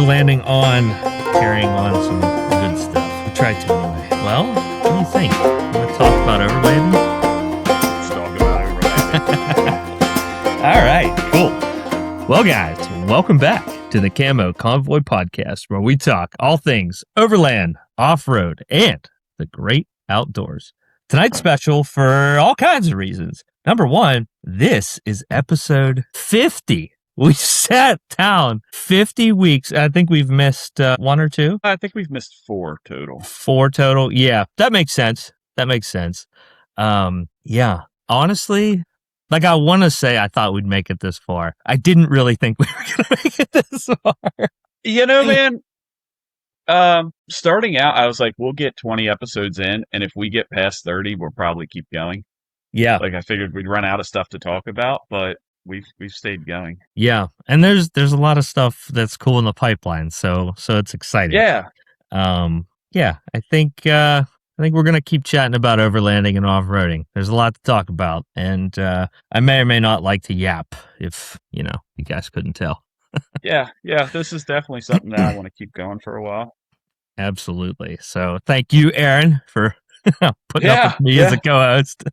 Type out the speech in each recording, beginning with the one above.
overlanding on, carrying on some good stuff. We tried to anyway. Well, what do you think? Want to talk about overlanding? Let's talk about overlanding. All right, cool. Well, guys, welcome back to the CAMO Convoy Podcast, where we talk all things overland, off-road, and the great outdoors. Tonight's special for all kinds of reasons. Number one, this is episode 50. We sat down 50 weeks. I think we've missed one or two. I think we've missed 4 total. 4 total. Yeah, that makes sense. Yeah, honestly, like I want to say I thought we'd make it this far. I didn't really think we were going to make it this far. You know, man, starting out, I was like, we'll get 20 episodes in, and if we get past 30, we'll probably keep going. Yeah. Like I figured we'd run out of stuff to talk about, but we've stayed going. Yeah. And there's a lot of stuff that's cool in the pipeline, so it's exciting. Yeah. Yeah, I think we're going to keep chatting about overlanding and off-roading. There's a lot to talk about, and I may or may not like to yap if, you guys couldn't tell. Yeah, this is definitely something that I want to keep going for a while. Absolutely. So thank you, Aaron, for putting up with me as a co-host.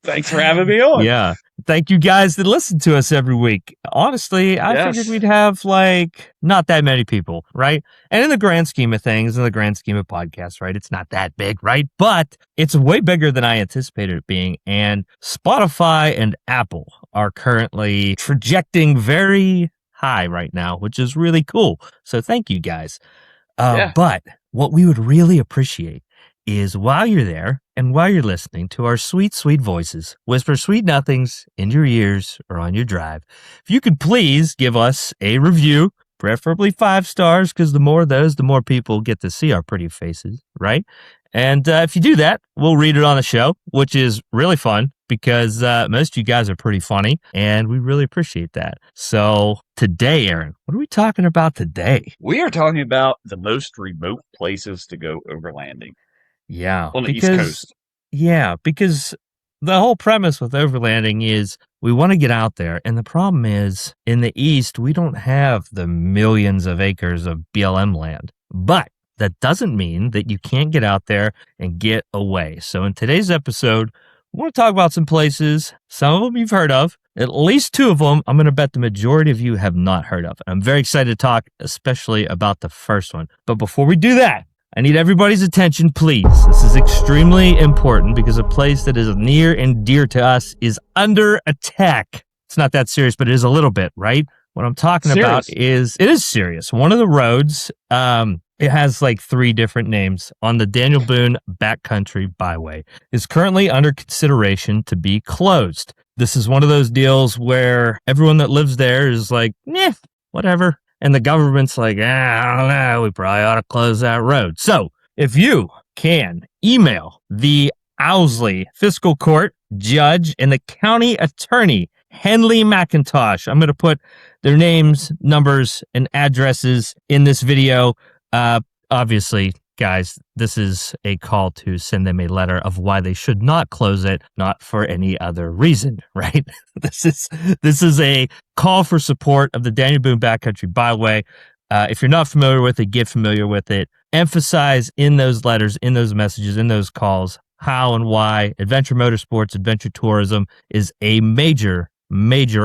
Thanks for having me on. Yeah. Thank you guys that listen to us every week. Honestly, I figured we'd have not that many people, right? And in the grand scheme of things, in the grand scheme of podcasts, right, it's not that big, right? But it's way bigger than I anticipated it being. And Spotify and Apple are currently trajecting very high right now, which is really cool. So thank you guys. But what we would really appreciate is while you're there and while you're listening to our sweet, sweet voices, whisper sweet nothings in your ears or on your drive, if you could please give us a review, preferably 5 stars, because the more of those, the more people get to see our pretty faces, right? And if you do that, we'll read it on the show, which is really fun because most of you guys are pretty funny, and we really appreciate that. So today, Aaron, what are we talking about today? We are talking about the most remote places to go overlanding. Yeah. On the East Coast. Yeah, because the whole premise with overlanding is we want to get out there. And the problem is in the East, we don't have the millions of acres of BLM land. But that doesn't mean that you can't get out there and get away. So in today's episode, we want to talk about some places. Some of them you've heard of. At least 2 of them, I'm going to bet the majority of you have not heard of. I'm very excited to talk, especially about the first one. But before we do that, I need everybody's attention, please. This is extremely important because a place that is near and dear to us is under attack. It's not that serious, but it is a little bit, right? What I'm talking about is, it is serious. One of the roads, it has 3 different names on the Daniel Boone Backcountry Byway, is currently under consideration to be closed. This is one of those deals where everyone that lives there is whatever. And the government's I don't know, we probably ought to close that road. So if you can email the Owsley Fiscal Court Judge and the County Attorney, Henley McIntosh, I'm going to put their names, numbers, and addresses in this video. Obviously, guys, this is a call to send them a letter of why they should not close it, not for any other reason, right? This is a call for support of the Daniel Boone Backcountry Byway. If you're not familiar with it, get familiar with it. Emphasize in those letters, in those messages, in those calls, how and why adventure motorsports, adventure tourism is a major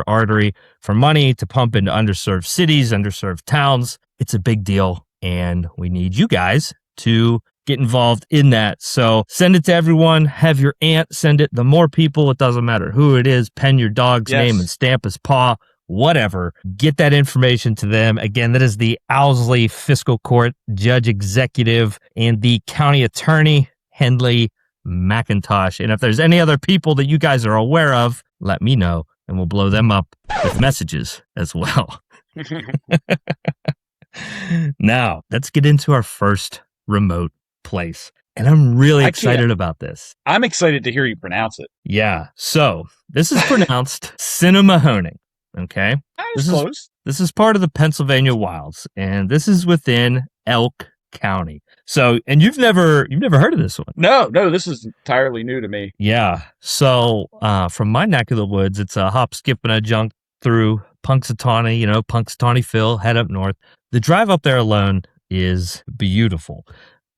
artery for money to pump into underserved cities, underserved towns. It's a big deal, and we need you guys to get involved in that. So send it to everyone. Have your aunt send it. The more people, it doesn't matter who it is, pen your dog's name and stamp his paw, whatever. Get that information to them. Again, that is the Owsley Fiscal Court Judge Executive and the County Attorney, Henley McIntosh. And if there's any other people that you guys are aware of, let me know, and we'll blow them up with messages as well. Now, let's get into our first remote place. And I'm really excited about this. I'm excited to hear you pronounce it. Yeah. So this is pronounced Cinnamahoning. Okay. This is part of the Pennsylvania Wilds, and this is within Elk County. So, and you've never heard of this one? No, this is entirely new to me. Yeah. So, from my neck of the woods, it's a hop, skip, and a jump through Punxsutawney, Punxsutawney Phil, head up north. The drive up there alone is beautiful.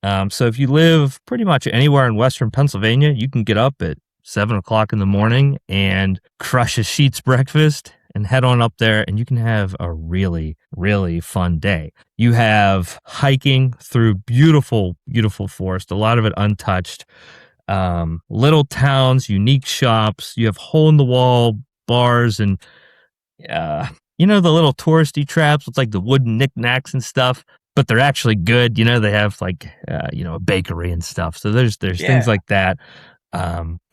So if you live pretty much anywhere in Western Pennsylvania, you can get up at 7 o'clock in the morning and crush a Sheetz breakfast and head on up there, and you can have a really, really fun day. You have hiking through beautiful, beautiful forest, a lot of it untouched. Little towns, unique shops. You have hole-in-the-wall bars and, the little touristy traps with like the wooden knickknacks and stuff, but they're actually good. They have like, a bakery and stuff. So there's things like that.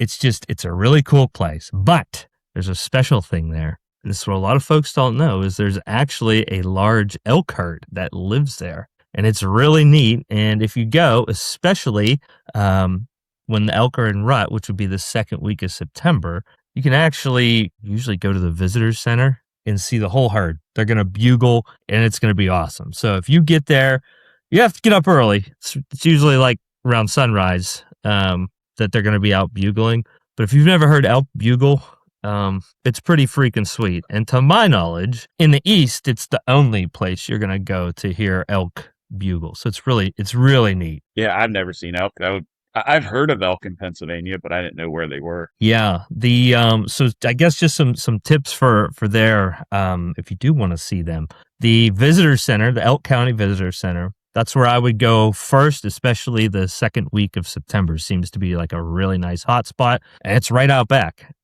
It's a really cool place, but there's a special thing there. This is what a lot of folks don't know is there's actually a large elk herd that lives there, and it's really neat. And if you go, especially, when the elk are in rut, which would be the second week of September, you can actually usually go to the visitors center and see the whole herd. They're going to bugle, and it's going to be awesome. So if you get there, you have to get up early. It's usually like around sunrise that they're going to be out bugling. But if you've never heard elk bugle, it's pretty freaking sweet. And to my knowledge, in the East, it's the only place you're going to go to hear elk bugle. So it's really neat. Yeah, I've never seen elk. I've heard of elk in Pennsylvania, but I didn't know where they were. Yeah. So I guess just some tips for there, if you do want to see them. The visitor center, the Elk County Visitor Center, that's where I would go first, especially the second week of September seems to be like a really nice hot spot, and it's right out back.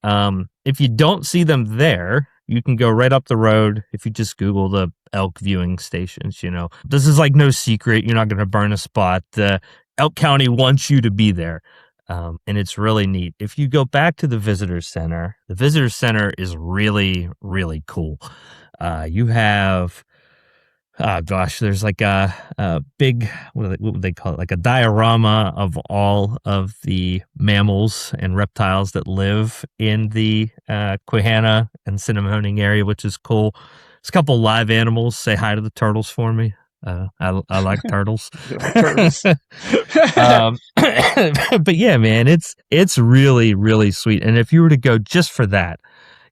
If you don't see them there, you can go right up the road. If you just Google the elk viewing stations, this is like no secret. You're not going to burn a spot. Elk County wants you to be there, and it's really neat. If you go back to the visitor center is really, really cool. You have, there's like a big, what would they call it? Like a diorama of all of the mammals and reptiles that live in the Quahana and Cinnamoning area, which is cool. There's a couple live animals. Say hi to the turtles for me. I like turtles. But yeah, man, it's really, really sweet. And if you were to go just for that,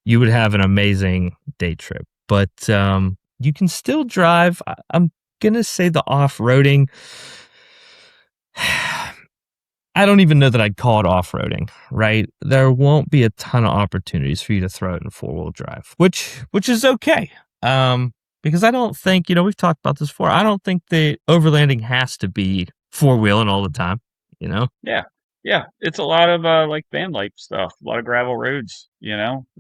you would have an amazing day trip. But you can still drive. I'm gonna say the off-roading. I don't even know that I'd call it off-roading, right? There won't be a ton of opportunities for you to throw it in four-wheel drive, which is okay. Because I don't think, we've talked about this before. I don't think the overlanding has to be four-wheeling all the time, Yeah. It's a lot of like van life stuff, a lot of gravel roads,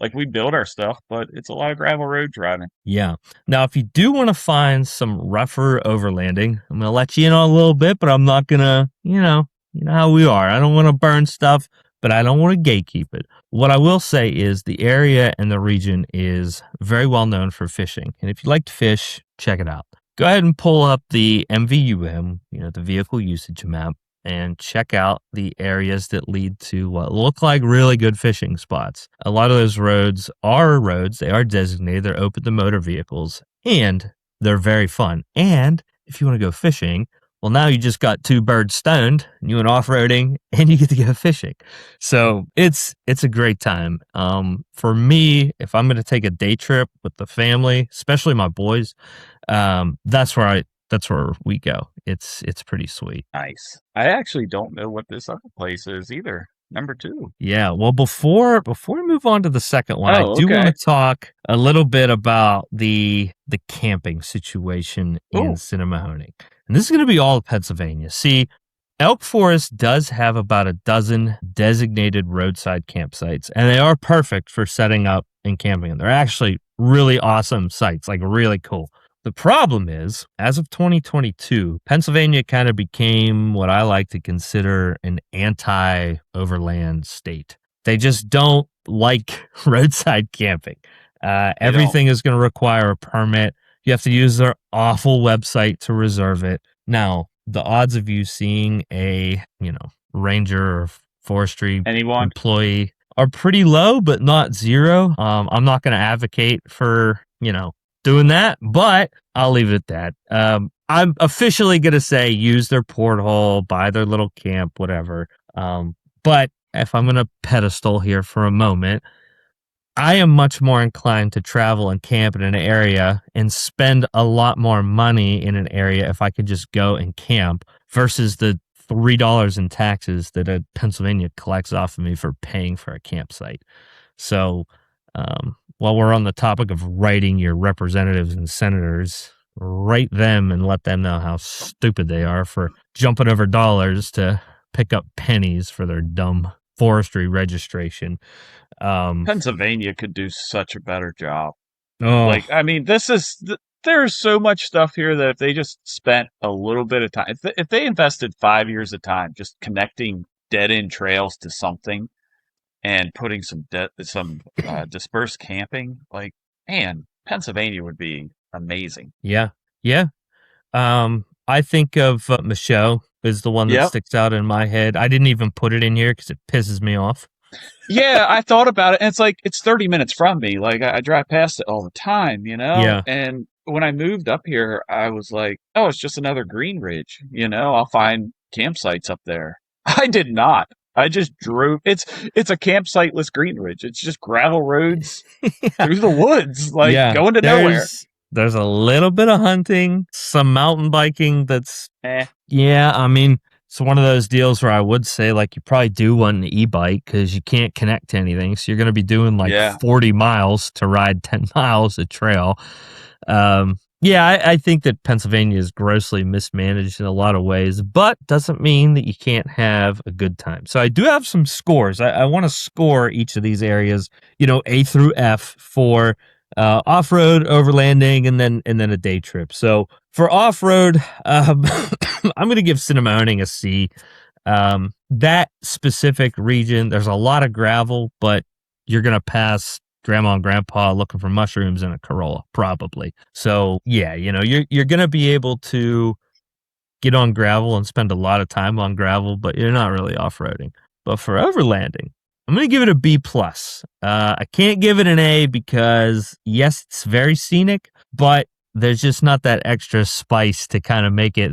like we build our stuff, but it's a lot of gravel road driving. Yeah. Now, if you do want to find some rougher overlanding, I'm going to let you in on a little bit, but I'm not going to, you know how we are. I don't want to burn stuff, but I don't want to gatekeep it. What I will say is the area and the region is very well known for fishing. And if you like to fish, check it out. Go ahead and pull up the MVUM, the vehicle usage map, and check out the areas that lead to what look like really good fishing spots. A lot of those roads, they are designated, they're open to motor vehicles, and they're very fun. And if you want to go fishing, well, now you just got two birds stoned, and you went off-roading, and you get to go fishing. So it's a great time. For me, if I'm going to take a day trip with the family, especially my boys, that's where we go. It's pretty sweet. Nice. I actually don't know what this other place is either. Number 2. Yeah. Well, before we move on to the second one, I do want to talk a little bit about the camping situation in Cinnamoning. And this is going to be all of Pennsylvania. See, Elk Forest does have about a dozen designated roadside campsites, and they are perfect for setting up and camping. They're actually really awesome sites, like really cool. The problem is, as of 2022, Pennsylvania kind of became what I like to consider an anti-overland state. They just don't like roadside camping. Everything is going to require a permit. You have to use their awful website to reserve it. Now, the odds of you seeing a, ranger or forestry employee are pretty low, but not zero. I'm not going to advocate for, doing that, but I'll leave it at that. I'm officially going to say use their porthole, buy their little camp, whatever. But if I'm going to pedestal here for a moment, I am much more inclined to travel and camp in an area and spend a lot more money in an area if I could just go and camp versus the $3 in taxes that Pennsylvania collects off of me for paying for a campsite. So, while we're on the topic of writing your representatives and senators, write them and let them know how stupid they are for jumping over dollars to pick up pennies for their dumb forestry registration. Pennsylvania could do such a better job. Oh, Like, I mean, there's so much stuff here that if they just spent a little bit of time, if they invested 5 years of time just connecting dead end trails to something and putting some dispersed camping, like, man, Pennsylvania would be amazing. yeah. Yeah. I think of Michaud is the one that Yep. sticks out in my head. I didn't even put it in here because it pisses me off. Yeah, I thought about it, and it's like it's 30 minutes from me. Like I drive past it all the time, you know. Yeah. And when I moved up here, I was like, "Oh, it's just another Green Ridge, you know. I'll find campsites up there." I did not. I just drove. It's a campsiteless Green Ridge. It's just gravel roads through the woods, like going to nowhere. There's a little bit of hunting, some mountain biking. That's yeah. I mean, it's one of those deals where I would say, like, you probably do want an e-bike because you can't connect to anything. So you're going to be doing like 40 miles to ride 10 miles of trail. I think that Pennsylvania is grossly mismanaged in a lot of ways, but doesn't mean that you can't have a good time. So I do have some scores. I want to score each of these areas, A through F for off-road, overlanding, and then a day trip. So for off-road, I'm going to give Cinnamoning a C. That specific region, there's a lot of gravel, but you're going to pass grandma and grandpa looking for mushrooms in a Corolla, probably. So yeah, you're going to be able to get on gravel and spend a lot of time on gravel, but you're not really off-roading. But for overlanding, I'm going to give it a B+. I can't give it an A because, yes, it's very scenic, but there's just not that extra spice to kind of make it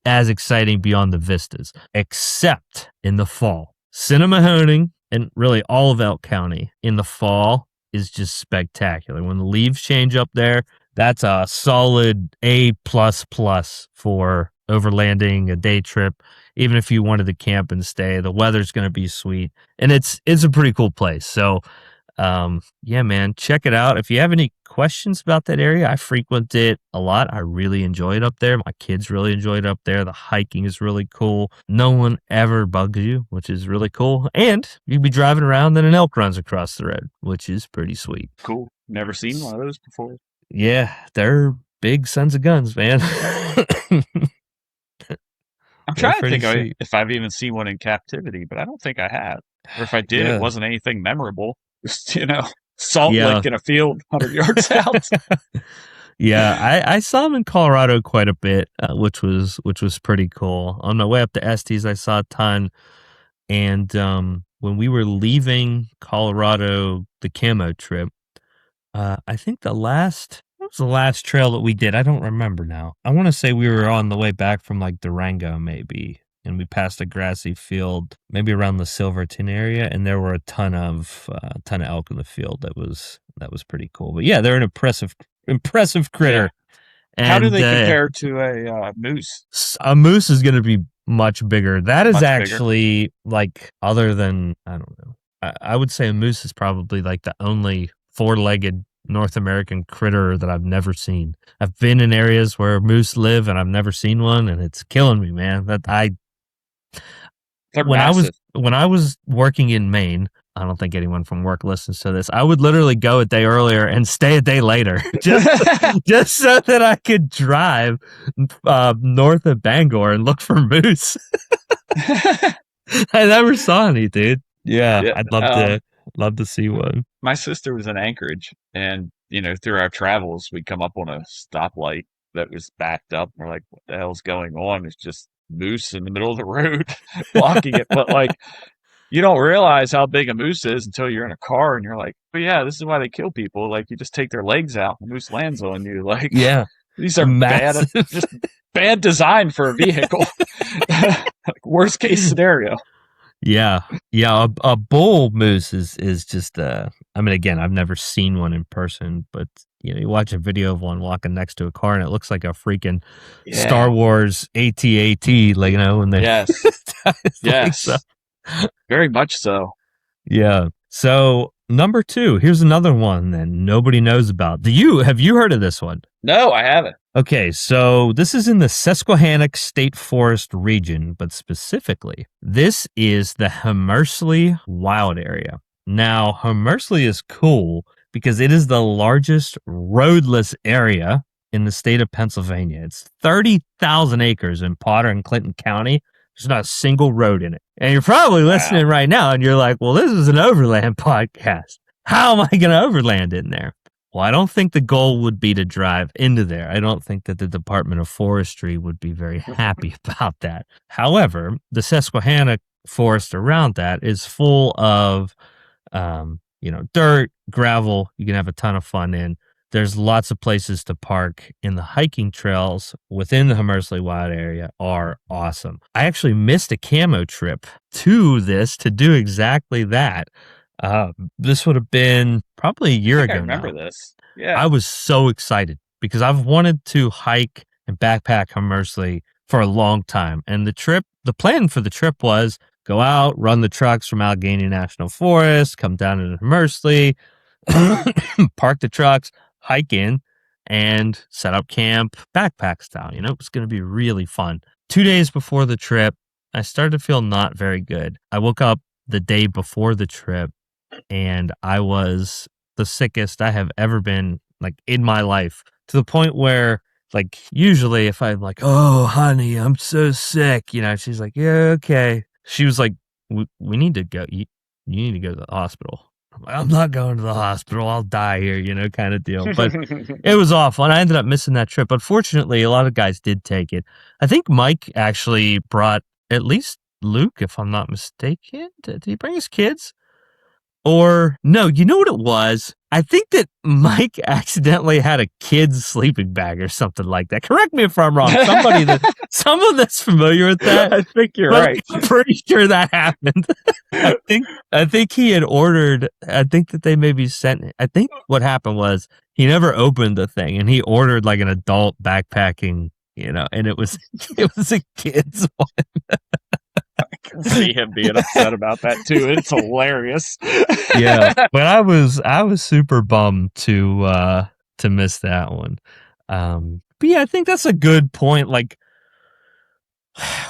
as exciting beyond the vistas, except in the fall. Cinnamoning and really all of Elk County in the fall is just spectacular. When the leaves change up there, that's a solid A++ for overlanding, a day trip. Even if you wanted to camp and stay, the weather's going to be sweet, and it's a pretty cool place. So, yeah, man, check it out. If you have any questions about that area, I frequent it a lot. I really enjoy it up there. My kids really enjoy it up there. The hiking is really cool. No one ever bugs you, which is really cool. And you'd be driving around and an elk runs across the road, which is pretty sweet. Cool. Never seen one of those before. Yeah, they're big sons of guns, man. I'm trying to think if I've even seen one in captivity, but I don't think I have. Or if I did, it wasn't anything memorable. Just, salt lick in a field 100 yards out. Yeah, I saw them in Colorado quite a bit, which was pretty cool. On my way up to Estes, I saw a ton. And when we were leaving Colorado, the CAMO trip, I think what was the last trail that we did? I don't remember now. I want to say we were on the way back from like Durango, maybe, and we passed a grassy field, maybe around the Silverton area, and there were a ton of elk in the field. That was pretty cool. But yeah, they're an impressive critter. Yeah. How do they compare to a moose? A moose is going to be much bigger. That is actually bigger. Like, other than, I don't know, I would say a moose is probably like the only four-legged North American critter that I've never seen. I've been in areas where moose live and I've never seen one, and it's killing me, man. When I was working in Maine, I don't think anyone from work listens to this, I would literally go a day earlier and stay a day later just so that I could drive north of Bangor and look for moose. I never saw any, dude. Yeah, I'd love to see one. My sister was in Anchorage, and through our travels, we'd come up on a stoplight that was backed up. We're like, "What the hell's going on?" It's just moose in the middle of the road blocking it. But like, you don't realize how big a moose is until you're in a car, and you're like, "But yeah, this is why they kill people. Like, you just take their legs out, and the moose lands on you. Like, yeah, these are massive. Just bad design for a vehicle. Like, worst case scenario." Yeah. A bull moose is just, I I mean, again, I've never seen one in person, but you watch a video of one walking next to a car, and it looks like a freaking Star Wars AT-AT, like, when they Yes. Yes. so. Very much so. Yeah. So number 2, here's another one that nobody knows about. Have you heard of this one? No, I haven't. Okay, so this is in the Susquehannock State Forest region, but specifically, this is the Hamersley Wild Area. Now, Hamersley is cool because it is the largest roadless area in the state of Pennsylvania. It's 30,000 acres in Potter and Clinton County. There's not a single road in it. And you're probably listening right now and you're like, well, this is an overland podcast. How am I going to overland in there? Well, I don't think the goal would be to drive into there. I don't think that the Department of Forestry would be very happy about that. However, the Susquehannock forest around that is full of, dirt, gravel. You can have a ton of fun in. There's lots of places to park, and the hiking trails within the Hamersley Wild Area are awesome. I actually missed a CAMO trip to this to do exactly that. This would have been probably a year ago. I remember this. Yeah. I was so excited because I've wanted to hike and backpack Hamersley for a long time. And the plan for the trip was go out, run the trucks from Allegheny National Forest, come down into Hamersley, park the trucks, hike in, and set up camp backpack style. It was going to be really fun. 2 days before the trip, I started to feel not very good. I woke up the day before the trip and I was the sickest I have ever been, like, in my life, to the point where, like, usually if I'm like, oh, honey, I'm so sick, she's like, yeah, okay. She was like, we need to go. You need to go to the hospital. I'm not going to the hospital. I'll die here, kind of deal. But it was awful. And I ended up missing that trip. Unfortunately, a lot of guys did take it. I think Mike actually brought at least Luke, if I'm not mistaken. Did he bring his kids? Or no, you know what it was? I think that Mike accidentally had a kid's sleeping bag or something like that. Correct me if I'm wrong. Someone that's familiar with that. I think you're right. I'm pretty sure that happened. I think he had ordered. I think that they maybe sent. I think what happened was he never opened the thing, and he ordered like an adult backpacking, and it was a kid's one. I can see him being upset about that too. It's hilarious. Yeah, but I was super bummed to miss that one. But yeah, I think that's a good point. Like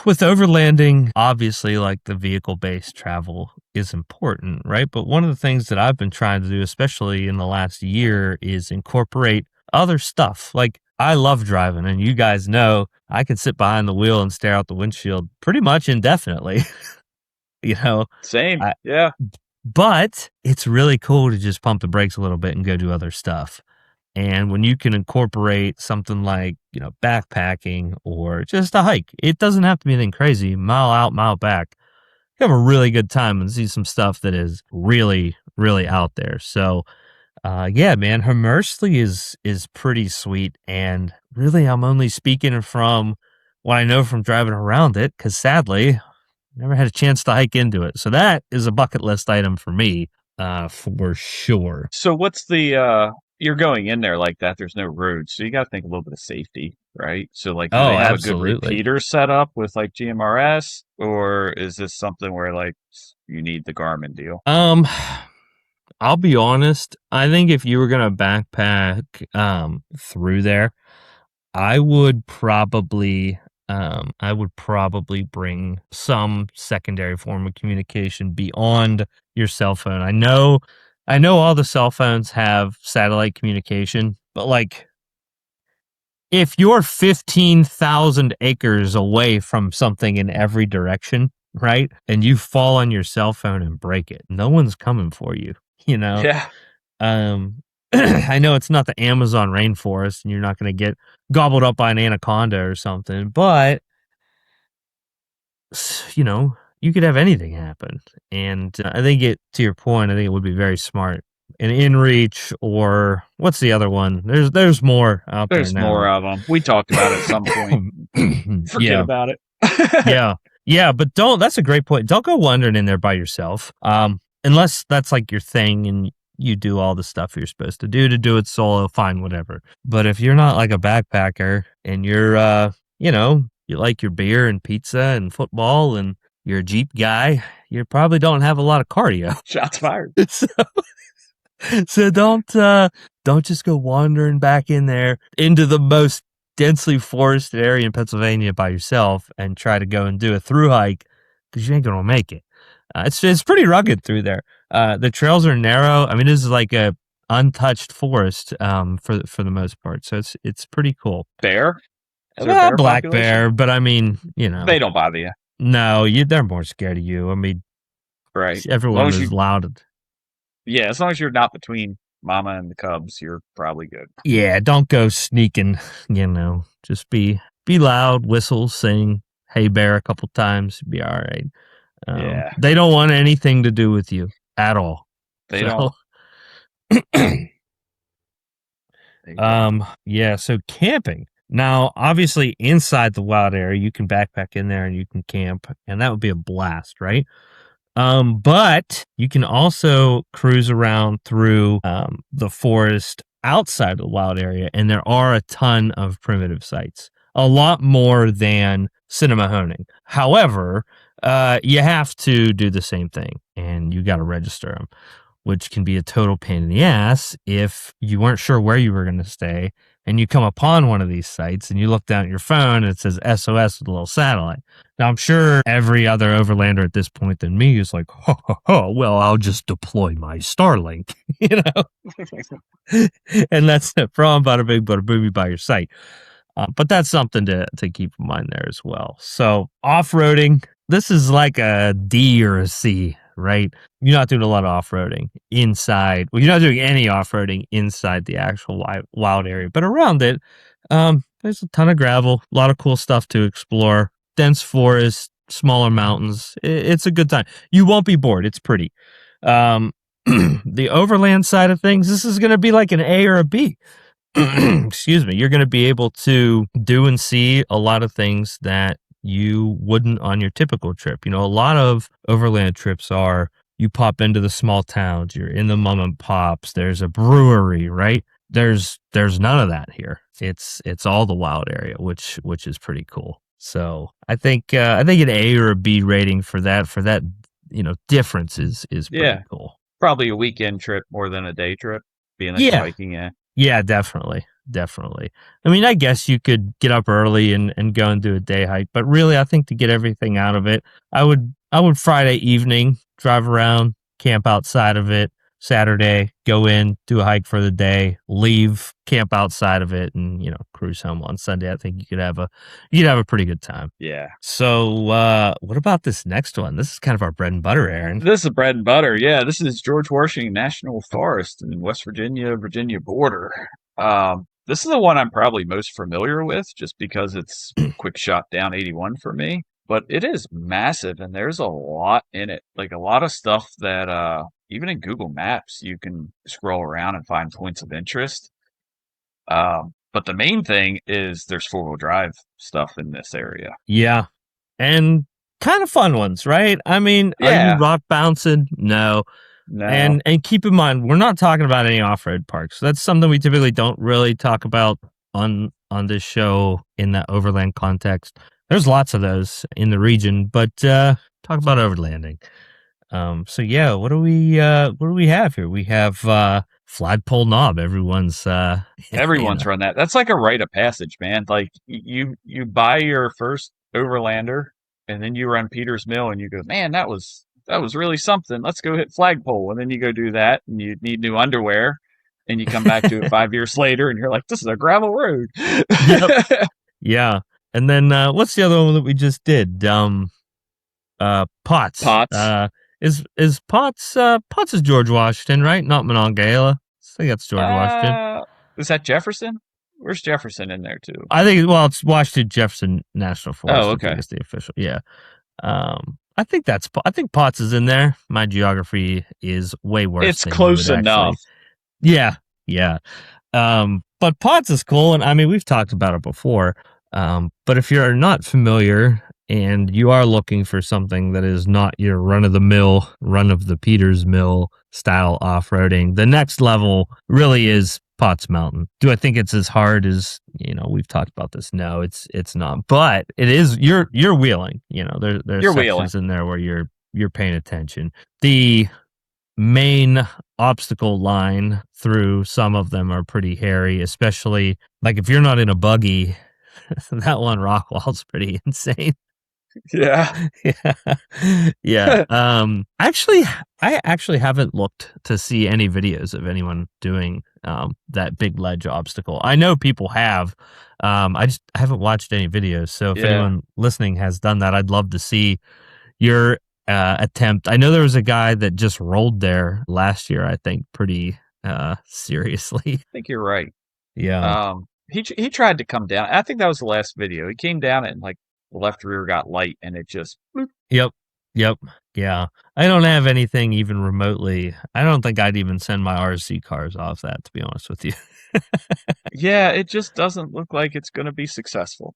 with overlanding, obviously, like the vehicle-based travel is important, right? But one of the things that I've been trying to do, especially in the last year, is incorporate other stuff. Like I love driving, and you guys know I can sit behind the wheel and stare out the windshield pretty much indefinitely. Same. Yeah. But it's really cool to just pump the brakes a little bit and go do other stuff. And when you can incorporate something like, backpacking or just a hike, it doesn't have to be anything crazy, mile out, mile back. You have a really good time and see some stuff that is really, really out there. So, yeah, man, Hamersley is pretty sweet. And really, I'm only speaking from what I know from driving around it, because sadly, never had a chance to hike into it. So that is a bucket list item for me, for sure. So what's the, you're going in there like that, there's no road, so you got to think a little bit of safety, right? So like, do they have absolutely. a good repeater set up with like GMRS, or is this something where like you need the Garmin deal? I'll be honest. I think if you were going to backpack, through there, I would probably bring some secondary form of communication beyond your cell phone. I know all the cell phones have satellite communication, but like if you're 15,000 acres away from something in every direction, right? And you fall on your cell phone and break it, no one's coming for you, Yeah. I know it's not the Amazon rainforest and you're not going to get gobbled up by an anaconda or something, but you could have anything happen. And I think to your point, I think it would be very smart. An InReach, or what's the other one? There's more out there now. There's more of them. We talked about it at some point. Forget about it. Yeah, but that's a great point. Don't go wandering in there by yourself. Unless that's like your thing and you do all the stuff you're supposed to do it solo, fine, whatever. But if you're not like a backpacker and you're, you like your beer and pizza and football and you're a Jeep guy, you probably don't have a lot of cardio. Shots fired. So don't just go wandering back in there into the most densely forested area in Pennsylvania by yourself and try to go and do a through hike, because you ain't gonna make it. It's pretty rugged through there. The trails are narrow. I mean, this is like a untouched forest for the most part, so it's pretty cool. Bear? Well, black bear, but I mean, they don't bother you. No, they're more scared of you. I mean, right? Everyone is loud. Yeah, as long as you're not between mama and the cubs, you're probably good. Yeah, don't go sneaking. Just be loud, whistle, sing, "Hey bear" a couple times, be all right. Yeah, they don't want anything to do with you at all. They don't. Yeah. So camping. Now, obviously, inside the wild area, you can backpack in there and you can camp, and that would be a blast, right? But you can also cruise around through the forest outside of the wild area, and there are a ton of primitive sites, a lot more than Cinnamahoney. However, you have to do the same thing, and you got to register them, which can be a total pain in the ass if you weren't sure where you were going to stay, and you come upon one of these sites and you look down at your phone and it says SOS with a little satellite. Now, I'm sure every other overlander at this point than me is like, well, I'll just deploy my Starlink, and that's the problem. Bada bing, bada boomie by your site. But that's something to keep in mind there as well. So off-roading, this is like a D or a C, right? You're not doing a lot of off-roading inside. Well, you're not doing any off-roading inside the actual wild area, but around it, there's a ton of gravel, a lot of cool stuff to explore, dense forest, smaller mountains. It's a good time. You won't be bored. It's pretty. The overland side of things, this is going to be like an A or a B. Excuse me. You're going to be able to do and see a lot of things that you wouldn't on your typical trip. A lot of overland trips are you pop into the small towns, you're in the mom and pops, there's a brewery, right? There's none of that here. It's all the wild area, which is pretty cool. So I think an A or a B rating for that difference is pretty cool. Probably a weekend trip more than a day trip, being like hiking. Yeah, definitely. I mean, I guess you could get up early and go and do a day hike, but really, I think to get everything out of it, I would Friday evening drive around, camp outside of it. Saturday, go in, do a hike for the day, leave, camp outside of it, and cruise home on Sunday. I think you could have a pretty good time. Yeah. So, what about this next one? This is kind of our bread and butter, Aaron. This is bread and butter. Yeah, this is George Washington National Forest in West Virginia border. This is the one I'm probably most familiar with, just because it's a quick shot down 81 for me. But it is massive, and there's a lot in it. Like a lot of stuff that even in Google Maps, you can scroll around and find points of interest. But the main thing is there's four-wheel drive stuff in this area. Yeah, and kind of fun ones, right? I mean, Are you rock bouncing? No. And keep in mind, we're not talking about any off-road parks. That's something we typically don't really talk about on this show in the overland context. There's lots of those in the region, but talk about overlanding. So yeah, what do we have here? We have Flagpole Knob. Everyone's run that. That's like a rite of passage, man. Like you buy your first overlander, and then you run Peter's Mill, and you go, man, that was really something. Let's go hit Flagpole, and then you go do that, and you need new underwear, and you come back to it 5 years later, and you're like, this is a gravel road. Yep. Yeah. And then what's the other one that we just did? Potts. Is Potts is George Washington, right? Not Monongahela. I think that's George Washington. Is that Jefferson? Where's Jefferson in there too? I think it's Washington Jefferson National Forest. Oh, okay. I think it's the official. Yeah. I think Potts is in there. My geography is way worse. It's close enough. Yeah. But Potts is cool, and I mean we've talked about it before. But if you're not familiar and you are looking for something that is not your run of the Peters Mill style off-roading. The next level really is Potts Mountain. Do I think it's as hard as, we've talked about this? No, it's not. But it is, you're wheeling. There's You're sections wheeling. in there where you're paying attention. The main obstacle line through some of them are pretty hairy, especially like if you're not in a buggy, that one rock wall's pretty insane. Yeah. Yeah. Actually, I actually haven't looked to see any videos of anyone doing that big ledge obstacle. I know people have. I haven't watched any videos. So if Yeah. anyone listening has done that, I'd love to see your attempt. I know there was a guy that just rolled there last year, I think, pretty seriously. I think you're right. Yeah. He tried to come down. I think that was the last video. He came down and like the left rear got light and it just bloop. Yep. Yeah. I don't have anything even remotely. I don't think I'd even send my RC cars off that, to be honest with you. Yeah, it just doesn't look like it's going to be successful.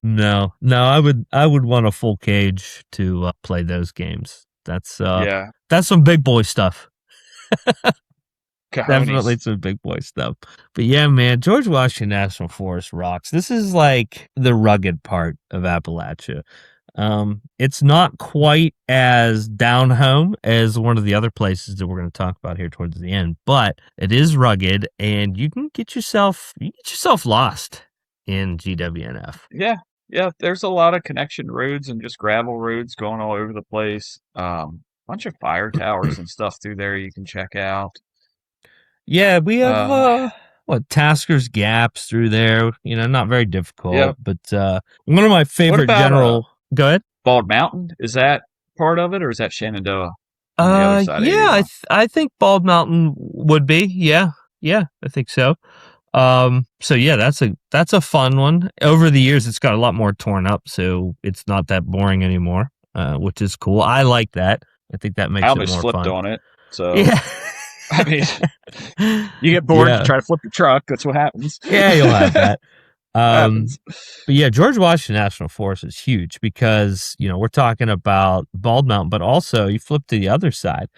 No, I would want a full cage to play those games. That's some big boy stuff. Cojones. Definitely some big boy stuff. But yeah, man, George Washington National Forest rocks. This is like the rugged part of Appalachia. It's not quite as down home as one of the other places that we're going to talk about here towards the end, but it is rugged, and you can get yourself lost in GWNF. Yeah. There's a lot of connection roads and just gravel roads going all over the place. Bunch of fire towers and stuff through there you can check out. Yeah, we have Tasker's Gaps through there. Not very difficult, but one of my favorite general. Go ahead. Bald Mountain, is that part of it, or is that Shenandoah? On the other side yeah, I think Bald Mountain would be. Yeah, I think so. So yeah, that's a fun one. Over the years, it's got a lot more torn up, so it's not that boring anymore, which is cool. I like that. I think that makes it more fun. I almost flipped on it, so yeah. I mean, you get bored, you try to flip your truck. That's what happens. Yeah, you'll have that. But yeah, George Washington National Forest is huge because, we're talking about Bald Mountain, but also you flip to the other side.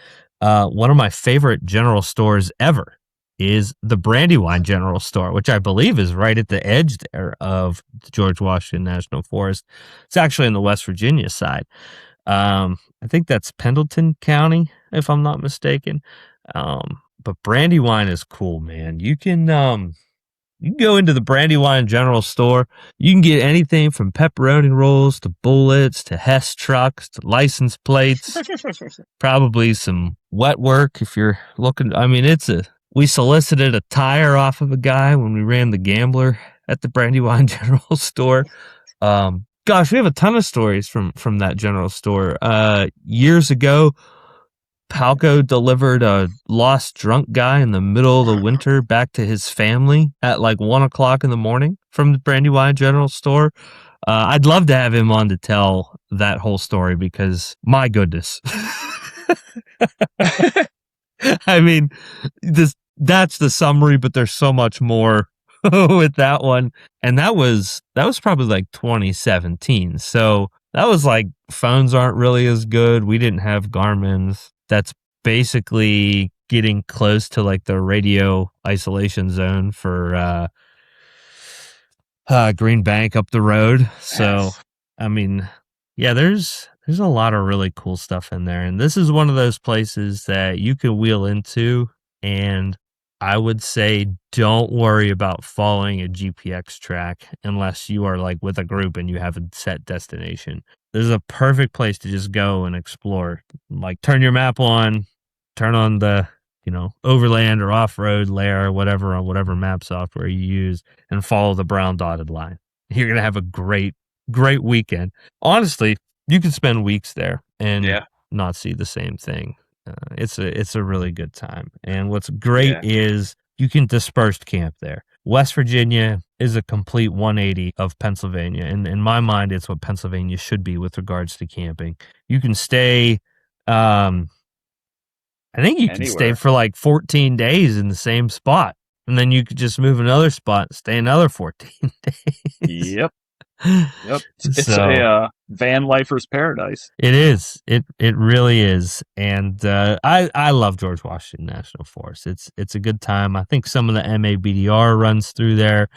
One of my favorite general stores ever is the Brandywine General Store, which I believe is right at the edge there of the George Washington National Forest. It's actually on the West Virginia side. I think that's Pendleton County, if I'm not mistaken. But Brandywine is cool, man. You can go into the Brandywine General Store. You can get anything from pepperoni rolls to bullets to Hess trucks to license plates. Probably some wet work if you're looking. I mean, we solicited a tire off of a guy when we ran the Gambler at the Brandywine General Store. Gosh, we have a ton of stories from that general store. Years ago, Palco delivered a lost drunk guy in the middle of the winter back to his family at like 1:00 in the morning from the Brandywine General Store. I'd love to have him on to tell that whole story because my goodness. I mean, that's the summary, but there's so much more with that one. And that was probably like 2017. So that was like phones aren't really as good. We didn't have Garmin's. That's basically getting close to like the radio isolation zone for Green Bank up the road. So, yes. I mean, yeah, there's a lot of really cool stuff in there. And this is one of those places that you can wheel into, and I would say don't worry about following a GPX track unless you are like with a group and you have a set destination. This is a perfect place to just go and explore. Like turn your map on, turn on the, overland or off-road layer or whatever on whatever map software you use and follow the brown dotted line. You're going to have a great, great weekend. Honestly, you can spend weeks there and not see the same thing. It's a really good time. And what's great is you can dispersed camp there. West Virginia is a complete 180 of Pennsylvania. And in my mind, it's what Pennsylvania should be with regards to camping. You can stay, I think you can stay for like 14 days in the same spot. And then you could just move another spot and stay another 14 days. Yep. Yep. It's a So van lifer's paradise. it is. It really is. And I love George Washington National Forest. It's a good time. I think some of the MABDR runs through there.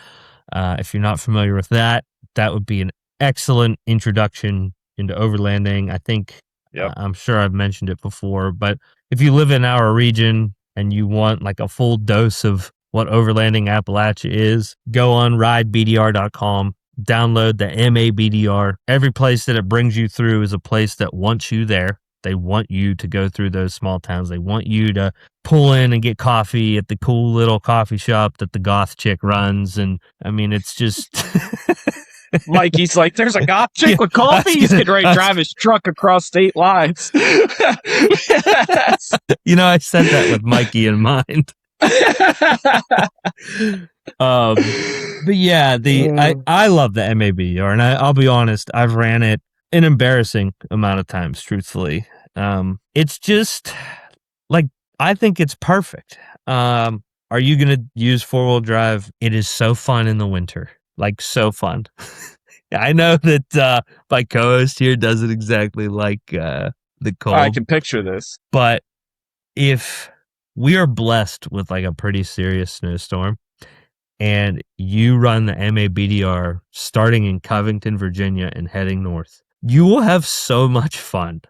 If you're not familiar with that, that would be an excellent introduction into overlanding. I think Yep. I'm sure I've mentioned it before, but if you live in our region and you want like a full dose of what overlanding Appalachia is, go on ridebdr.com, download the MABDR. Every place that it brings you through is a place that wants you there. They want you to go through those small towns. They want you to pull in and get coffee at the cool little coffee shop that the goth chick runs. And I mean, it's just. Mikey's like, there's a goth chick Yeah, with coffee. He's getting ready to I was- drive his truck across state lines. Yes. I said that with Mikey in mind. But yeah, I love the MABR, and I'll be honest, I've ran it an embarrassing amount of times, truthfully. It's just like, I think it's perfect. Are you gonna use 4-wheel drive? It is so fun in the winter, like so fun. I know that my co-host here doesn't exactly like the cold. I can picture this. But if we are blessed with like a pretty serious snowstorm and you run the MABDR starting in Covington, Virginia and heading north, you will have so much fun.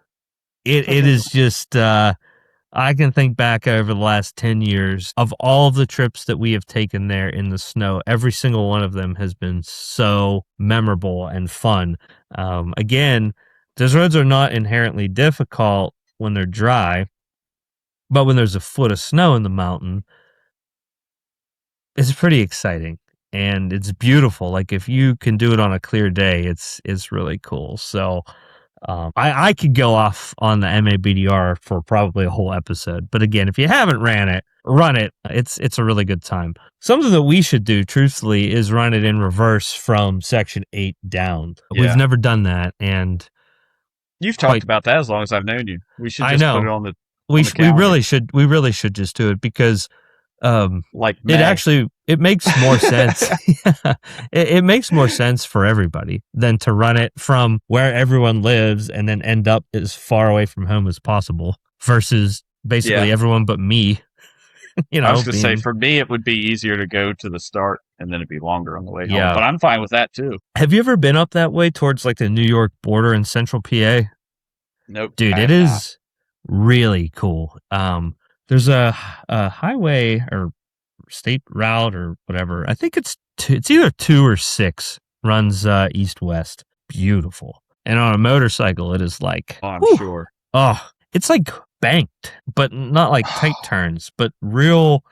It is just, I can think back over the last 10 years of all of the trips that we have taken there in the snow. Every single one of them has been so memorable and fun. Again, those roads are not inherently difficult when they're dry, but when there's a foot of snow in the mountain, it's pretty exciting and it's beautiful. Like if you can do it on a clear day, it's really cool. So I could go off on the MABDR for probably a whole episode. But again, if you haven't run it. It's a really good time. Something that we should do, truthfully, is run it in reverse from Section 8 down. Yeah. We've never done that, and You've talked about that as long as I've known you. We should just put it on the we calendar. really should just do it because like May. it makes more sense. It makes more sense for everybody than to run it from where everyone lives and then end up as far away from home as possible versus basically everyone but me. I was going to say, for me, it would be easier to go to the start and then it'd be longer on the way home. But I'm fine with that too. Have you ever been up that way towards like the New York border in central PA? Nope. Dude, it is really cool. There's a highway or state route or whatever. I think it's either 2 or 6 runs east-west. Beautiful. And on a motorcycle, it is like... Oh, I'm sure. Oh, it's like banked, but not like tight turns, but real...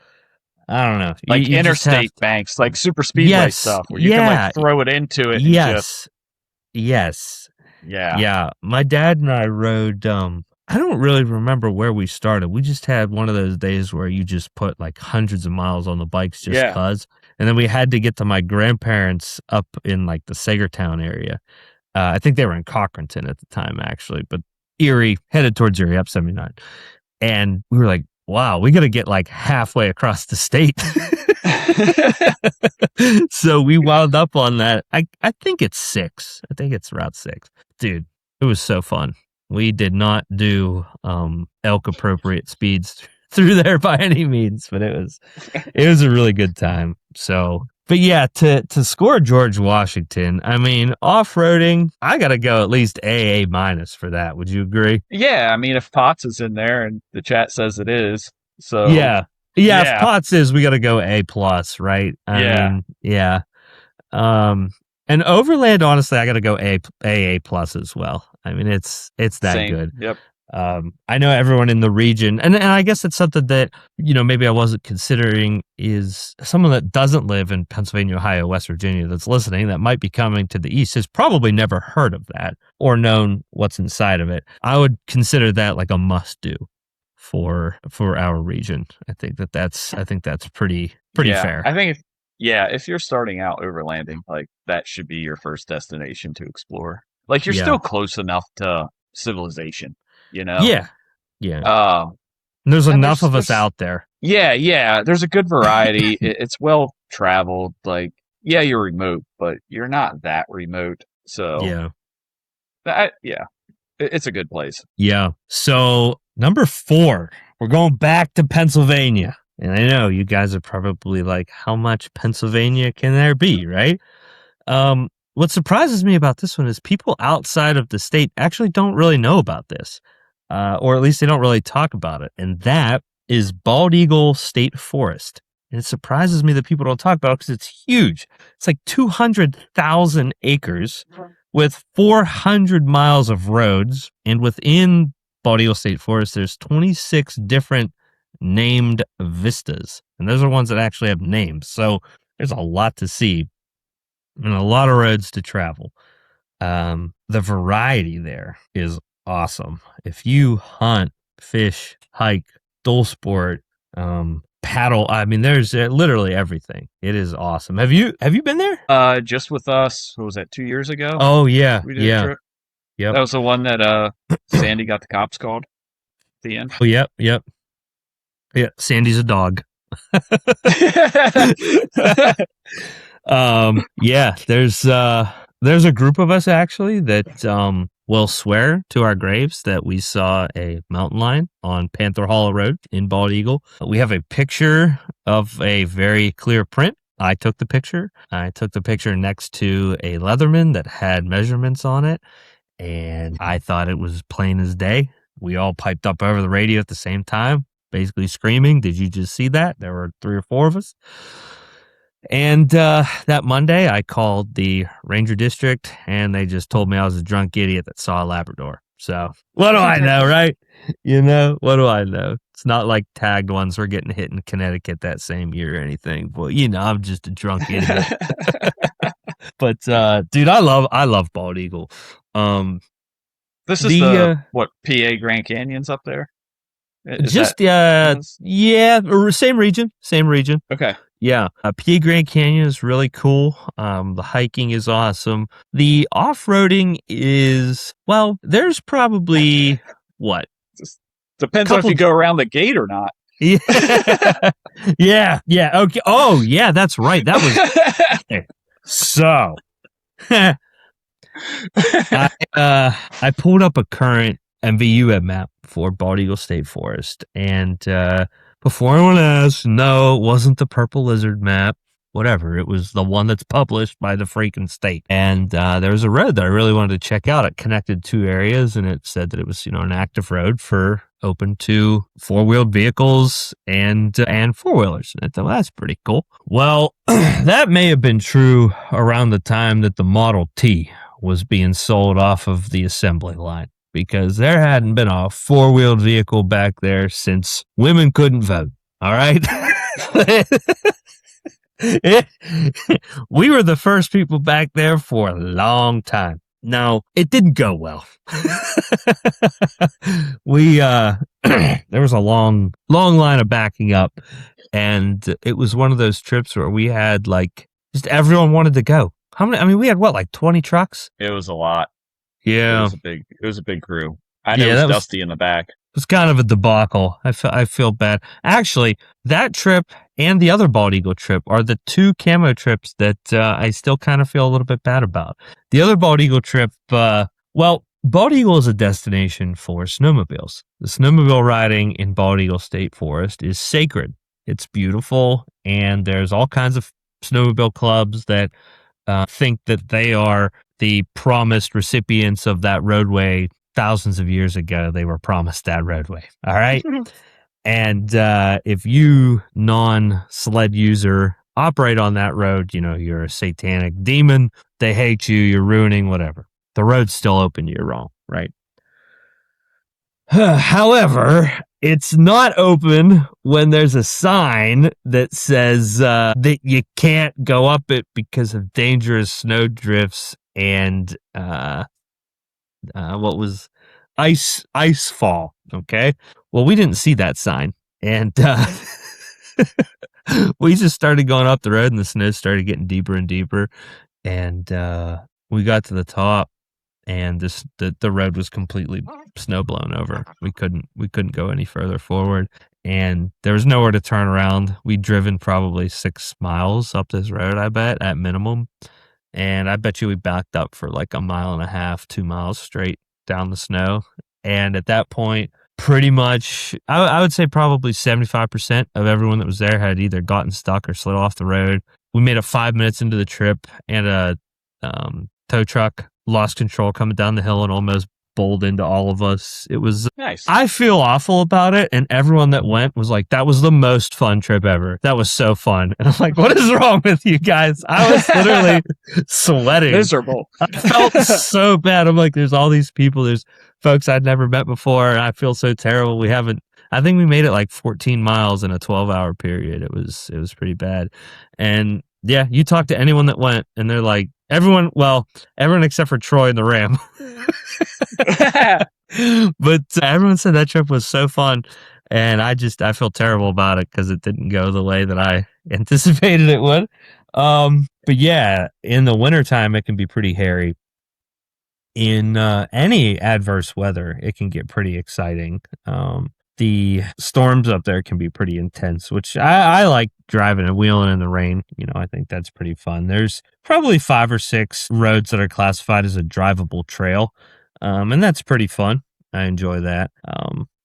I don't know. Like interstate banks, like super speedway stuff, where you can like throw it into it. Yes. Yeah. Yeah. My dad and I rode... I don't really remember where we started. We just had one of those days where you just put like hundreds of miles on the bikes just because. And then we had to get to my grandparents up in like the Sagertown area. I think they were in Cochranton at the time, actually, but Erie, headed towards Erie, up 79. And we were like, wow, we got to get like halfway across the state. So we wound up on that. I think it's 6. I think it's Route 6. Dude, it was so fun. We did not do elk appropriate speeds through there by any means, but it was a really good time. So, but yeah, to score George Washington, I mean, off-roading, I got to go at least AA- for that. Would you agree? Yeah, I mean, if Potts is in there and the chat says it is, so yeah. If Potts is, we got to go A+, right? I mean, yeah. And Overland, honestly, I got to go AA+ as well. I mean, it's that good. Yep. I know everyone in the region, and I guess it's something that, maybe I wasn't considering, is someone that doesn't live in Pennsylvania, Ohio, West Virginia that's listening that might be coming to the East has probably never heard of that or known what's inside of it. I would consider that like a must do for our region. I think that's pretty fair. I think if you're starting out overlanding, like that should be your first destination to explore. Like you're still close enough to civilization, Yeah. There's enough of us out there. Yeah. There's a good variety. It's well traveled. Like yeah, you're remote, but you're not that remote. So Yeah. yeah, it's a good place. Yeah. So number 4, we're going back to Pennsylvania. And I know you guys are probably like, how much Pennsylvania can there be, right? What surprises me about this one is people outside of the state actually don't really know about this, or at least they don't really talk about it. And that is Bald Eagle State Forest. And it surprises me that people don't talk about it because it's huge. It's like 200,000 acres with 400 miles of roads. And within Bald Eagle State Forest, there's 26 different named vistas. And those are ones that actually have names. So there's a lot to see and a lot of roads to travel. The variety there is awesome. If you hunt, fish, hike, dual sport, paddle, I mean, there's literally everything. It is awesome. Have you been there? Just with us, what was that, 2 years ago? Oh yeah, We did a yeah, trip. yep. That was the one that Sandy got the cops called at the end. Oh yep, yep. Yeah, Sandy's a dog. Yeah, there's a group of us actually that will swear to our graves that we saw a mountain lion on Panther Hollow Road in Bald Eagle. We have a picture of a very clear print. I took the picture. I took the picture next to a Leatherman that had measurements on it, and I thought it was plain as day. We all piped up over the radio at the same time, basically screaming, "Did you just see that?" There were 3 or 4 of us. And that Monday, I called the Ranger District, and they just told me I was a drunk idiot that saw a Labrador. So what do I know, right? What do I know? It's not like tagged ones were getting hit in Connecticut that same year or anything. Well, I'm just a drunk idiot. But dude, I love Bald Eagle. This is the what, PA Grand Canyon's up there? Yeah, same region. Okay. Yeah, PA Grand Canyon is really cool. The hiking is awesome. The off-roading is, well, there's probably what? Just depends on if you go around the gate or not. Yeah. Okay. Oh, yeah, that's right. That was okay. So. I pulled up a current MVU map for Bald Eagle State Forest, and before anyone asks, no, it wasn't the Purple Lizard map. Whatever, it was the one that's published by the freaking state. And there was a road that I really wanted to check out. It connected 2 areas, and it said that it was, an active road for open to 4-wheeled vehicles and 4-wheelers. And I thought, well, that's pretty cool. Well, that may have been true around the time that the Model T was being sold off of the assembly line, because there hadn't been a 4-wheeled vehicle back there since women couldn't vote. All right. We were the first people back there for a long time. No, it didn't go well. There was a long line of backing up, and it was one of those trips where we had just everyone wanted to go. How many? I mean, we had what, 20 trucks? It was a lot. Yeah. It was a big crew. I know it was dusty in the back. It was kind of a debacle. I feel bad. Actually, that trip and the other Bald Eagle trip are the 2 camo trips that I still kind of feel a little bit bad about. The other Bald Eagle trip, Bald Eagle is a destination for snowmobiles. The snowmobile riding in Bald Eagle State Forest is sacred. It's beautiful, and there's all kinds of snowmobile clubs that think that they are the promised recipients of that roadway. Thousands of years ago, they were promised that roadway. All right. And if you, non-sled user, operate on that road, you're a satanic demon. They hate you. You're ruining whatever. The road's still open. You're wrong. Right. However, it's not open when there's a sign that says that you can't go up it because of dangerous snow drifts and what was ice fall. Okay. Well, we didn't see that sign, and we just started going up the road, and the snow started getting deeper and deeper, and we got to the top, and the road was completely snow blown over. We couldn't go any further forward, and there was nowhere to turn around. We'd driven probably 6 miles up this road, I bet, at minimum. And I bet you we backed up for like a mile and a half, 2 miles straight down the snow. And at that point, pretty much, I would say probably 75% of everyone that was there had either gotten stuck or slid off the road. We made it 5 minutes into the trip, and a tow truck lost control coming down the hill and almost bowled into all of us. It was nice. I feel awful about it, and everyone that went was like, that was the most fun trip ever. That was so fun. And I'm like, what is wrong with you guys? I was literally sweating. Miserable. I felt so bad. I'm like, there's all these people, there's folks I'd never met before, and I feel so terrible. I think we made it like 14 miles in a 12-hour period. It was pretty bad. And yeah, you talk to anyone that went, and they're like, everyone except for Troy and the Ram. But everyone said that trip was so fun, and I feel terrible about it because it didn't go the way that I anticipated it would. But yeah, in the wintertime, it can be pretty hairy. In any adverse weather, it can get pretty exciting. The storms up there can be pretty intense, which I like driving and wheeling in the rain. I think that's pretty fun. There's probably 5 or 6 roads that are classified as a drivable trail. And that's pretty fun. I enjoy that.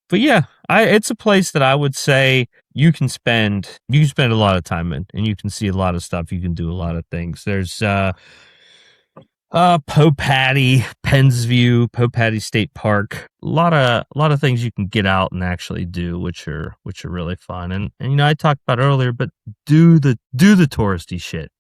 But yeah, it's a place that I would say you can spend a lot of time in, and you can see a lot of stuff. You can do a lot of things. There's Popatty, Pennsview, Popatty State Park. A lot of things you can get out and actually do, which are really fun. And I talked about earlier, but do the touristy shit.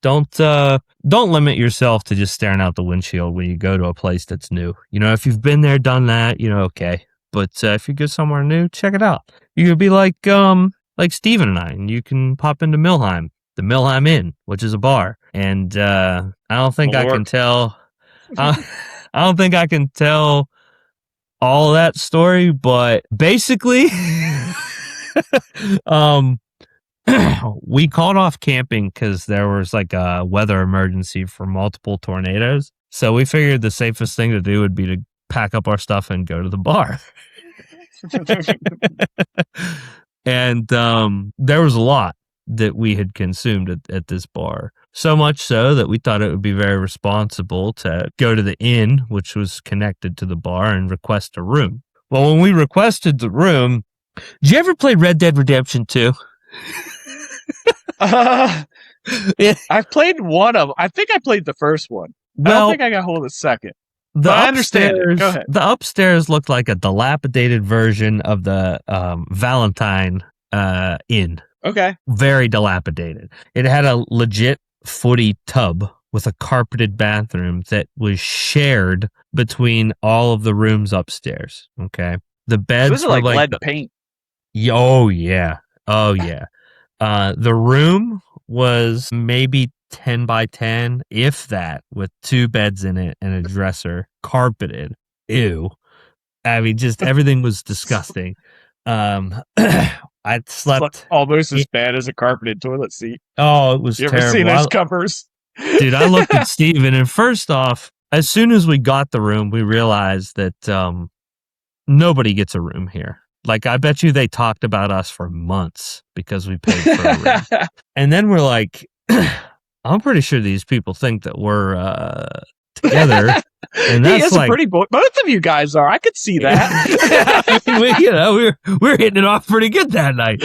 Don't limit yourself to just staring out the windshield when you go to a place that's new. If you've been there, done that, okay. But if you go somewhere new, check it out. You could be like Steven and I, and you can pop into Milheim, the Milheim Inn, which is a bar. And I don't think I can tell. I don't think I can tell all of that story, but basically, we called off camping because there was like a weather emergency for multiple tornadoes. So we figured the safest thing to do would be to pack up our stuff and go to the bar. And there was a lot that we had consumed at this bar. So much so that we thought it would be very responsible to go to the inn, which was connected to the bar, and request a room. Well, when we requested the room, did you ever play Red Dead Redemption 2? I've played one of them. I think I played the first one. I don't think I got hold of the second. I understand it. Go ahead. The upstairs looked like a dilapidated version of the Valentine Inn. Okay. Very dilapidated. It had a legit footy tub with a carpeted bathroom that was shared between all of the rooms upstairs. Okay. The beds was like lead paint. Oh yeah. The room was maybe 10 by 10, if that, with 2 beds in it and a dresser, carpeted. Ew. I mean, just everything was disgusting. I slept almost as bad as a carpeted toilet seat. Oh, it was terrible. You ever seen those covers? Dude, I looked at Steven, and first off, as soon as we got the room, we realized that nobody gets a room here. Like, I bet you they talked about us for months because we paid for a room. And then we're like, I'm pretty sure these people think that we're together. And that's like a pretty boy. Both of you guys are. I could see that. we're hitting it off pretty good that night.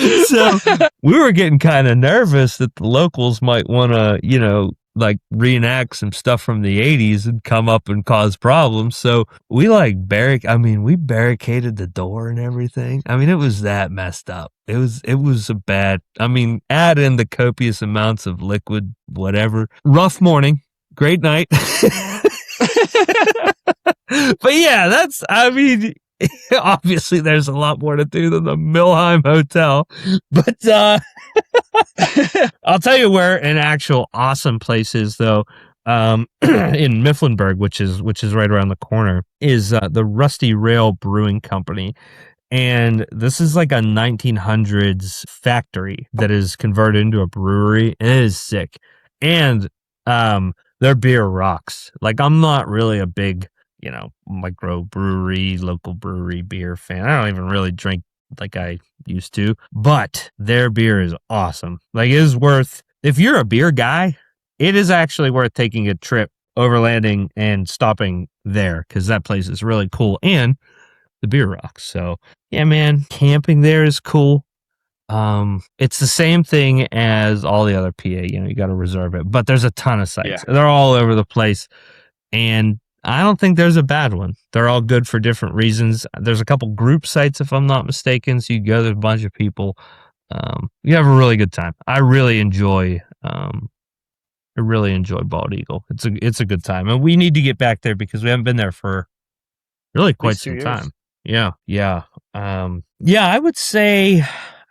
And so we were getting kind of nervous that the locals might want to, like reenact some stuff from the 80s and come up and cause problems. So we we barricaded the door and everything. I mean, it was that messed up. It was a bad, add in the copious amounts of liquid, whatever. Rough morning, great night. But yeah, obviously there's a lot more to do than the Milheim Hotel, but I'll tell you where an actual awesome place is, though. In Mifflinburg, which is right around the corner, is the Rusty Rail Brewing Company. And this is like a 1900s factory that is converted into a brewery. It is sick. And their beer rocks. Like, I'm not really a big microbrewery, local brewery beer fan. I don't even really drink like I used to, but their beer is awesome. Like, it is worth, if you're a beer guy, it is actually worth taking a trip overlanding and stopping there, because that place is really cool and the beer rocks. So yeah, man, camping there is cool. It's the same thing as all the other PA, you got to reserve it, but there's a ton of sites. Yeah. They're all over the place, and I don't think there's a bad one. They're all good for different reasons. There's a couple group sites, if I'm not mistaken, so you go with a bunch of people. You have a really good time. I really enjoy Bald Eagle. It's a good time, and we need to get back there because we haven't been there for really quite some time. Yeah. I would say,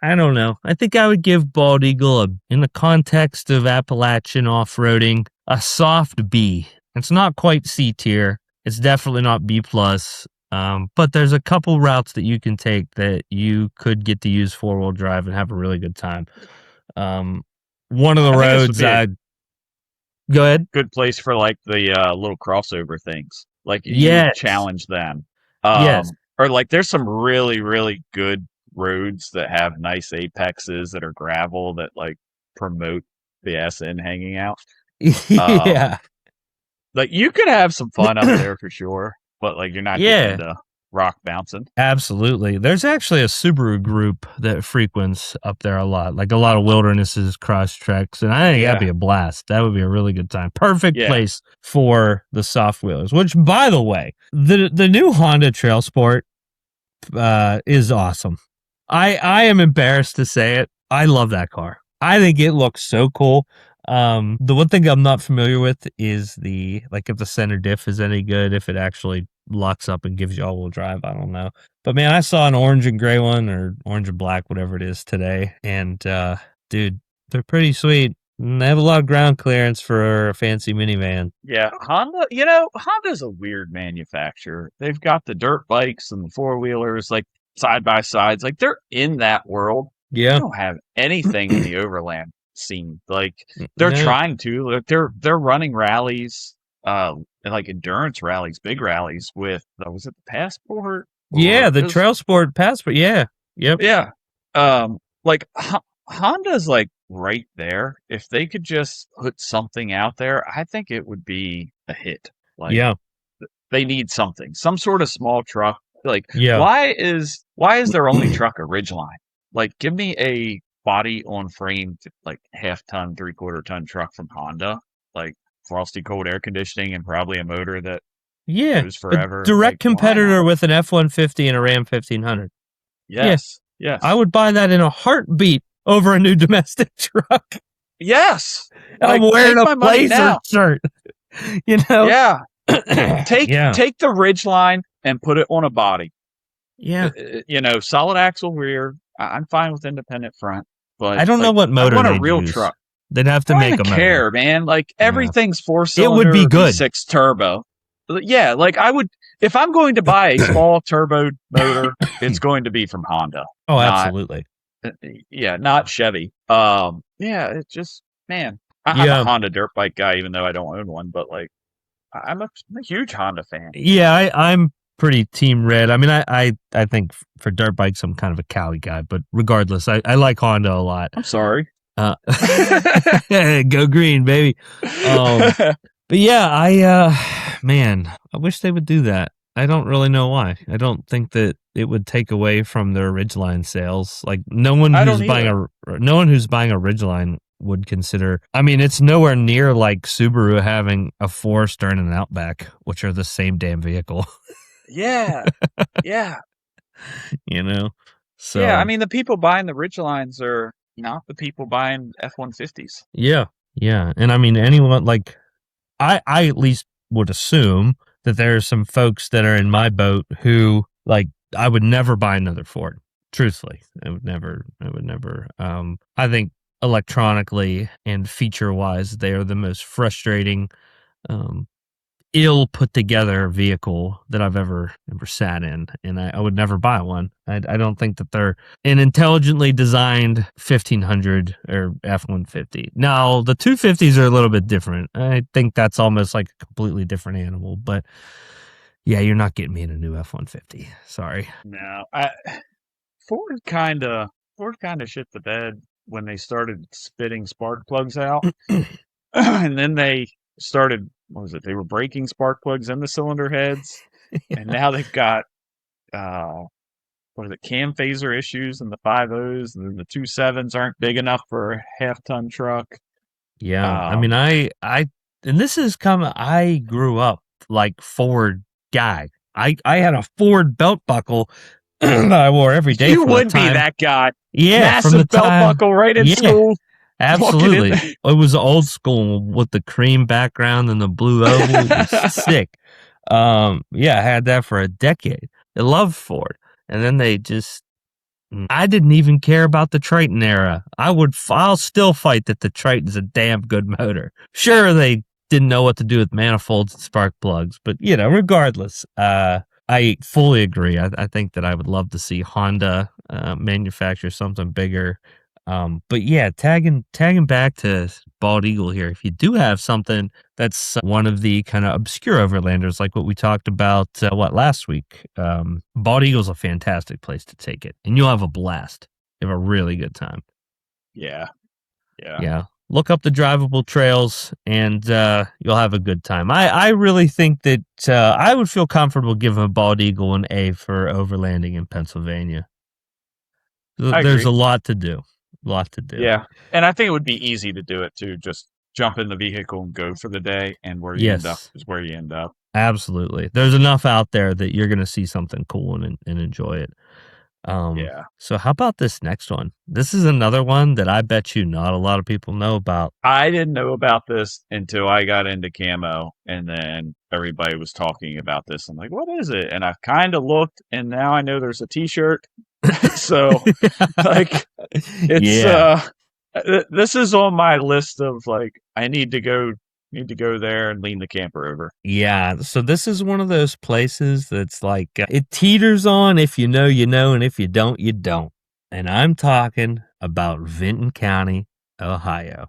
I don't know. I think I would give Bald Eagle in the context of Appalachian off-roading, a soft B. It's not quite C tier. It's definitely not B plus. But there's a couple routes that you can take that you could get to use four-wheel drive and have a really good time. One of the roads go ahead. Good place for like the little crossover things. Like you challenge them. Yes. Or like there's some really, really good roads that have nice apexes that are gravel that like promote the SN hanging out. Yeah. Like you could have some fun up there for sure, but like you're not getting into rock bouncing. Absolutely. There's actually a Subaru group that frequents up there a lot, like a lot of wildernesses, cross treks, and I think that'd be a blast. That would be a really good time. Perfect place for the soft wheelers, which, by the way, the new Honda Trail Sport is awesome. I am embarrassed to say it. I love that car. I think it looks so cool. The one thing I'm not familiar with is if the center diff is any good, if it actually locks up and gives you all-wheel drive. I don't know. But man, I saw an orange and gray one, or orange and black, whatever it is, today. And dude, they're pretty sweet. And they have a lot of ground clearance for a fancy minivan. Yeah, Honda, Honda's a weird manufacturer. They've got the dirt bikes and the four-wheelers, like side by sides. Like they're in that world. Yeah. They don't have anything in the overland scene. Like they're trying to. Like, they're running rallies, like endurance rallies, big rallies with was it the Passport? Yeah, the Trail Sport Passport. Yeah. Yep. Yeah. Like Honda's like right there. If they could just put something out there, I think it would be a hit. Like they need something, some sort of small truck. Like why is their only truck a Ridgeline? Like give me a body on frame, like half-ton, three-quarter-ton truck from Honda, like frosty cold air conditioning and probably a motor that goes forever. A direct competitor with an F-150 and a Ram 1500. Yes. I would buy that in a heartbeat over a new domestic truck. Yes. I'm wearing a Blazer shirt. Yeah. Take the Ridgeline and put it on a body. Yeah. Solid axle rear. I'm fine with independent front, but I don't know what motor. I want a real truck. They'd have to make a motor. Care, man. Like everything's 4-cylinder. It would be good. V6 turbo. Yeah, like I would. If I'm going to buy a small turbo motor, it's going to be from Honda. Oh, absolutely. Not Chevy. It's just, man. I'm a Honda dirt bike guy, even though I don't own one. But like, I'm a huge Honda fan. Yeah, I'm pretty team red. I mean, I think for dirt bikes, I'm kind of a Cali guy, but regardless, I like Honda a lot. I'm sorry. Go green, baby. But yeah, I wish they would do that. I don't really know why. I don't think that it would take away from their Ridgeline sales. Like no one who's buying a Ridgeline would consider. I mean, it's nowhere near like Subaru having a Forester and an Outback, which are the same damn vehicle. Yeah. So yeah. I mean, the people buying the Ridgelines are not the people buying F-150s. Yeah, and I mean, anyone like I at least would assume that there are some folks that are in my boat who like I would never buy another Ford. Truthfully, I would never. I think electronically and feature wise, they are the most frustrating, ill put together vehicle that I've ever sat in, and I would never buy one. I don't think that they're an intelligently designed 1500 or F-150. Now the 250s are a little bit different. I think that's almost like a completely different animal, but Yeah, you're not getting me in a new F-150. Sorry. No, Ford kind of shit the bed when they started spitting spark plugs out, and then they started. What was it? They were breaking spark plugs in the cylinder heads, and now they've got what is it? Cam phaser issues in the 5.0s, and then the 2.7s aren't big enough for a half-ton truck. Yeah, I mean, and this is coming. I grew up like Ford guy. I had a Ford belt buckle that I wore every day. You from would the time, be that guy. yeah, Massive from the belt time, buckle right in yeah, school. absolutely. It was old school with the cream background and the blue oval. It was sick. Yeah, I had that for a decade. I loved Ford, and then they just. I didn't even care about the Triton era. I'll still fight that the Triton's a damn good motor. Sure, they didn't know what to do with manifolds and spark plugs, but regardless, I fully agree. I think that I would love to see Honda manufacture something bigger. But yeah, tagging back to Bald Eagle here, if you do have something that's one of the kind of obscure overlanders, like what we talked about, last week, Bald Eagle's a fantastic place to take it, and you'll have a blast. You have a really good time. Yeah. Look up the drivable trails, and you'll have a good time. I really think that I would feel comfortable giving a Bald Eagle an A for overlanding in Pennsylvania. There's a lot to do. Yeah, and I think it would be easy to do it too. Just jump in the vehicle and go for the day, and where you end up is where you end up. Absolutely. There's enough out there that you're going to see something cool and enjoy it. Yeah. So how about this next one? This is another one that I bet you not a lot of people know about. I didn't know about this until I got into camo, and then everybody was talking about this. I'm like, what is it? And I kind of looked, and now I know there's a T-shirt. So, like, it's this is on my list of like I need to go there and lean the camper over. Yeah, so this is one of those places that's like it teeters on if you know, and if you don't, you don't. And I'm talking about Vinton County, Ohio.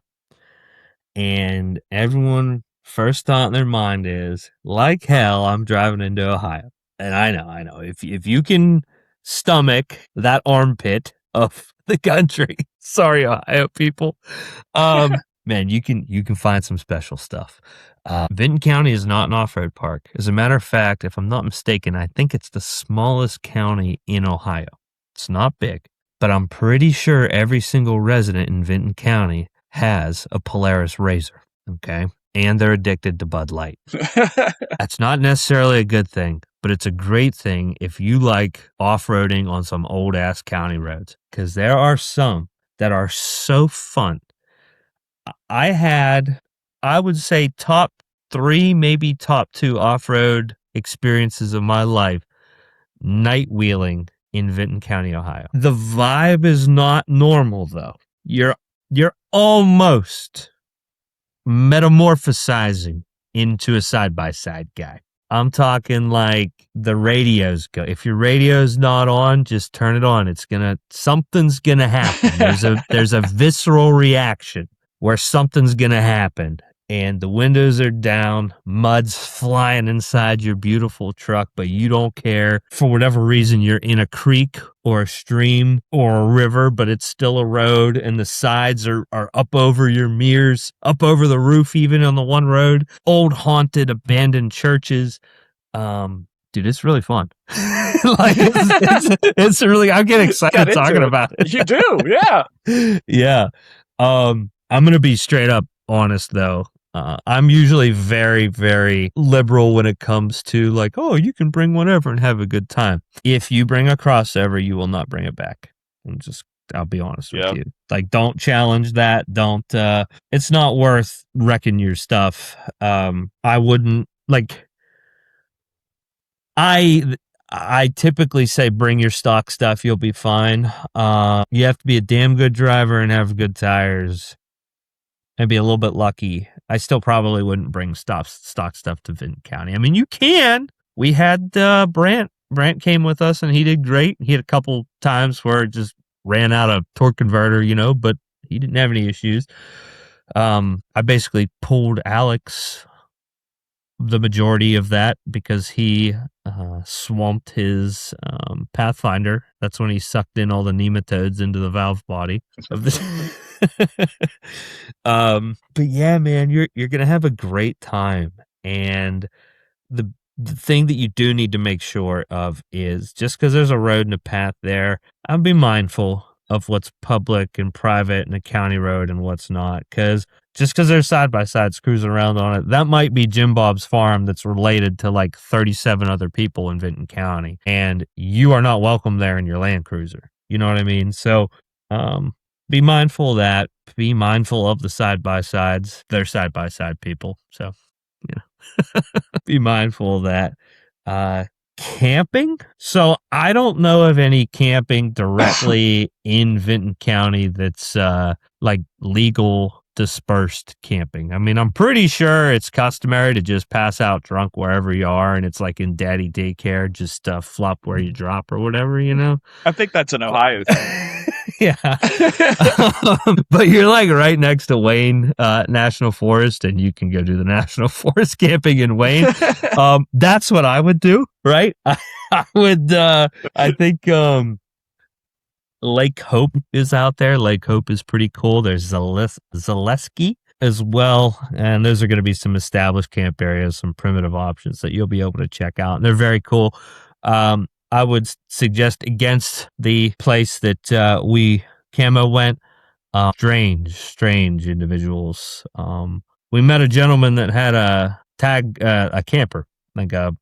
And everyone first thought in their mind is, like hell, I'm driving into Ohio. And I know. If you can stomach that armpit of the country, sorry, Ohio people, man, you can find some special stuff. Vinton County is not an off-road park. As a matter of fact, if I'm not mistaken, I think it's the smallest county in Ohio. It's not big, but I'm pretty sure every single resident in Vinton County has a Polaris Razor, okay? And they're addicted to Bud Light. That's not necessarily a good thing, but it's a great thing if you like off-roading on some old-ass county roads, because there are some that are so fun. I would say top 3, maybe top 2 off-road experiences of my life, night wheeling in Vinton County, Ohio. The vibe is not normal, though. You're almost metamorphosizing into a side-by-side guy. I'm talking like the radios go. If your radio's not on, just turn it on. Something's gonna happen. There's a visceral reaction where something's gonna happen. And the windows are down, mud's flying inside your beautiful truck, but you don't care. For whatever reason, you're in a creek or a stream or a river, but it's still a road, and the sides are up over your mirrors, up over the roof, even on the one road. Old haunted, abandoned churches. Dude, it's really fun. Like it's really. I get excited talking about it. You do, yeah, yeah. I'm gonna be straight up honest though. I'm usually very, very liberal when it comes to like, oh, you can bring whatever and have a good time. If you bring a crossover, you will not bring it back. I'll be honest with you. Like, don't challenge that. Don't, it's not worth wrecking your stuff. I wouldn't like, I typically say bring your stock stuff. You'll be fine. You have to be a damn good driver and have good tires. And be a little bit lucky. I still probably wouldn't bring stock stuff to Vinton County. I mean, you can. We had Brant. Brant came with us, and he did great. He had a couple times where it just ran out of torque converter, but he didn't have any issues. I basically pulled Alex the majority of that because he swamped his Pathfinder. That's when he sucked in all the nematodes into the valve body of this. But yeah, man, you're gonna have a great time. And the thing that you do need to make sure of is just because there's a road and a path there, I'll be mindful of what's public and private and a county road and what's not. Because just because there's side by sides cruising around on it, that might be Jim Bob's farm that's related to like 37 other people in Vinton County, and you are not welcome there in your Land Cruiser. You know what I mean? So, be mindful of that. Be mindful of the side by sides. They're side by side people. So, be mindful of that. Camping. So I don't know of any camping directly in Vinton County that's like legal dispersed camping. I mean, I'm pretty sure it's customary to just pass out drunk wherever you are, and it's like in daddy daycare, just flop where you drop or whatever, you know? I think that's an Ohio thing. Yeah. But you're like right next to Wayne National Forest, and you can go do the National Forest camping in Wayne. That's what I would do, right? I would, I think Lake Hope is out there. Lake Hope is pretty cool. There's Zaleski as well, and those are going to be some established camp areas, some primitive options that you'll be able to check out, and they're very cool. I would suggest against the place that CAMO went. Strange individuals. We met a gentleman that had a camper, like a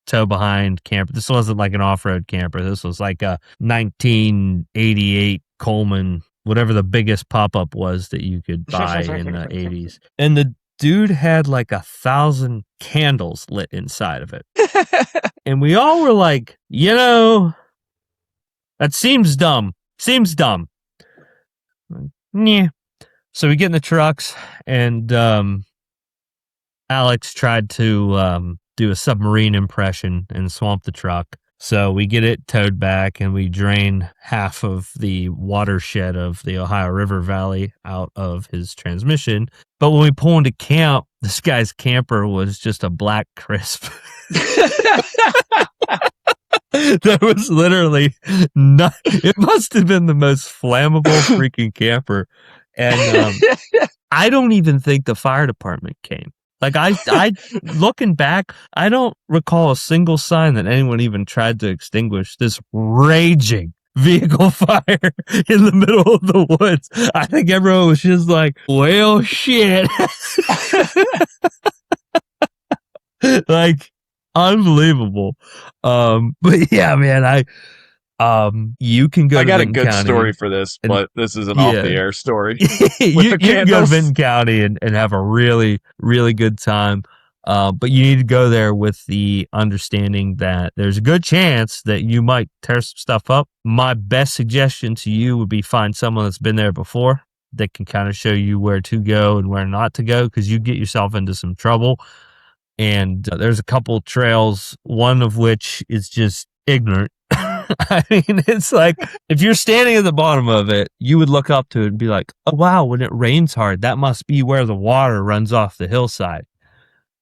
tow behind camper. This wasn't like an off-road camper. This was like a 1988 Coleman, whatever the biggest pop-up was that you could buy in the 80s. And the dude had like 1,000 candles lit inside of it. And we all were like, that seems dumb. Yeah. So we get in the trucks, and Alex tried to do a submarine impression and swamp the truck. So we get it towed back, and we drain half of the watershed of the Ohio River Valley out of his transmission. But when we pull into camp, this guy's camper was just a black crisp. That was literally not, it must have been the most flammable freaking camper. And I don't even think the fire department came. Like I looking back, I don't recall a single sign that anyone even tried to extinguish this raging vehicle fire in the middle of the woods. I think everyone was just like, well, shit. Like, unbelievable. But yeah, man, you can go. I to got Vinton a good County story for this, but this is an off the air story. You can go to Vinton County and have a really, really good time. But you need to go there with the understanding that there's a good chance that you might tear some stuff up. My best suggestion to you would be find someone that's been there before that can kind of show you where to go and where not to go, because you get yourself into some trouble. And there's a couple trails, one of which is just ignorant. I mean, it's like, if you're standing at the bottom of it, you would look up to it and be like, oh, wow, when it rains hard, that must be where the water runs off the hillside.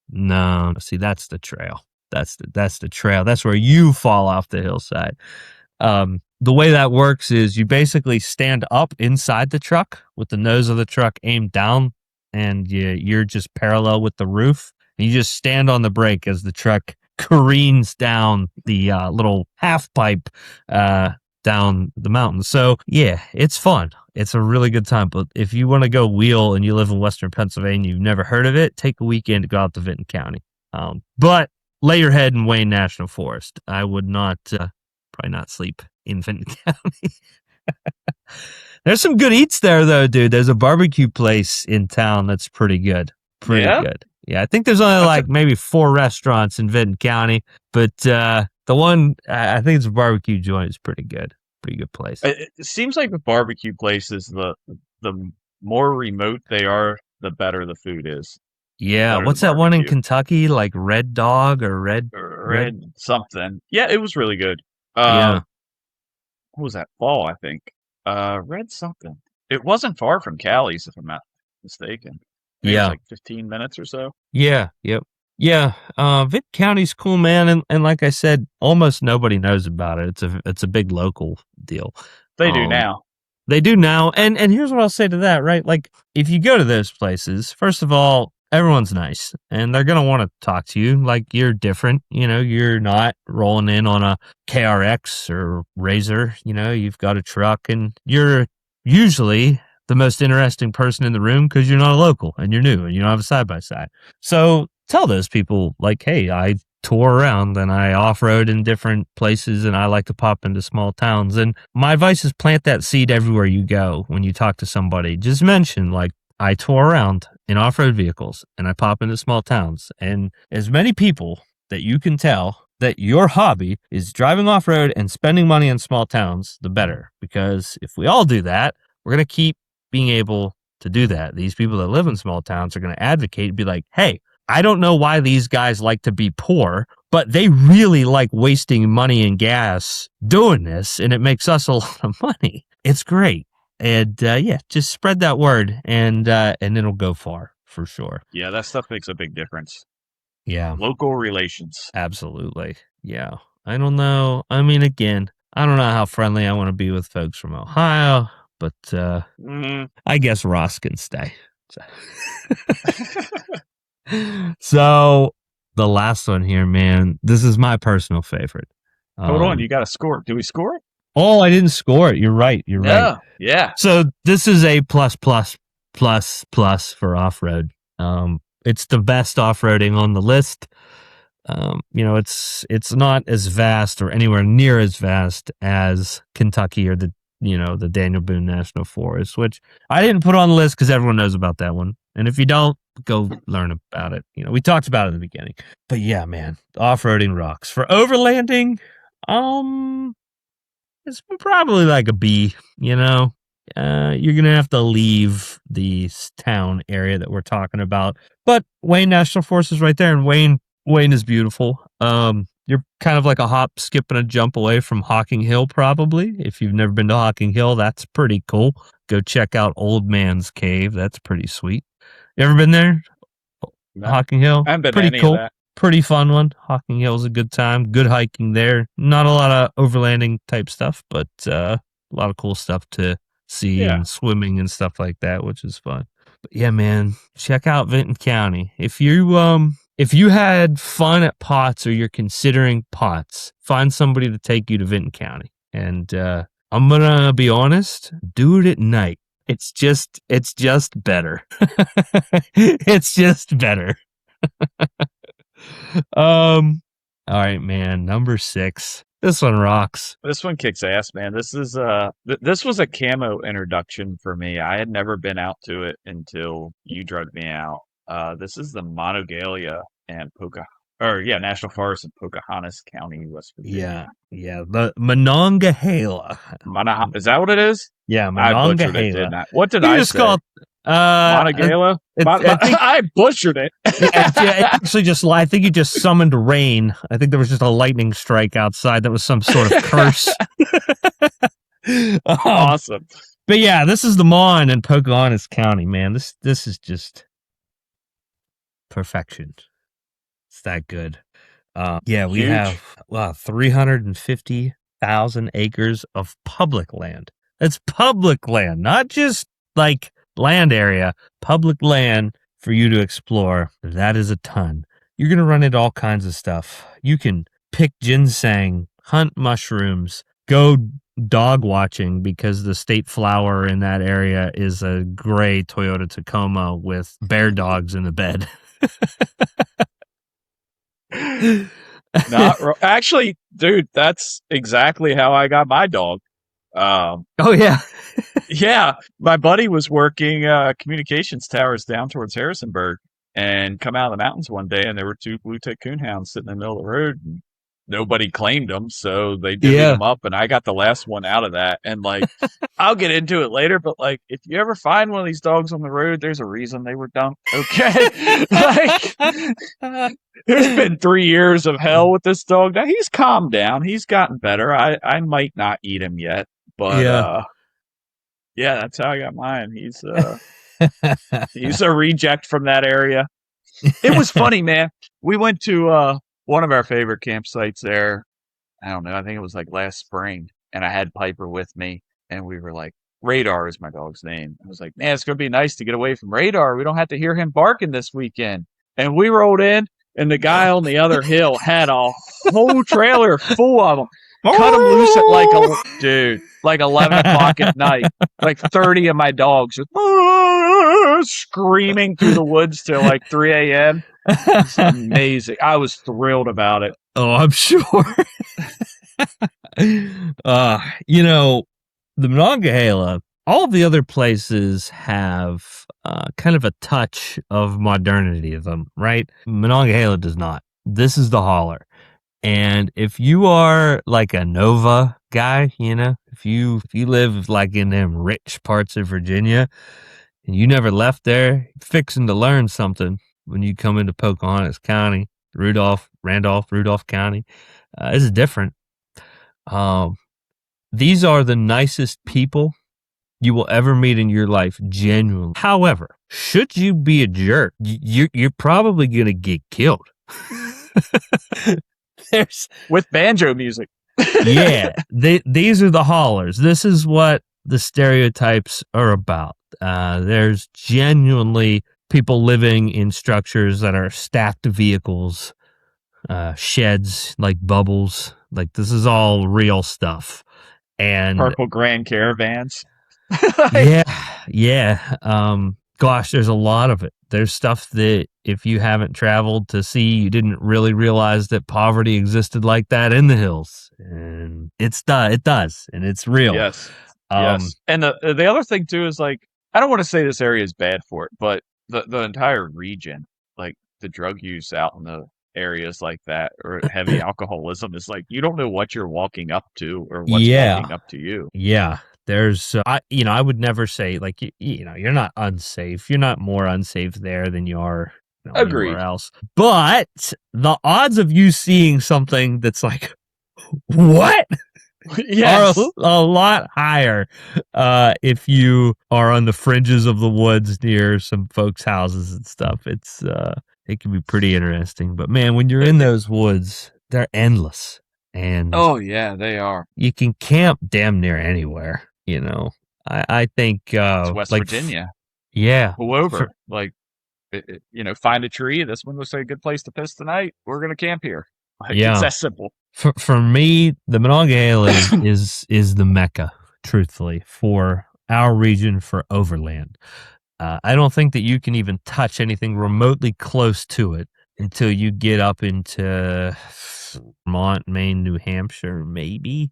No, see, that's the trail. That's the trail. That's where you fall off the hillside. The way that works is you basically stand up inside the truck with the nose of the truck aimed down, and you're just parallel with the roof. And you just stand on the brake as the truck careens down the little half pipe down the mountain. So yeah, it's fun. It's a really good time. But if you want to go wheel and you live in Western Pennsylvania, you've never heard of it, take a weekend to go out to Vinton County. But lay your head in Wayne National Forest. I would not probably not sleep in Vinton County. There's some good eats there though, dude. There's a barbecue place in town that's pretty good. Pretty good. Yeah, I think there's only like maybe 4 restaurants in Vinton County, but the one, I think it's a barbecue joint, is pretty good. Pretty good place. It seems like the barbecue places, the more remote they are, the better the food is. Yeah, what's that one in Kentucky? Like Red Dog or Red something. Yeah, it was really good. Yeah. What was that? Fall, I think. Red something. It wasn't far from Cali's, if I'm not mistaken. Maybe it was like 15 minutes or so. Yeah, yep. Yeah, Vinton County's cool, man, and like I said, almost nobody knows about it. It's a big local deal. They do now. They do now, and here's what I'll say to that, right? Like, if you go to those places, first of all, everyone's nice, and they're gonna want to talk to you. Like, you're different, you're not rolling in on a KRX or Razor. You've got a truck, and you're usually the most interesting person in the room because you're not a local and you're new and you don't have a side by side. So tell those people, like, hey, I tour around and I off-road in different places and I like to pop into small towns. And my advice is plant that seed everywhere you go. When you talk to somebody, just mention, like, I tour around in off-road vehicles and I pop into small towns. And as many people that you can tell that your hobby is driving off-road and spending money in small towns, the better. Because if we all do that, we're going to keep being able to do that. These people that live in small towns are going to advocate and be like, hey, I don't know why these guys like to be poor, but they really like wasting money and gas doing this, and it makes us a lot of money. It's great. And just spread that word, and it'll go far for sure. Yeah, that stuff makes a big difference. Yeah. Local relations. Absolutely. Yeah. I don't know. I mean, again, I don't know how friendly I want to be with folks from Ohio, but I guess Ross can stay. So the last one here, man, this is my personal favorite. Hold on, you got to score. Do we score it? Oh, I didn't score it. You're right. Right. Yeah. So this is a plus for off-road. It's the best off-roading on the list. It's not as vast or anywhere near as vast as Kentucky or the Daniel Boone National Forest, which I didn't put on the list because everyone knows about that one. And if you don't, go learn about it. We talked about it in the beginning. But yeah, man, off-roading rocks. For overlanding, it's probably like a B, you're going to have to leave the town area that we're talking about. But Wayne National Forest is right there, and Wayne is beautiful. You're kind of like a hop, skip, and a jump away from Hocking Hill, probably. If you've never been to Hocking Hill, that's pretty cool. Go check out Old Man's Cave. That's pretty sweet. You ever been there? No. Hocking Hill? I haven't been pretty to any cool. Of that. Pretty fun one. Hocking Hill's a good time. Good hiking there. Not a lot of overlanding type stuff, but a lot of cool stuff to see and swimming and stuff like that, which is fun. But yeah, man, check out Vinton County. If you had fun at Potts or you're considering Potts, find somebody to take you to Vinton County. And I'm gonna be honest, do it at night. It's just better. It's just better. All right, man. Number 6. This one rocks. This one kicks ass, man. This is this was a camo introduction for me. I had never been out to it until you drugged me out. This is the Monongalia and National Forest in Pocahontas County, West Virginia. Yeah, the Monongahela. Is that what it is? Yeah, Monongahela. What did I say? Call it, Monongahela? I butchered it. I think you just summoned rain. I think there was just a lightning strike outside that was some sort of curse. Awesome. But yeah, this is the Mon in Pocahontas County, man. This is just perfection. It's that good. We have 350,000 acres of public land. That's public land, not just like land area, public land for you to explore. That is a ton. You're going to run into all kinds of stuff. You can pick ginseng, hunt mushrooms, go dog watching because the state flower in that area is a gray Toyota Tacoma with bear dogs in the bed. Actually, dude, that's exactly how I got my dog. Oh yeah. Yeah, my buddy was working communications towers down towards Harrisonburg and come out of the mountains one day, and there were 2 blue tick coonhounds sitting in the middle of the road, and nobody claimed them, so they divvied them up, and I got the last one out of that. And like, I'll get into it later, but like, if you ever find one of these dogs on the road, there's a reason they were dumped. Okay, like, there's been 3 years of hell with this dog. Now he's calmed down. He's gotten better. I might not eat him yet, but that's how I got mine. He's a reject from that area. It was funny, man. We went to one of our favorite campsites there. I don't know. I think it was like last spring, and I had Piper with me, and we were like, Radar is my dog's name. I was like, man, it's gonna be nice to get away from Radar. We don't have to hear him barking this weekend. And we rolled in, and the guy on the other hill had a whole trailer full of them. Cut them loose at like 11 o'clock at night. Like 30 of my dogs just screaming through the woods till like 3 a.m. It's amazing. I was thrilled about it. Oh, I'm sure. The Monongahela, all of the other places have kind of a touch of modernity to them, right? Monongahela does not. This is the holler. And if you are like a Nova guy, if you live like in them rich parts of Virginia and you never left there, you're fixing to learn something when you come into Pocahontas County, Randolph County. This is different. These are the nicest people you will ever meet in your life, genuinely. However, should you be a jerk, you're probably going to get killed. With banjo music. Yeah, these are the haulers. This is what the stereotypes are about. There's genuinely people living in structures that are stacked vehicles, sheds, like bubbles. Like, this is all real stuff. And purple Grand Caravans. Yeah. Gosh, there's a lot of it. There's stuff that if you haven't traveled to see, you didn't really realize that poverty existed like that in the hills. And it does, and it's real. Yes. Yes. And the other thing too is, like, I don't want to say this area is bad for it, but the entire region, like the drug use out in the areas like that, or heavy alcoholism, is like, you don't know what you're walking up to or what's walking up to you. Yeah. There's, I would never say, like, you're not unsafe. You're not more unsafe there than you are anywhere else. But the odds of you seeing something that's like, what? Yes. Are a lot higher if you are on the fringes of the woods near some folks' houses and stuff. It can be pretty interesting. But man, when you're in those woods, they're endless. And oh yeah, they are. You can camp damn near anywhere. I think it's West Virginia. Yeah, pull over. Find a tree. This one looks like a good place to piss tonight. We're gonna camp here. It's that simple. For me, the Monongahela is the Mecca, truthfully, for our region for overland. I don't think that you can even touch anything remotely close to it until you get up into Vermont, Maine, New Hampshire, maybe.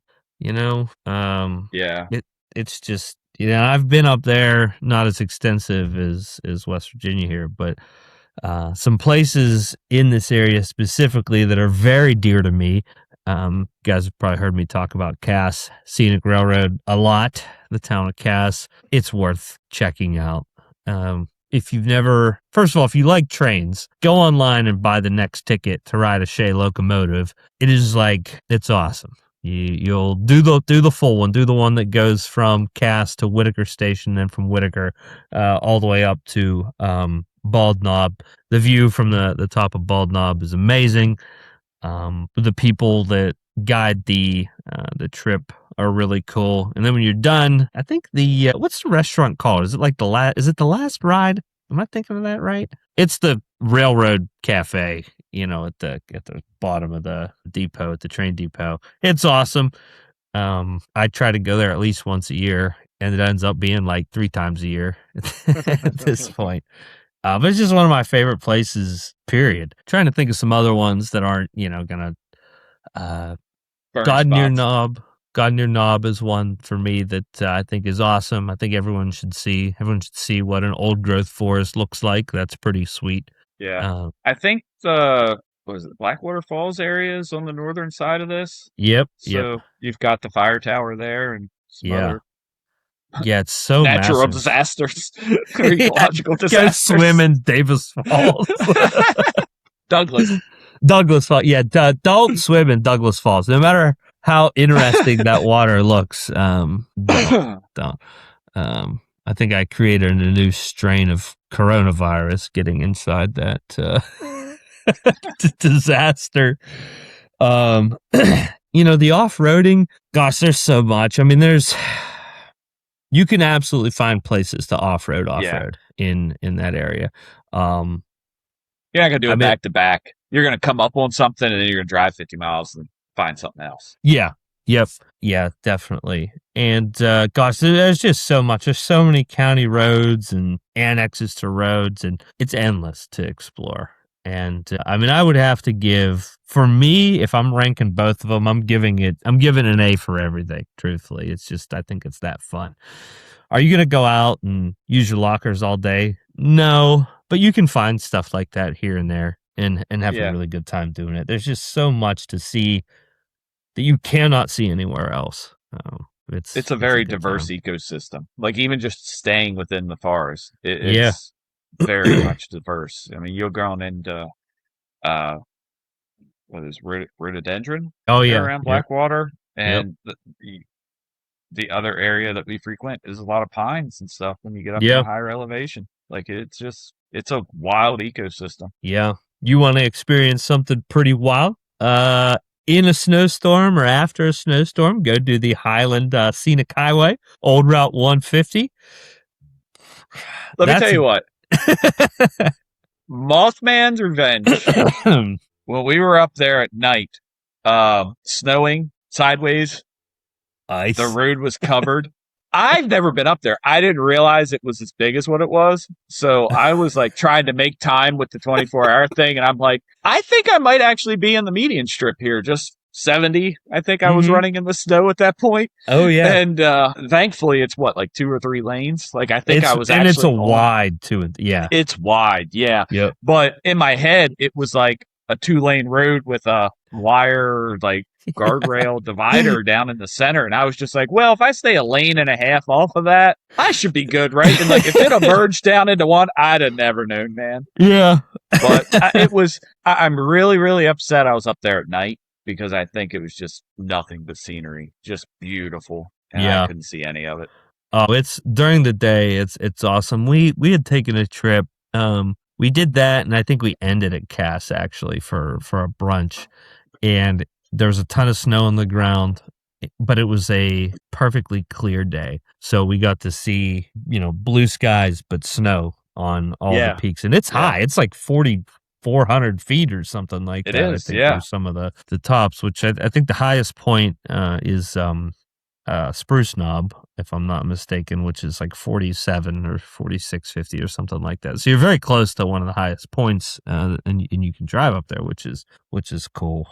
It's just, I've been up there, not as extensive as West Virginia here, but some places in this area specifically that are very dear to me. You guys have probably heard me talk about Cass Scenic Railroad a lot, the town of Cass. It's worth checking out. If you've never, first of all, if you like trains, go online and buy the next ticket to ride a Shea locomotive. It is it's awesome. You'll do the full one, do the one that goes from Cass to Whitaker Station, then from Whitaker all the way up to Bald Knob. The view from the top of Bald Knob is amazing. The people that guide the trip are really cool. And then when you're done, I think what's the restaurant called? Is it the last ride? Am I thinking of that right? It's the Railroad Cafe, at the bottom of the depot, at the train depot. It's awesome. I try to go there at least once a year, and it ends up being like 3 times a year at this point. But it's just one of my favorite places, period. Trying to think of some other ones that aren't, gonna God Near Knob is one for me that I think is awesome. I think everyone should see what an old growth forest looks like. That's pretty sweet. Yeah. I think Blackwater Falls area is on the northern side of this. Yep. So you've got the fire tower there and some other it's so natural massive. Disasters, ecological disasters. Go swim in Davis Falls. Douglas Falls. Yeah, don't swim in Douglas Falls. No matter how interesting that water looks. Don't. I I think I created a new strain of coronavirus getting inside that disaster. The off-roading, gosh, there's so much. I mean, you can absolutely find places to off-road in that area. You're not going to do it back to back. You're going to come up on something and then you're going to drive 50 miles and find something else. Yeah. Yep. Yeah, definitely. And gosh, there's just so much. There's so many county roads and annexes to roads, and it's endless to explore. And I would have to give, for me, if I'm ranking both of them, I'm giving an A for everything, truthfully. It's just, I think it's that fun. Are you going to go out and use your lockers all day? No, but you can find stuff like that here and there and have a really good time doing it. There's just so much to see that you cannot see anywhere else. It's a very diverse ecosystem. Like even just staying within the forest, it's very much diverse. I mean, you're going into what is rhododendron? Oh yeah, around Blackwater, and the other area that we frequent is a lot of pines and stuff. When you get up to a higher elevation, like it's a wild ecosystem. Yeah, you want to experience something pretty wild? In a snowstorm or after a snowstorm, go do the Highland Scenic Highway, Old Route 150. Let me tell you what. Mothman's Revenge. When we were up there at night, snowing sideways, ice. The road was covered. I've never been up there. I didn't realize it was as big as what it was. So I was like trying to make time with the 24-hour thing. And I'm like, I think I might actually be in the median strip here. Just 70. I think I was running in the snow at that point. Oh, yeah. And thankfully, it's like 2 or 3 lanes. Like I think I was actually. And it's wide too. Yeah. It's wide. Yeah. Yep. But in my head, it was like a 2-lane road with a wire, like, guardrail divider down in the center, and I was just like, well, if I stay a lane and a half off of that, I should be good, right? And like if it emerged down into one, I'd have never known, man. Yeah. But I'm really, really upset I was up there at night because I think it was just nothing but scenery, just beautiful, and I couldn't see any of it. Oh, it's during the day, it's awesome. We had taken a trip. We did that, and I think we ended at Cass actually for a brunch, and there was a ton of snow on the ground, but it was a perfectly clear day. So we got to see, blue skies, but snow on all the peaks. And it's high. It's like 4,400 feet or something like that. It is, I think, for some of the tops, which I think the highest point is Spruce Knob, if I'm not mistaken, which is like 47 or 4650 or something like that. So you're very close to one of the highest points, and you can drive up there, which is cool.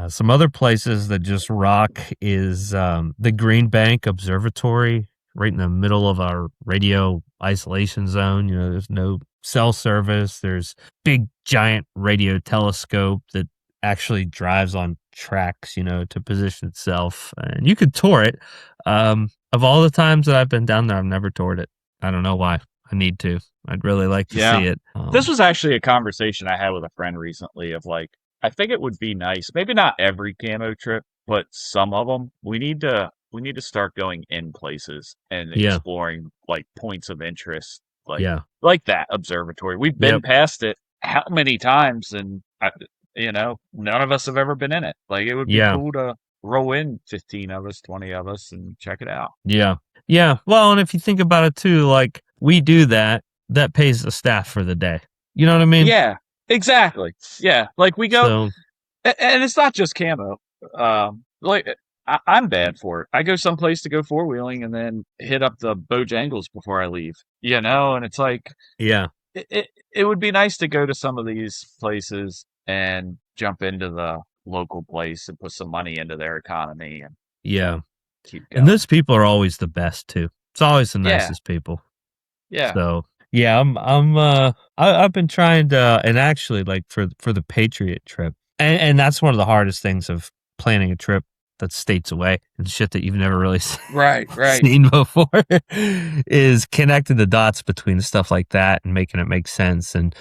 Some other places that just rock is the Green Bank Observatory, right in the middle of our radio isolation zone. There's no cell service. There's big giant radio telescope that actually drives on tracks, to position itself, and you could tour it. Of all the times that I've been down there, I've never toured it. I don't know why. I need to. I'd really like to see it. This was actually a conversation I had with a friend recently of like, I think it would be nice, maybe not every camo trip, but some of them. We need to start going in places and exploring like points of interest, like that observatory. We've been past it how many times, and none of us have ever been in it. Like it would be cool to roll in 15 of us, 20 of us and check it out. Yeah. Yeah. Well, and if you think about it too, like we do that pays the staff for the day. You know what I mean? Yeah, exactly. Yeah. Like we go, and it's not just camo. I'm bad for it. I go someplace to go 4-wheeling and then hit up the Bojangles before I leave, and it's like, it would be nice to go to some of these places and jump into the local place and put some money into their economy and keep going. And those people are always the best too. It's always the nicest people. Yeah. So I've been trying to, and actually like for the Patriot trip, and that's one of the hardest things of planning a trip that's states away and shit that you've never really seen before is connecting the dots between stuff like that and making it make sense. And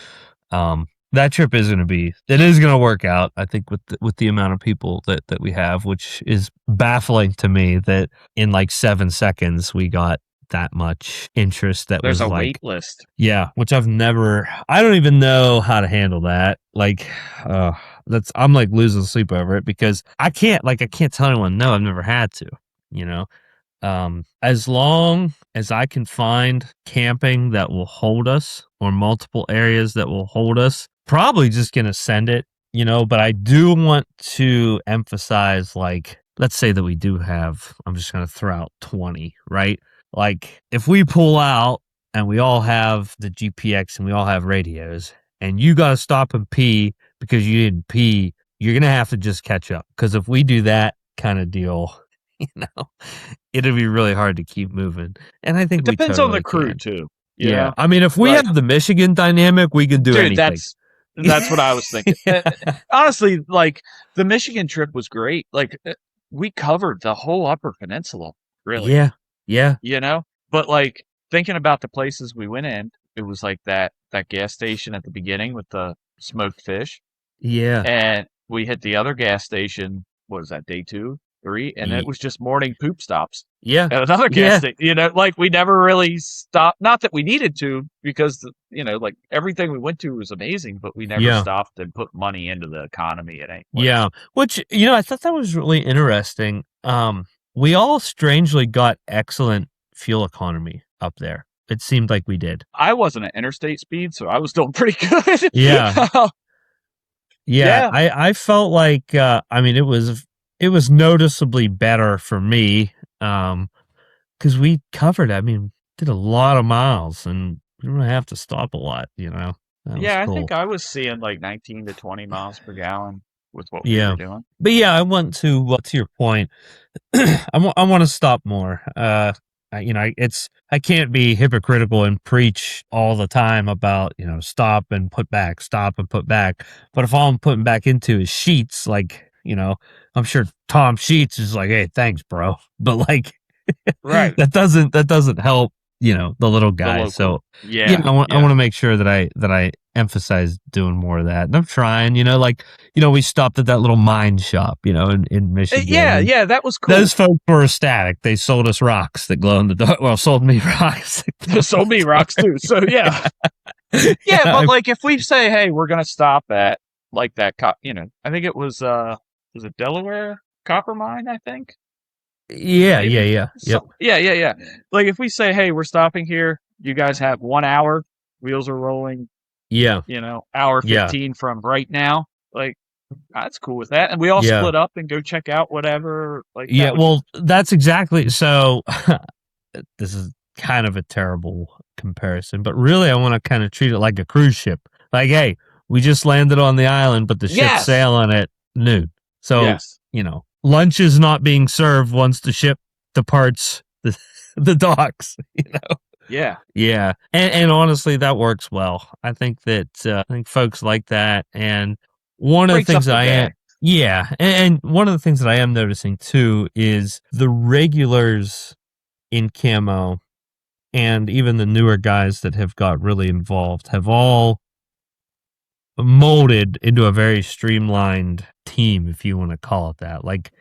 that trip is going to work out, I think, with the amount of people that we have, which is baffling to me that in like 7 seconds we got that much interest that There's was a like, wait list. yeah, which I don't even know how to handle that. Like, I'm like losing sleep over it because I can't tell anyone, no, I've never had to, you know? As long as I can find camping that will hold us or multiple areas that will hold us, probably just going to send it, but I do want to emphasize, like, let's say that we do have, I'm just going to throw out 20, right? Like, if we pull out and we all have the GPX and we all have radios and you got to stop and pee because you didn't pee, you're going to have to just catch up. Because if we do that kind of deal, it'll be really hard to keep moving. And I think It depends on the crew can. too. Yeah. Know? I mean, if we have the Michigan dynamic, we can do anything. That's what I was thinking. Honestly, like the Michigan trip was great. Like we covered the whole Upper Peninsula, really. Yeah. But like thinking about the places we went in, it was like that gas station at the beginning with the smoked fish. Yeah. And we hit the other gas station. What was that, day 2, 3? And it was just morning poop stops. Yeah. At another gas station. Like we never really stopped. Not that we needed to, because like everything we went to was amazing, but we never stopped and put money into the economy at any place. Yeah. Which, I thought that was really interesting. We all strangely got excellent fuel economy up there. It seemed like we did. I wasn't at interstate speed, so I was doing pretty good. Yeah. Yeah. I felt like, it was noticeably better for me. Because we covered, did a lot of miles and we don't have to stop a lot, Yeah, cool. I think I was seeing like 19 to 20 miles per gallon with what we were doing. But yeah, I want to your point, I want to stop more. I can't be hypocritical and preach all the time about, stop and put back. But if all I'm putting back into is sheets, like, I'm sure Tom Sheets is like, hey, thanks, bro. But like, right, that doesn't help, the little guy. So I want to make sure that I emphasize doing more of that. And I'm trying, we stopped at that little mine shop, in Michigan. Yeah, that was cool. Those folks were ecstatic. They sold us rocks that glow in the dark. Well, sold me rocks. They sold me rocks too. So yeah. But like if we say, hey, we're gonna stop at like that, I think it was it Delaware copper mine? I think. Yeah. Yep. Yeah. Like if we say, hey, we're stopping here, you guys have 1 hour, wheels are rolling. Yeah. Hour 15 from right now. Like that's cool with that. And we all split up and go check out whatever. Like that's exactly so. This is kind of a terrible comparison, but really I want to kind of treat it like a cruise ship. Like, hey, we just landed on the island, but the ship's sailing at noon. So, lunch is not being served once the ship departs the docks, Yeah. Yeah. And honestly, that works well. I think that, folks like that. And one of the things that and one of the things that I am noticing too is the regulars in CAMO and even the newer guys that have got really involved have all molded into a very streamlined team, if you want to call it that. Like,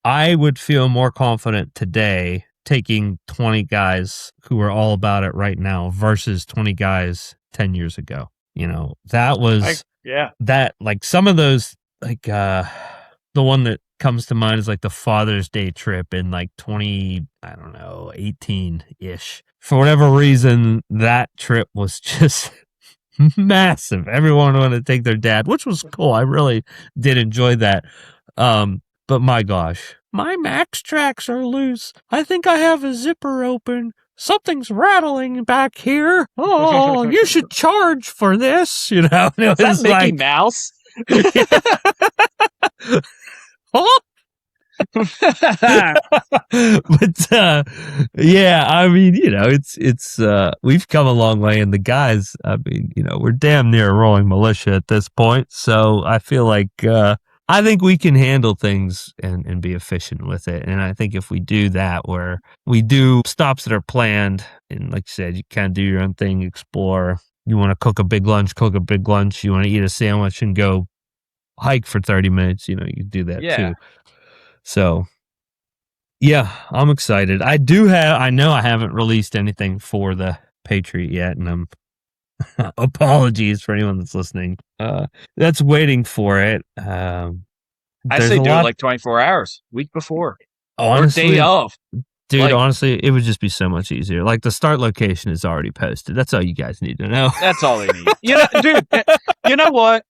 I would feel more confident today taking 20 guys who are all about it right now versus 20 guys 10 years ago. That was that, like, some of those, like, the one that comes to mind is like the Father's Day trip in like 18-ish. For whatever reason, that trip was just massive. Everyone wanted to take their dad, which was cool. I really did enjoy that. But my gosh, my max tracks are loose. I think I have a zipper open. Something's rattling back here. Oh, you should charge for this. Is that Mickey Mouse? Huh? But it's we've come a long way, and the guys, we're damn near a rolling militia at this point. So I feel like I think we can handle things and be efficient with it. And I think if we do that, where we do stops that are planned, and like you said, you kind of do your own thing, explore. You want to cook a big lunch. You want to eat a sandwich and go hike for 30 minutes. You do that too. So Yeah, I'm excited. I know I haven't released anything for the Patriot yet, and I'm apologies for anyone that's listening. That's waiting for it. I There's say a do it lot. like 24 hours, week before, or day Honestly, of. dude, Like, honestly, it would just be so much easier. Like the start location is already posted. That's all you guys need to know. that's all they need. Dude, you know what?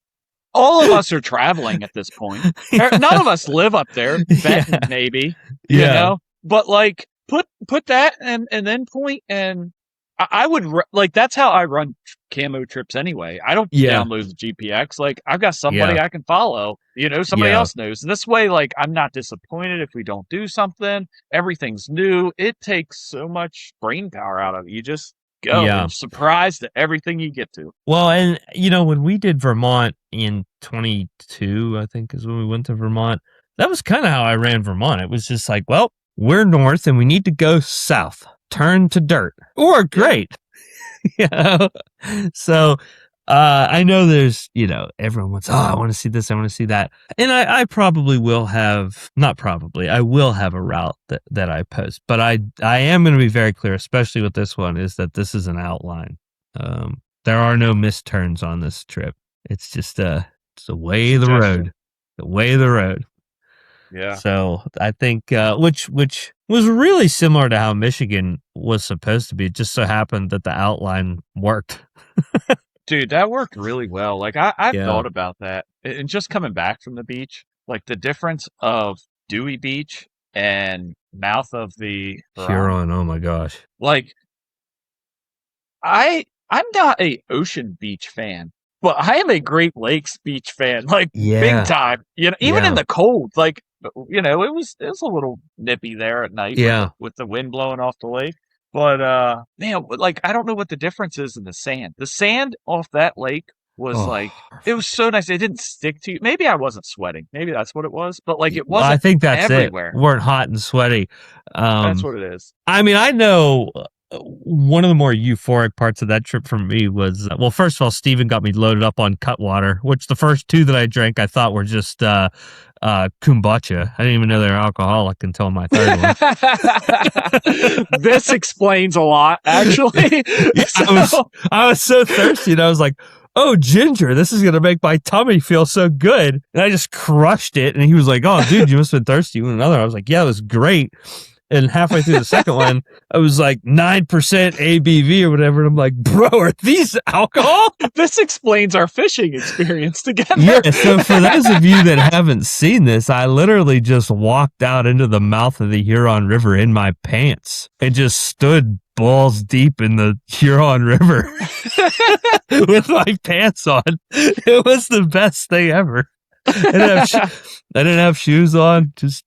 All of us are traveling at this point. Yeah. None of us live up there. Benton, Yeah. maybe, Yeah. but like put that and then point, and I would like, that's how I run camo trips anyway. I don't Yeah. download the GPX. Like, I've got somebody Yeah. I can follow, somebody Yeah. else knows. And this way, like, I'm not disappointed if we don't do something. Everything's new. It takes so much brain power out of it. You just go and Yeah. you're surprised at everything you get to. Well, and when we did Vermont in 22, I think is when we went to Vermont. That was kind of how I ran Vermont. It was just like, well, we're north and we need to go south. Turn to dirt. Or great. So I know there's, everyone wants, I want to see this, I want to see that. And I probably will have, not probably, I will have a route that I post. But I am going to be very clear, especially with this one, is that this is an outline. There are no misturns on this trip. It's just it's the way of the road. The way of the road. Yeah. So I think which was really similar to how Michigan was supposed to be. It just so happened that the outline worked. Dude, that worked really well. Like, I've Yeah. thought about that. And just coming back from the beach, like the difference of Dewey Beach and mouth of the Huron, oh my gosh. Like, I'm not a ocean beach fan, but I am a Great Lakes beach fan, like, Yeah. big time. Even in the cold, like, it was a little nippy there at night, Yeah. with the wind blowing off the lake. But man, like, I don't know what the difference is in the sand. The sand off that lake was like, it was so nice. It didn't stick to you. Maybe I wasn't sweating. Maybe that's what it was. But like, it Well, wasn't I think that's everywhere. it. Weren't hot and sweaty. That's what it is. I mean, I know one of the more euphoric parts of that trip for me was, well, first of all, Steven got me loaded up on Cutwater, which the first two that I drank I thought were just kombucha. I didn't even know they were alcoholic until my third one. This explains a lot, actually. Yeah, I was so thirsty, and I was like, oh, ginger, this is going to make my tummy feel so good. And I just crushed it, and he was like, oh, dude, you must have been thirsty. You want another? I was like, yeah, it was great. And halfway through the second one, I was like 9% ABV or whatever. And I'm like, bro, are these alcohol? This explains our fishing experience together. Yeah. So for those of you that haven't seen this, I literally just walked out into the mouth of the Huron River in my pants and just stood balls deep in the Huron River with my pants on. It was the best thing ever. I didn't have shoes on. Just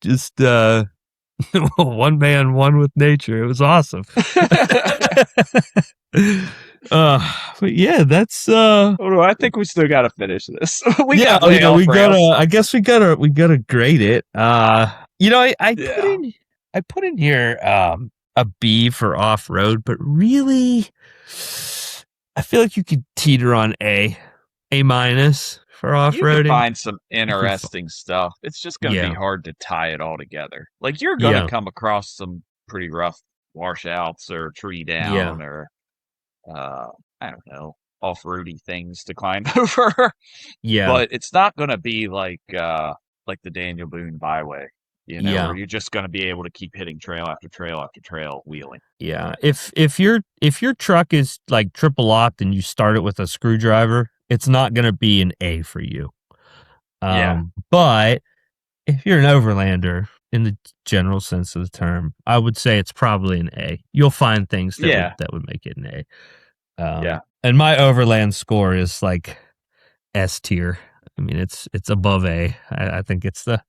one man, one with nature. It was awesome. But yeah, that's I think we still gotta finish this. we gotta grade it. I put in here a B for off road, but really I feel like you could teeter on A minus for off roading. You can find some interesting stuff. It's just going to be hard to tie it all together. Like, you're going to come across some pretty rough washouts or tree down or I don't know, off-roady things to climb over. Yeah, but it's not going to be like the Daniel Boone Byway. Where you're just going to be able to keep hitting trail after trail after trail, wheeling. Yeah, if your truck is like triple locked and you start it with a screwdriver, it's not going to be an A for you. But if you're an overlander in the general sense of the term, I would say it's probably an A. You'll find things that would make it an A. And my overland score is like S tier. I mean, it's above A. I think it's the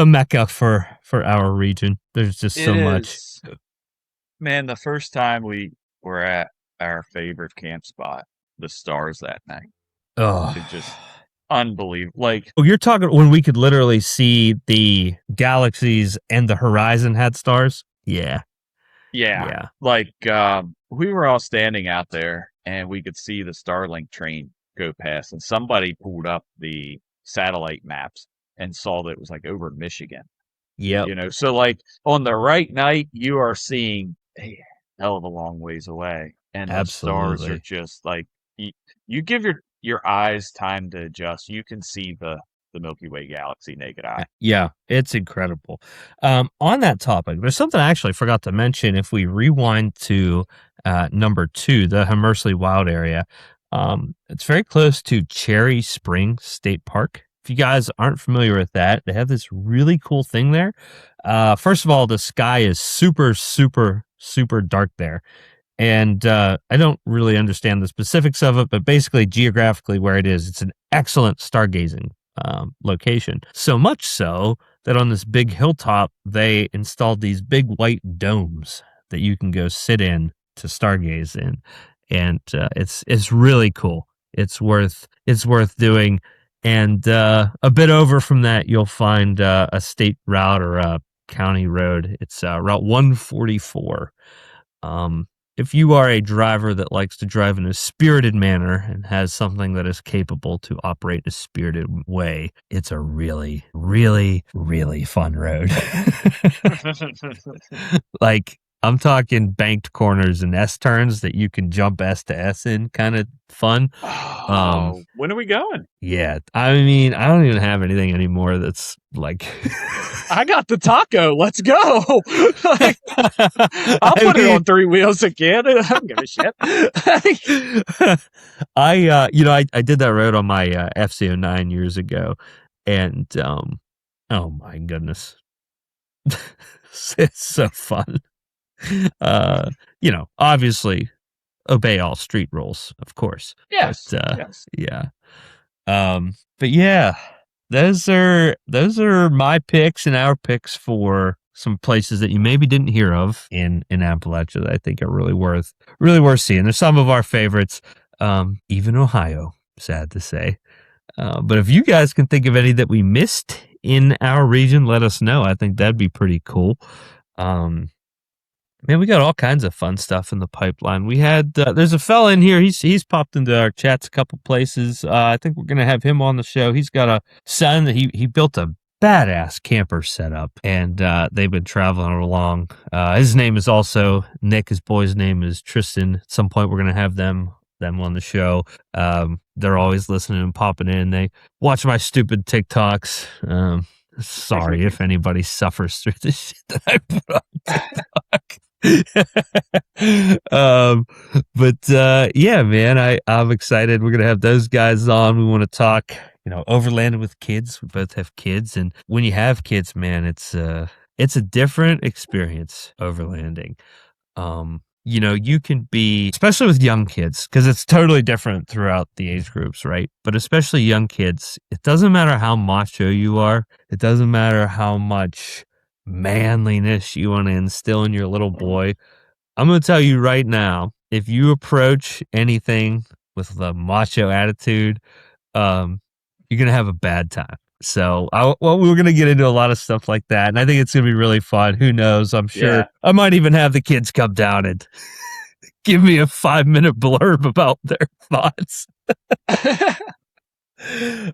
mecca for our region. There's just so much. Man, the first time we were at our favorite camp spot, the stars that night. Oh, it's just unbelievable. Like, you're talking when we could literally see the galaxies and the horizon had stars. Yeah. Like, we were all standing out there and we could see the Starlink train go past, and somebody pulled up the satellite maps and saw that it was like over Michigan. Yep. So like on the right night, you are seeing a hell of a long ways away, and the stars are Absolutely. just like you give your eyes time to adjust. You can see the Milky Way galaxy naked eye. Yeah, it's incredible. On that topic, there's something I actually forgot to mention. If we rewind to number 2, the Hamersley Wild Area, it's very close to Cherry Springs State Park. If you guys aren't familiar with that, they have this really cool thing there. First of all, the sky is super, super, super dark there. And I don't really understand the specifics of it, but basically, geographically, where it is, it's an excellent stargazing location. So much so that on this big hilltop, they installed these big white domes that you can go sit in to stargaze in, and it's really cool. It's worth doing. And a bit over from that, you'll find a state route or a county road. It's Route 144. If you are a driver that likes to drive in a spirited manner and has something that is capable to operate in a spirited way, it's a really, really, really fun road. Like, I'm talking banked corners and S turns that you can jump S to S in, kind of fun. When are we going? Yeah, I mean, I don't even have anything anymore that's like. I got the taco. Let's go. Like, I'll put it on 3 wheels again. I don't give a shit. I did that road on my FC09 years ago, and oh my goodness, it's so fun. Obviously, obey all street rules, of course. Yes. But, yes. Yeah. But yeah, those are my picks and our picks for some places that you maybe didn't hear of in Appalachia that I think are really worth seeing. They're some of our favorites, even Ohio, sad to say. But if you guys can think of any that we missed in our region, let us know. I think that'd be pretty cool. Man, we got all kinds of fun stuff in the pipeline. We had there's a fella in here. He's popped into our chats a couple places. I think we're gonna have him on the show. He's got a son that he built a badass camper setup, and they've been traveling along. His name is also Nick. His boy's name is Tristan. At some point, we're gonna have them on the show. They're always listening and popping in. They watch my stupid TikToks. Sorry if anybody suffers through the shit that I put on TikTok. Yeah, man, I'm excited. We're gonna have those guys on. We want to talk, overlanding with kids. We both have kids, and when you have kids, man, it's a different experience overlanding. You can be, especially with young kids, because it's totally different throughout the age groups, right? But especially young kids, it doesn't matter how macho you are. It doesn't matter how much manliness you want to instill in your little boy. I'm going to tell you right now, if you approach anything with a macho attitude, you're going to have a bad time. So, we're going to get into a lot of stuff like that, and I think it's going to be really fun. Who knows? I'm sure I might even have the kids come down and give me a 5-minute blurb about their thoughts.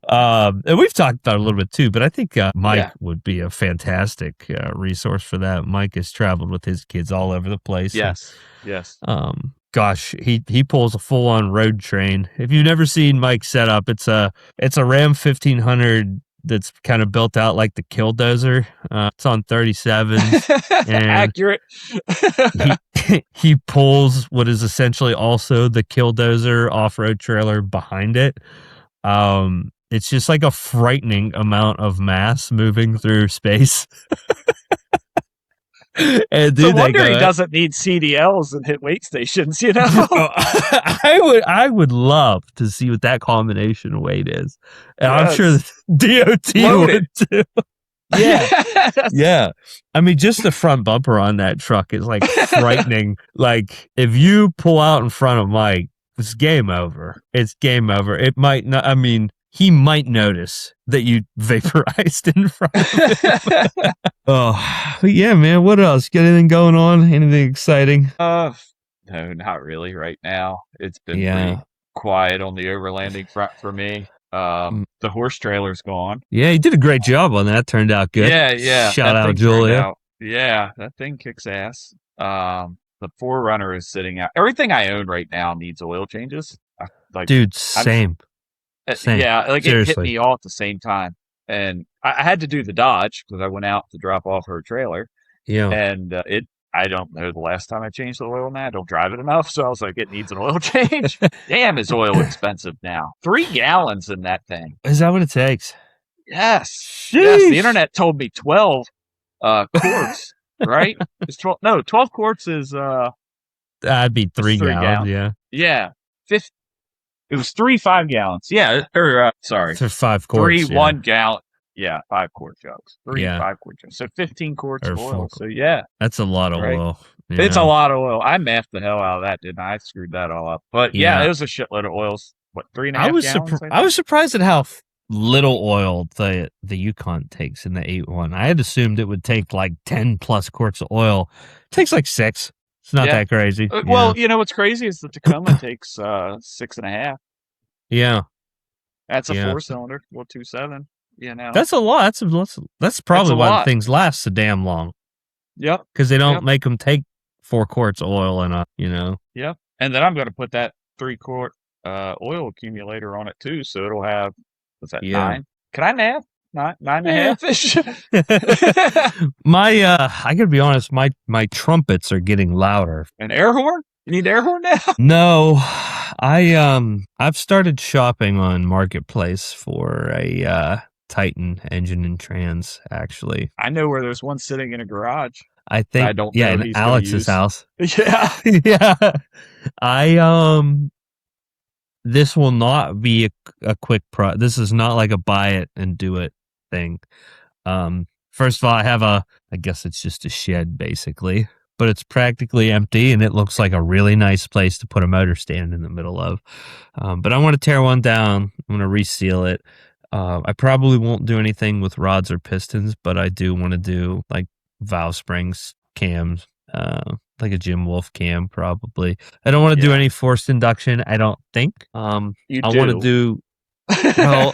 And we've talked about it a little bit too, but I think Mike would be a fantastic resource for that. Mike has traveled with his kids all over the place. Yes. Gosh, he pulls a full-on road train. If you've never seen Mike's setup, it's a Ram 1500 that's kind of built out like the Killdozer. It's on 37s. And accurate. he pulls what is essentially also the Killdozer off-road trailer behind it. It's just like a frightening amount of mass moving through space. And dude, no wonder he doesn't need CDLs and hit weight stations, I would love to see what that combination of weight is. And I'm sure the DOT would too. Yeah. I mean, just the front bumper on that truck is like frightening. Like, if you pull out in front of Mike, it's game over. It might not, he might notice that you vaporized in front of him. Oh, but yeah, man, what else? Got anything going on? Anything exciting? No, not really right now. It's been pretty quiet on the overlanding front for me. The horse trailer's gone. Yeah, he did a great job on that. Turned out good. Yeah. Shout That out, thing turned Julia. out. Yeah, that thing kicks ass. The Forerunner is sitting out. Everything I own right now needs oil changes. Like, Dude, I'm same. Same. yeah, like it hit Seriously. me all at the same time, and I had to do the Dodge because I went out to drop off her trailer, Yeah. and it. I don't know the last time I changed the oil on that. I don't drive it enough, so I was like, it needs an oil change. Damn, is oil expensive now? 3 gallons in that thing. Is that what it takes? Yes, Sheesh. yes. The internet told me 12 quarts, right? It's 12. No, 12 quarts is That'd be 3 3 gallons. gallons. Yeah. Yeah, it was 3 5 gallons. Yeah, or sorry, For 5 quarts. 3 1 gallon. Yeah, 5 quart jugs. 3 Yeah. 5 quart jugs. So 15 quarts Or of 4 oil. quarts. So yeah, That's a lot of right. oil. It's a lot of oil. I mathed the hell out of that, didn't I? I screwed that all up. But yeah, Yeah. it was a shitload of oils. What, 3.5 I was gallons? I was surprised at how little oil the Yukon takes in the 8.1. I had assumed it would take like 10 plus quarts of oil. It takes like 6. It's not Yeah. that crazy. Well, you know what's crazy is the Tacoma takes 6.5. Yeah. That's a Yeah. 4-cylinder, 4.27. You know, That's a lot. That's probably a why lot. things last so damn long. Yep, Because they don't Yep. make them take 4 quarts of oil in a, yep. And then I'm going to put that 3-quart oil accumulator on it too, so it'll have, what's that, Yeah. 9? Can I nab? 9.5-ish? I gotta be honest, my trumpets are getting louder. An air horn? You need air horn now? No, I've started shopping on Marketplace for a Titan engine and trans. Actually, I know where there's one sitting in a garage. I think I don't know in he's gonna Alex's use. house. Yeah. Yeah, this will not be a quick this is not like a buy it and do it thing. First of all, I guess it's just a shed basically, but it's practically empty and it looks like a really nice place to put a motor stand in the middle of. But I want to tear one down. I'm going to reseal it. I probably won't do anything with rods or pistons, but I do want to do like valve springs, cams, like a Jim Wolf cam probably. I don't want to do any forced induction, I don't think. You I do. want to do well,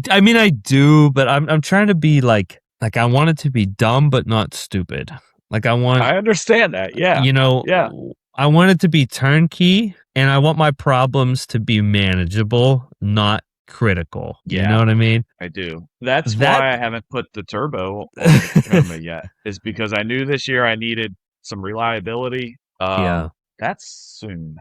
I mean I do, but I'm trying to be like I want it to be dumb but not stupid. Like I understand that. Yeah. Yeah. I want it to be turnkey and I want my problems to be manageable, not critical. You know what I mean? I do. That's why I haven't put the turbo on the Tacoma yet, is because I knew this year I needed some reliability. Yeah. That's soon.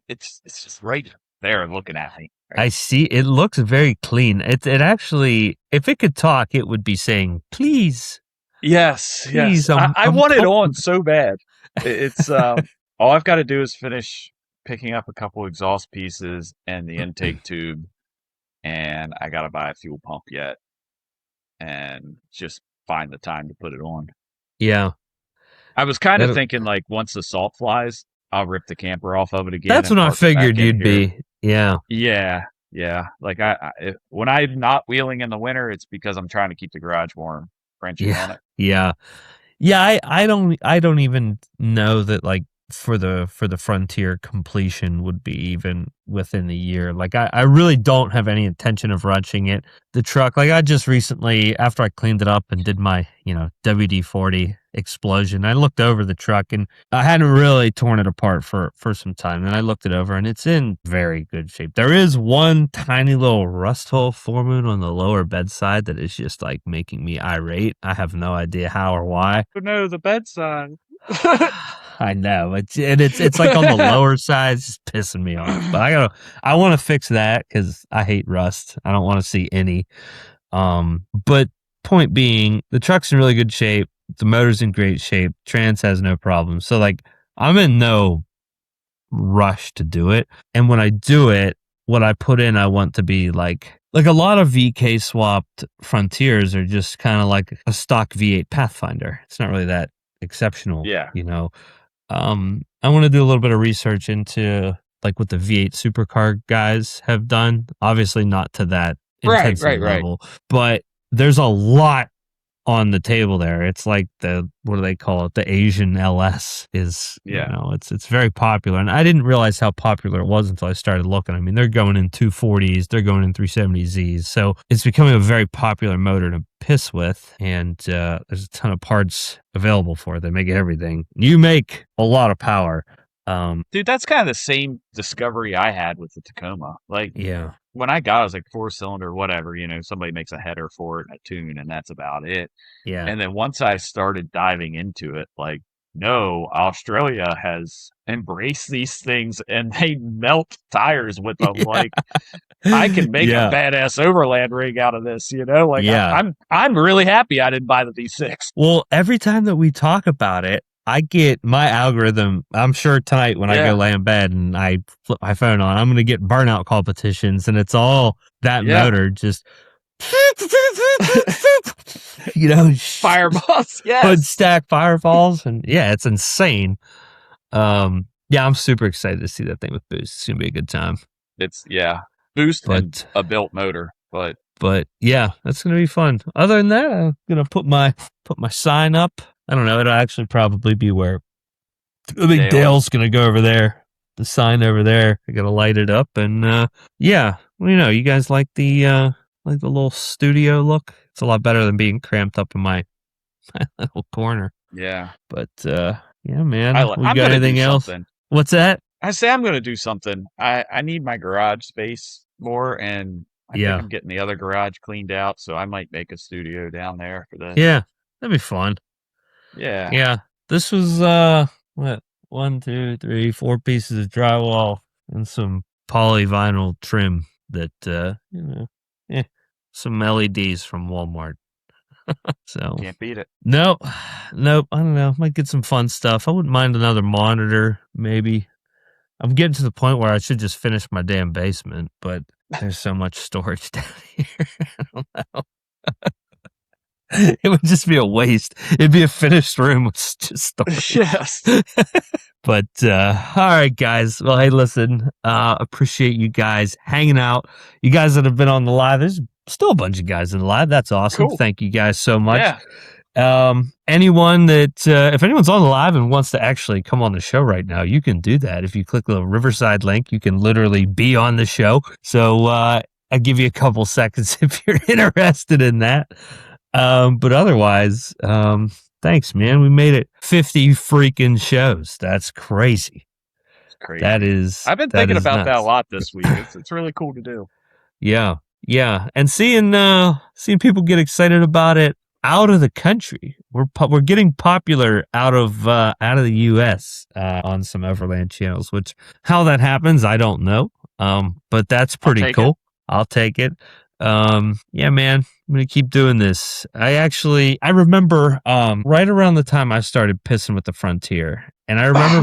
It's just right there looking at me. I see. It looks very clean. It actually, if it could talk, it would be saying, "Please, yes, please." yes." I want it on so bad. It's all I've got to do is finish picking up a couple exhaust pieces and the intake tube, and I got to buy a fuel pump yet, and just find the time to put it on. Yeah. I was kind of thinking like once the salt flies, I'll rip the camper off of it again. That's what I figured you'd be. Yeah. Yeah. Like when I'm not wheeling in the winter, it's because I'm trying to keep the garage warm, wrenching on it. Yeah. I don't even know that like for the Frontier completion would be even within the year. Like I really don't have any intention of wrenching it. The truck, like I just recently, after I cleaned it up and did my, WD-40 explosion, I looked over the truck and I hadn't really torn it apart for some time. And I looked it over and it's in very good shape. There is one tiny little rust hole forming on the lower bedside that is just like making me irate. I have no idea how or why. No, the bedside. I know it's like on the lower side, it's just pissing me off. But I want to fix that because I hate rust. I don't want to see any. But point being, the truck's in really good shape. The motor's in great shape. Trans has no problems. So like, I'm in no rush to do it. And when I do it, what I put in, I want to be like a lot of VK swapped Frontiers are just kind of like a stock V8 Pathfinder. It's not really that exceptional. Yeah. I want to do a little bit of research into like what the V8 supercar guys have done. Obviously not to that intensity level, but there's a lot on the table there. It's like what do they call it? The Asian LS is, it's very popular. And I didn't realize how popular it was until I started looking. I mean, they're going in 240s, they're going in 370Zs. So it's becoming a very popular motor to piss with. And there's a ton of parts available for it. They make everything. You make a lot of power. Dude, that's kind of the same discovery I had with the Tacoma. Like, yeah. When I got it, I was like 4-cylinder, whatever, somebody makes a header for it and a tune, and that's about it. Yeah. And then once I started diving into it, like, no, Australia has embraced these things and they melt tires with them. Yeah. Like, I can make a badass overland rig out of this, Like, I'm really happy I didn't buy the V6. Well, every time that we talk about it, I get my algorithm. I'm sure tonight when I go lay in bed and I flip my phone on, I'm going to get burnout competitions, and it's all that motor just, fireballs, stack fireballs, and it's insane. I'm super excited to see that thing with boost. It's going to be a good time. It's boost and a built motor, but that's going to be fun. Other than that, I'm going to put my sign up. I don't know. It'll actually probably be where I think Dale's going to go over there. The sign over there. I got to light it up. And you guys like the little studio look? It's a lot better than being cramped up in my little corner. Yeah. But man. I'm got anything else? Something. What's that? I say I'm going to do something. I need my garage space more, and I think I'm getting the other garage cleaned out, so I might make a studio down there for this. Yeah, that'd be fun. Yeah. Yeah. This was 1, 2, 3, 4 pieces of drywall and some polyvinyl trim that some LEDs from Walmart. So can't beat it. Nope. I don't know. Might get some fun stuff. I wouldn't mind another monitor, maybe. I'm getting to the point where I should just finish my damn basement, but there's so much storage down here. I don't know. It would just be a waste. It'd be a finished room with just storage. Yes. But, all right, guys. Well, hey, listen, appreciate you guys hanging out. You guys that have been on the live, there's still a bunch of guys in the live. That's awesome. Cool. Thank you guys so much. Yeah. Anyone that, if anyone's on the live and wants to actually come on the show right now, you can do that. If you click the Riverside link, you can literally be on the show. So, I'll give you a couple seconds if you're interested in that. But otherwise, thanks, man. We made it 50 freaking shows. That's crazy. It's crazy. That is. I've been thinking about that a lot this week. It's really cool to do. Yeah. And seeing people get excited about it out of the country. We're getting popular out of the U.S. On some Overland channels. Which how that happens, I don't know. But that's pretty cool. I'll take it. Yeah, man, I'm going to keep doing this. I remember, right around the time I started pissing with the Frontier, and I remember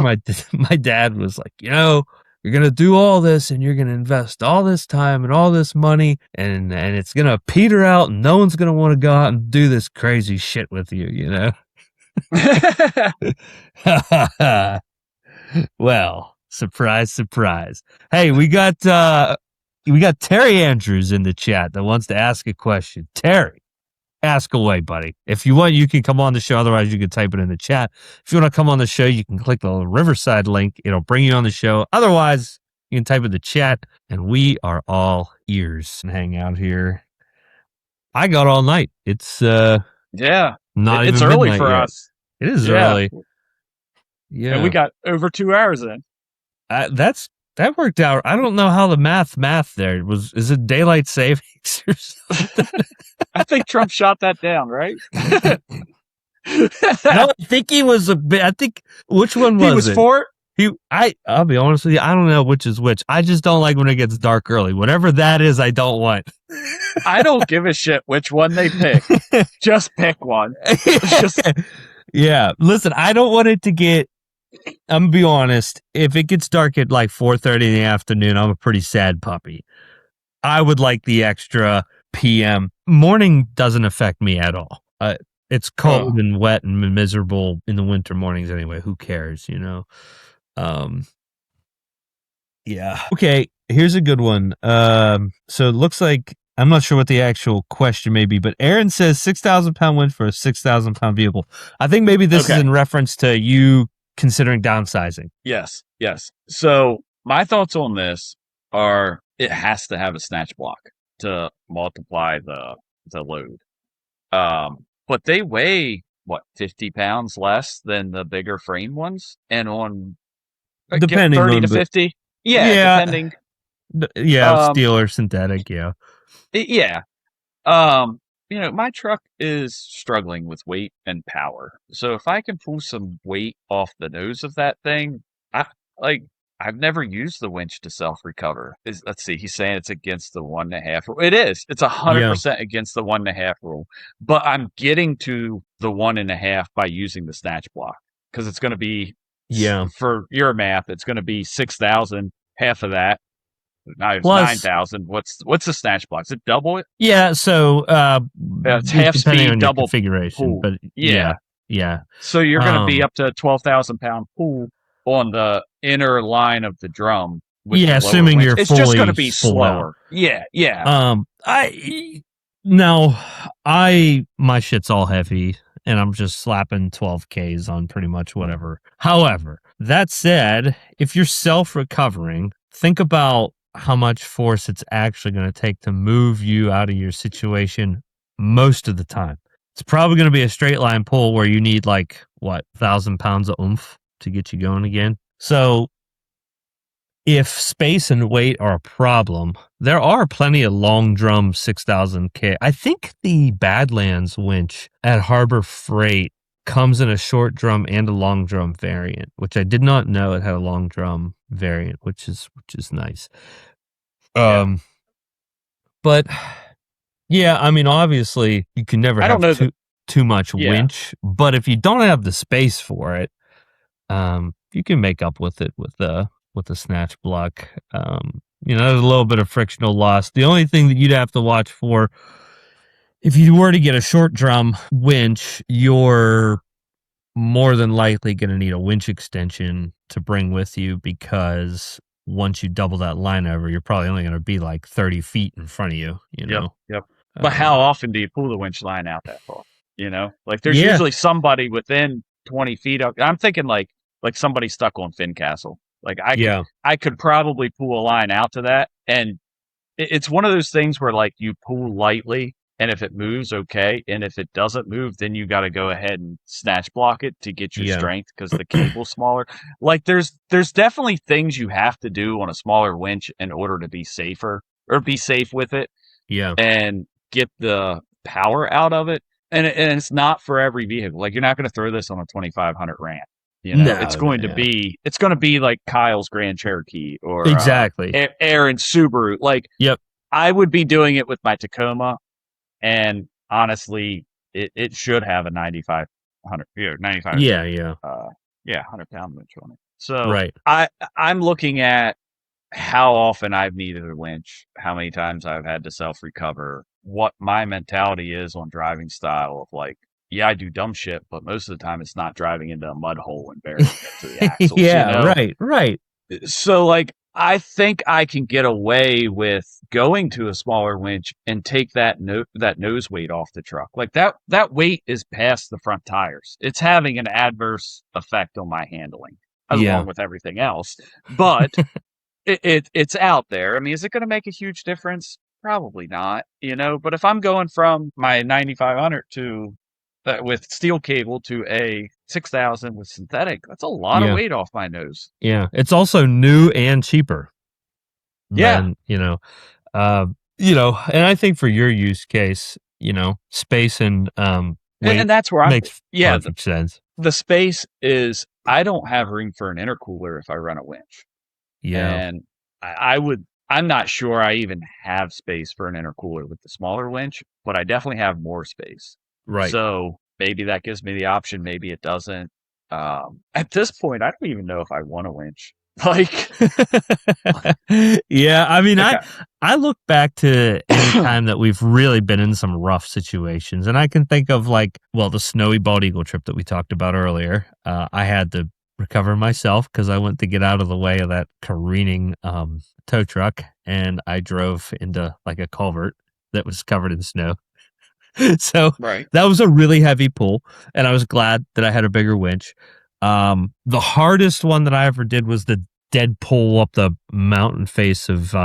my dad was like, you're going to do all this and you're going to invest all this time and all this money and it's going to peter out and no one's going to want to go out and do this crazy shit with you, Well, surprise, surprise. Hey, we got Terry Andrews in the chat that wants to ask a question. Terry, ask away, buddy. If you want, you can come on the show. Otherwise, you can type it in the chat. If you want to come on the show, you can click the Riverside link. It'll bring you on the show. Otherwise, you can type in the chat, and we are all ears and hang out here. I got all night. It's not it's even early for yet. us. It is early. Yeah, and we got over 2 hours in. That worked out. I don't know how the math there was. Is it daylight savings or something? I think Trump shot that down, right? I don't think he was a bit. I think which one was it? He was for it. I'll be honest with you. I don't know which is which. I just don't like when it gets dark early. Whatever that is, I don't want. I don't give a shit which one they pick. Just pick one. Yeah. Listen, I don't want it to get. I'm gonna be honest. If it gets dark at like 4:30 in the afternoon, I'm a pretty sad puppy. I would like the extra PM. Morning doesn't affect me at all. It's cold and wet and miserable in the winter mornings anyway. Who cares, Yeah. Okay, here's a good one. So it looks like I'm not sure what the actual question may be, but Aaron says 6,000 pound winch for a 6,000 pound vehicle. I think maybe this is in reference to you considering downsizing. Yes. So my thoughts on this are it has to have a snatch block to multiply the load. But they weigh, 50 pounds less than the bigger frame ones? And on depending 30 on to 50? Yeah, depending. Steel or synthetic, yeah. Yeah. My truck is struggling with weight and power. So if I can pull some weight off the nose of that thing, I've never used the winch to self-recover. Let's see, he's saying it's against the 1.5 rule. It is. It's 100% against the 1.5 rule. But I'm getting to the 1.5 by using the snatch block because it's going to be, for your math, it's going to be 6,000, half of that. Now it's 9,000. What's the snatch block? Is it double it? Yeah, so it's half speed, double configuration, pull. But yeah. So you're going to be up to 12,000 pound pull on the inner line of the drum. Assuming winch. You're it's fully just going to be slower. Out. Yeah. My shit's all heavy, and I'm just slapping 12Ks on pretty much whatever. However, that said, if you're self-recovering, think about how much force it's actually going to take to move you out of your situation most of the time. It's probably going to be a straight line pull where you need 1,000 pounds of oomph to get you going again. So if space and weight are a problem, there are plenty of long drum 6,000K. I think the Badlands winch at Harbor Freight comes in a short drum and a long drum variant, which I did not know it had a long drum variant, which is nice. But obviously you can never have too much winch, but if you don't have the space for it, you can make up with it with the snatch block. There's a little bit of frictional loss. The only thing that you'd have to watch for, if you were to get a short drum winch, you're more than likely going to need a winch extension to bring with you, because once you double that line over, you're probably only going to be 30 feet in front of you. Yep. But how often do you pull the winch line out that far? There's usually somebody within 20 feet of. I'm thinking like somebody stuck on Fincastle. I could probably pull a line out to that, and it's one of those things where you pull lightly, and if it moves, okay, and if it doesn't move, then you got to go ahead and snatch block it to get your strength because the cable's smaller. There's definitely things you have to do on a smaller winch in order to be safer or be safe with it. Yeah, and get the power out of it, and it's not for every vehicle. You're not going to throw this on a 2,500 Ram. It's going to be like Kyle's Grand Cherokee or exactly Aaron's Subaru. I would be doing it with my Tacoma, and honestly, it should have a 9,500. 95. 100-pound winch on it. So right. I'm looking at how often I've needed a winch, how many times I've had to self-recover, what my mentality is on driving style of I do dumb shit, but most of the time it's not driving into a mud hole and burying it to the axles. Right. So I think I can get away with going to a smaller winch and take that nose weight off the truck. That weight is past the front tires. It's having an adverse effect on my handling, along with everything else. But it's out there. I mean, is it going to make a huge difference? Probably not, but if I'm going from my 9,500 to with steel cable to a 6,000 with synthetic, that's a lot of weight off my nose. Yeah. It's also new and cheaper. Yeah. And I think for your use case, space and weight, and that's where makes perfect sense. The space is, I don't have room for an intercooler if I run a winch. Yeah. And I'm not sure I even have space for an intercooler with the smaller winch, but I definitely have more space. Right. So maybe that gives me the option. Maybe it doesn't. At this point, I don't even know if I want a winch. Yeah. I mean, I look back to any time that we've really been in some rough situations, and I can think of the snowy bald eagle trip that we talked about earlier. I had to recover myself because I went to get out of the way of that careening tow truck, and I drove into a culvert that was covered in snow. So Right. that was a really heavy pull, and I was glad that I had a bigger winch. The hardest one that I ever did was the dead pull up the mountain face of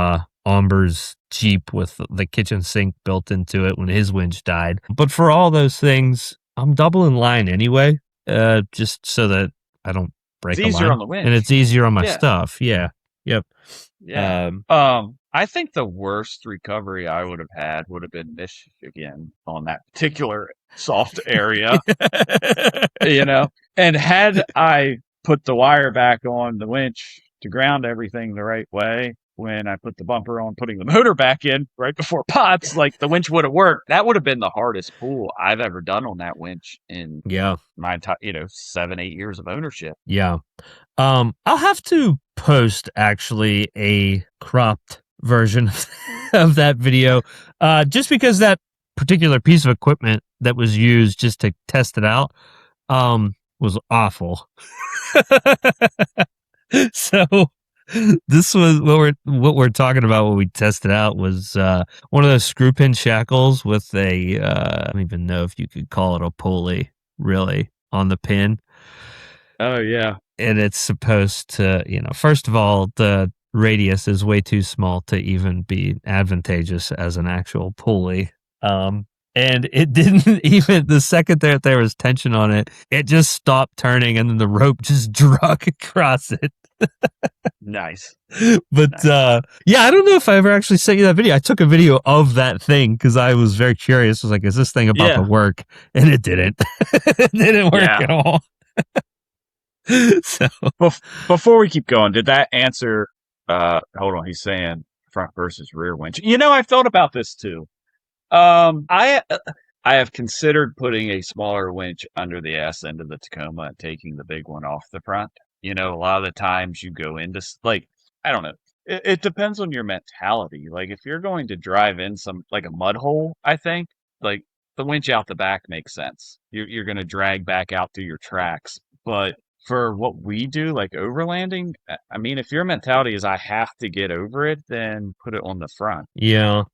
Amber's Jeep with the kitchen sink built into it when his winch died. But for all those things, I'm double in line anyway, just so that I don't break It's a easier line. on the winch. And it's easier on my Yeah. stuff. Yeah. Yep. Yeah. I think the worst recovery I would have had would have been Michigan on that particular soft area, you know. And had I put the wire back on the winch to ground everything the right way, when I put the bumper on, putting the motor back in right before pots, like the winch would have worked. That would have been the hardest pull I've ever done on that winch in my entire, 7-8 years of ownership. Yeah. I'll have to post actually a cropped version of that video, just because that particular piece of equipment that was used just to test it out, was awful. So this was what we're talking about when we tested out was one of those screw pin shackles with a I don't even know if you could call it a pulley really on the pin. Oh yeah. And it's supposed to, first of all, the radius is way too small to even be advantageous as an actual pulley. And it didn't even, the second that there was tension on it, it just stopped turning and then the rope just drug across it. Nice. But yeah, I don't know if I ever actually sent you that video. I took a video of that thing because I was very curious. I was like, is this thing about to work? And it didn't. It didn't work at all. So before we keep going, did that answer hold on, he's saying front versus rear winch. I thought about this too. I have considered putting a smaller winch under the ass end of the Tacoma and taking the big one off the front. A lot of the times you go into, like, I don't know. It depends on your mentality. Like, if you're going to drive in like a mud hole, I think, like, the winch out the back makes sense. You're going to drag back out through your tracks. But for what we do, like overlanding, I mean, if your mentality is I have to get over it, then put it on the front. Yeah.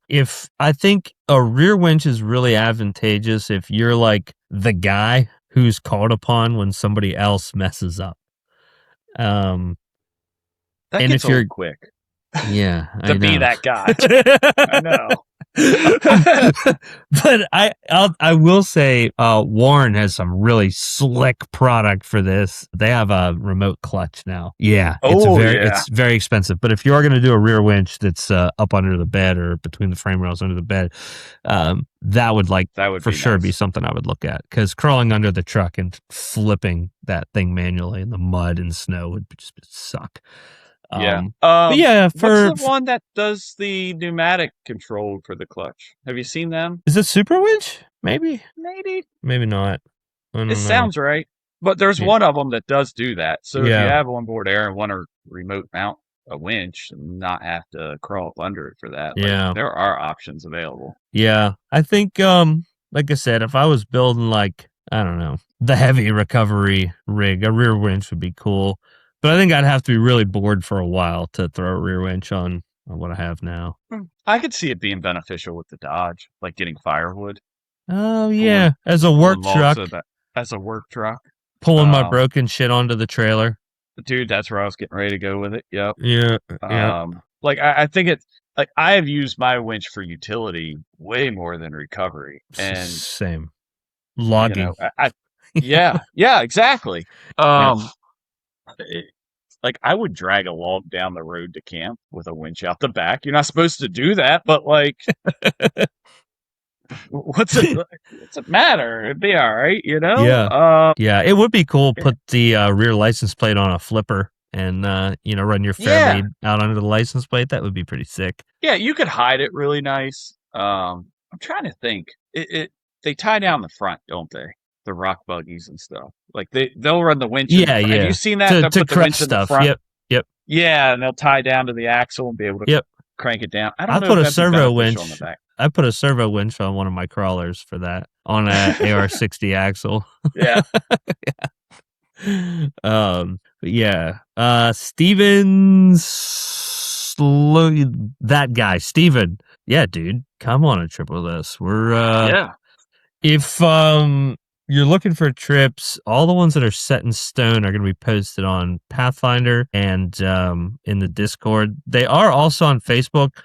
I think a rear winch is really advantageous if you're like the guy who's called upon when somebody else messes up. That and gets if you're old quick. Yeah, to be that guy. I know. But I will say Warren has some really slick product for this. They have a remote clutch now. Yeah, it's very expensive. But if you are going to do a rear winch that's up under the bed or between the frame rails under the bed, that would for sure be something I would look at, because crawling under the truck and flipping that thing manually in the mud and snow would just suck. But yeah, what's the one that does the pneumatic control for the clutch? Have you seen them? Is it Super Winch? Maybe not. It sounds right, but there's one of them that does do that. So if you have onboard air and want to remote mount a winch and not have to crawl up under it for that, there are options available. Yeah, I think, like I said, if I was building the heavy recovery rig, a rear winch would be cool. But I think I'd have to be really bored for a while to throw a rear winch on what I have now. I could see it being beneficial with the Dodge, like getting firewood. Oh, yeah. As a work truck. As a work truck. Pulling my broken shit onto the trailer. Dude, that's where I was getting ready to go with it. Yep. Yeah. I think it's, I have used my winch for utility way more than recovery. And same. Logging. Yeah, exactly. I would drag a log down the road to camp with a winch out the back. You're not supposed to do that, but what's it matter? It'd be all right, Yeah. Yeah, it would be cool. Put the rear license plate on a flipper and run your Fairlead out under the license plate. That would be pretty sick. Yeah, you could hide it really nice. I'm trying to think. They tie down the front, don't they? The rock buggies and stuff. Like they'll run the winch. Yeah. Have you seen that? To put the winch stuff. In the front. Yep. Yeah, and they'll tie down to the axle and be able to crank it down. I put a servo winch on the back. I put a servo winch on one of my crawlers for that on an AR-60 axle. Yeah. Steven that guy, Steven. Yeah, dude, come on a trip with us. We're if you're looking for trips, all the ones that are set in stone are going to be posted on Pathfinder and in the Discord. They are also on Facebook. A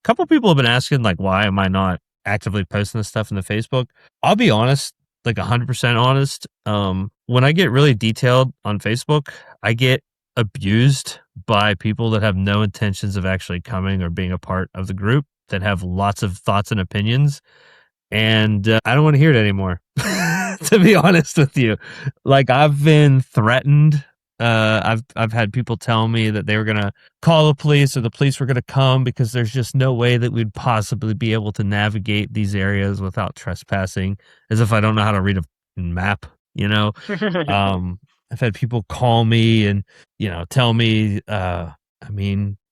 couple people have been asking, like, why am I not actively posting this stuff in the Facebook? I'll be honest, like 100% honest. When I get really detailed on Facebook, I get abused by people that have no intentions of actually coming or being a part of the group, that have lots of thoughts and opinions. And I don't want to hear it anymore, to be honest with you. Like, I've been threatened. I've had people tell me that they were going to call the police, or the police were going to come, because there's just no way that we'd possibly be able to navigate these areas without trespassing, as if I don't know how to read a map, you know? I've had people call me and, tell me,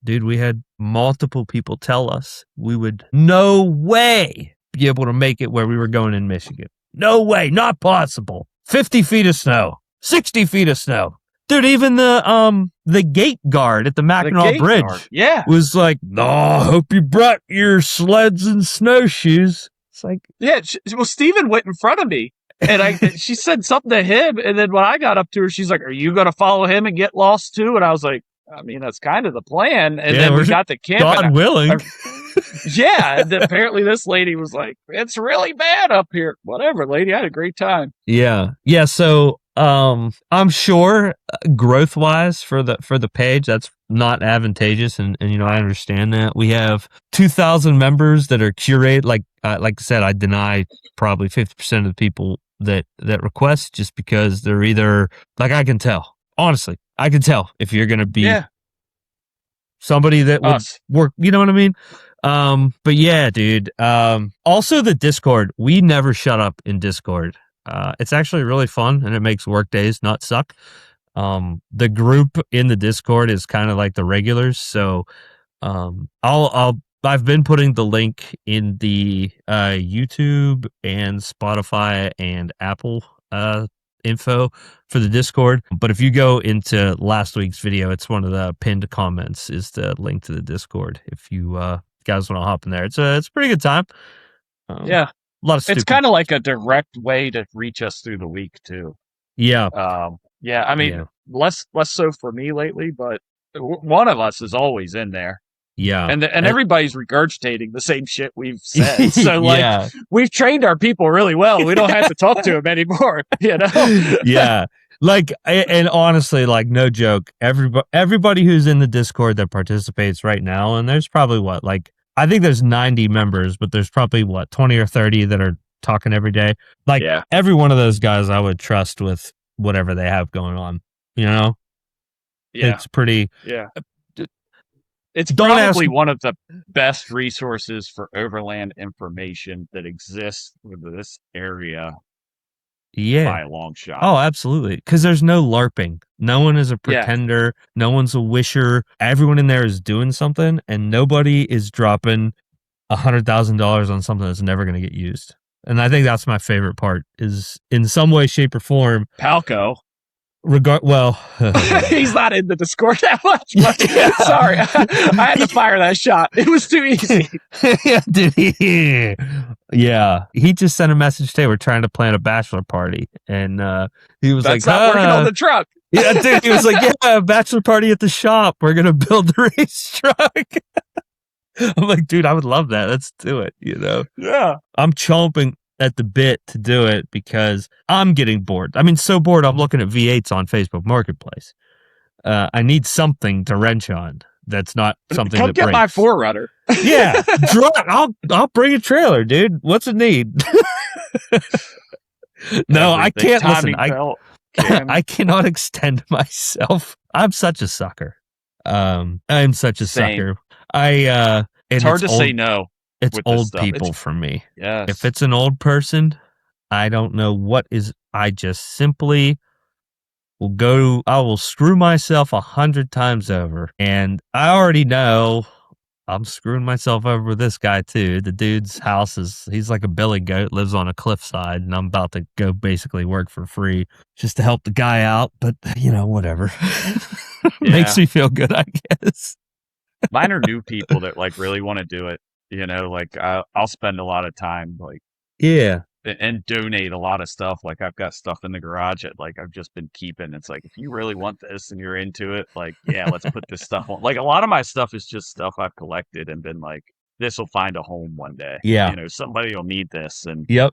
dude, we had multiple people tell us we would no way be able to make it where we were going in Michigan. No way, not possible. 50 feet of snow, 60 feet of snow. Dude, even the gate guard at the Mackinac Bridge was like, "No, I hope you brought your sleds and snowshoes." It's like, yeah, well, Steven went in front of me, and she said something to him, and then when I got up to her, she's like, "Are you going to follow him and get lost too?" And I was like, I mean, that's kind of the plan. And then we got to camp. God willing. Yeah, and apparently this lady was like, "It's really bad up here." Whatever, lady, I had a great time. Yeah. So I'm sure growth wise for the page, that's not advantageous, and I understand that. We have 2,000 members that are curated. Like I said, I deny probably 50% of the people that request, just because they're either, like, I can tell, honestly, I can tell if you're going to be somebody that would work, you know what I mean? But yeah, dude. Also the Discord, we never shut up in Discord. It's actually really fun, and it makes work days not suck. The group in the Discord is kind of like the regulars. So, I've been putting the link in the, YouTube and Spotify and Apple, info for the Discord. But if you go into last week's video, it's one of the pinned comments is the link to the Discord. If you guys want to hop in there, it's a pretty good time. Yeah, a lot of it's kind of like a direct way to reach us through the week too. Yeah. I mean, less so for me lately, but one of us is always in there. Yeah. And everybody's regurgitating the same shit we've said. So, like, we've trained our people really well. We don't have to talk to them anymore, Yeah. Like, and honestly, like, no joke, everybody who's in the Discord that participates right now, and there's probably I think there's 90 members, but there's probably 20 or 30 that are talking every day. Like, every one of those guys I would trust with whatever they have going on, Yeah. It's pretty. Yeah. It's probably one of the best resources for overland information that exists for this area. By a long shot. Oh, absolutely. Because there's no LARPing. No one is a pretender. No one's a wisher. Everyone in there is doing something, and nobody is dropping $100,000 on something that's never going to get used. And I think that's my favorite part, is in some way, shape, or form. Palco. He's not in the Discord that much, but sorry, I had to fire that shot. It was too easy. Yeah, he just sent a message today. We're trying to plan a bachelor party, and he was That's not working on the truck. Yeah, dude, he was like, bachelor party at the shop. We're gonna build the race truck. I'm like, dude, I would love that. Let's do it. Yeah, I'm chomping at the bit to do it because I'm getting bored. I mean, so bored I'm looking at V8s on Facebook Marketplace. I need something to wrench on that's not something Come that get breaks. my 4Runner. Yeah, I'll bring a trailer, dude. What's it need? No, I can't listen. I cannot extend myself. I'm such a sucker. I'm such a sucker. It's hard to say no. It's old people for me. Yes. If it's an old person, I don't know what is. I just simply I will screw myself 100 times over. And I already know I'm screwing myself over with this guy too. The dude's house he's like a billy goat, lives on a cliffside, and I'm about to go basically work for free just to help the guy out. But, whatever. Makes me feel good, I guess. Mine are new people that like really want to do it. Like I'll spend a lot of time like Yeah. and donate a lot of stuff. Like I've got stuff in the garage that like I've just been keeping. It's like if you really want this and you're into it, like yeah, let's put this stuff on. Like a lot of my stuff is just stuff I've collected and been like, this will find a home one day. Yeah. Somebody will need this, and Yep.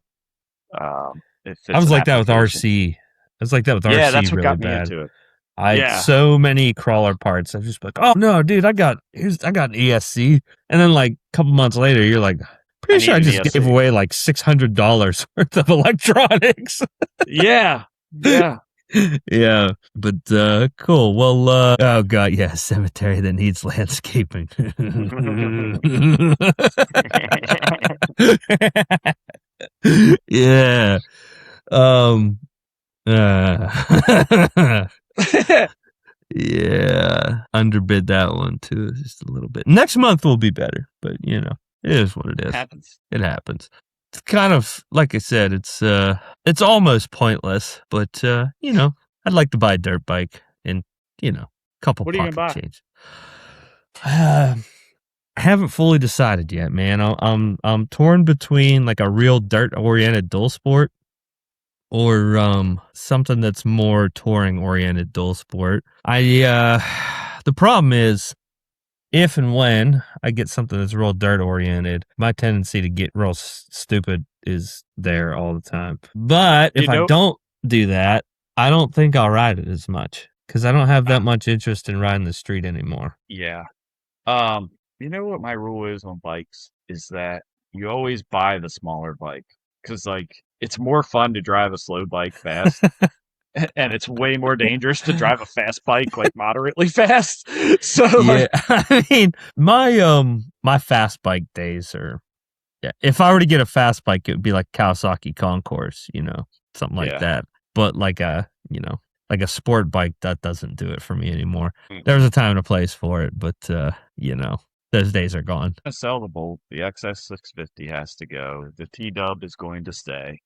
if I it's was an like that with application. RC. I was like that with Yeah, RC that's what really got me bad. into it. I had Yeah. so many crawler parts. I was just like, oh no, dude, I got an ESC. And then like a couple months later, you're like, pretty sure I need an just ESC. gave away like $600 worth of electronics. Yeah. Yeah. Yeah, but cool. Well, oh god, yeah, cemetery that needs landscaping. Yeah. Yeah, underbid that one too, just a little bit. Next month will be better, but it is what it is. It happens. It's kind of like I said, it's almost pointless, but I'd like to buy a dirt bike and a couple What are you gonna pocket buy? change. I haven't fully decided yet, man. I'm torn between like a real dirt oriented dual sport or something that's more touring oriented dual sport. The problem is if and when I get something that's real dirt oriented, my tendency to get real stupid is there all the time. But if I don't do that, I don't think I'll ride it as much because I don't have that much interest in riding the street anymore. Yeah. You know what my rule is on bikes is that you always buy the smaller bike because like it's more fun to drive a slow bike fast. And it's way more dangerous to drive a fast bike like moderately fast. So yeah, I mean my fast bike days are if I were to get a fast bike, it would be like Kawasaki Concourse, something like that. But like a sport bike, that doesn't do it for me anymore. There's a time and a place for it, but those days are gone. To sell the Bolt, the XS650 has to go. The T-Dub is going to stay.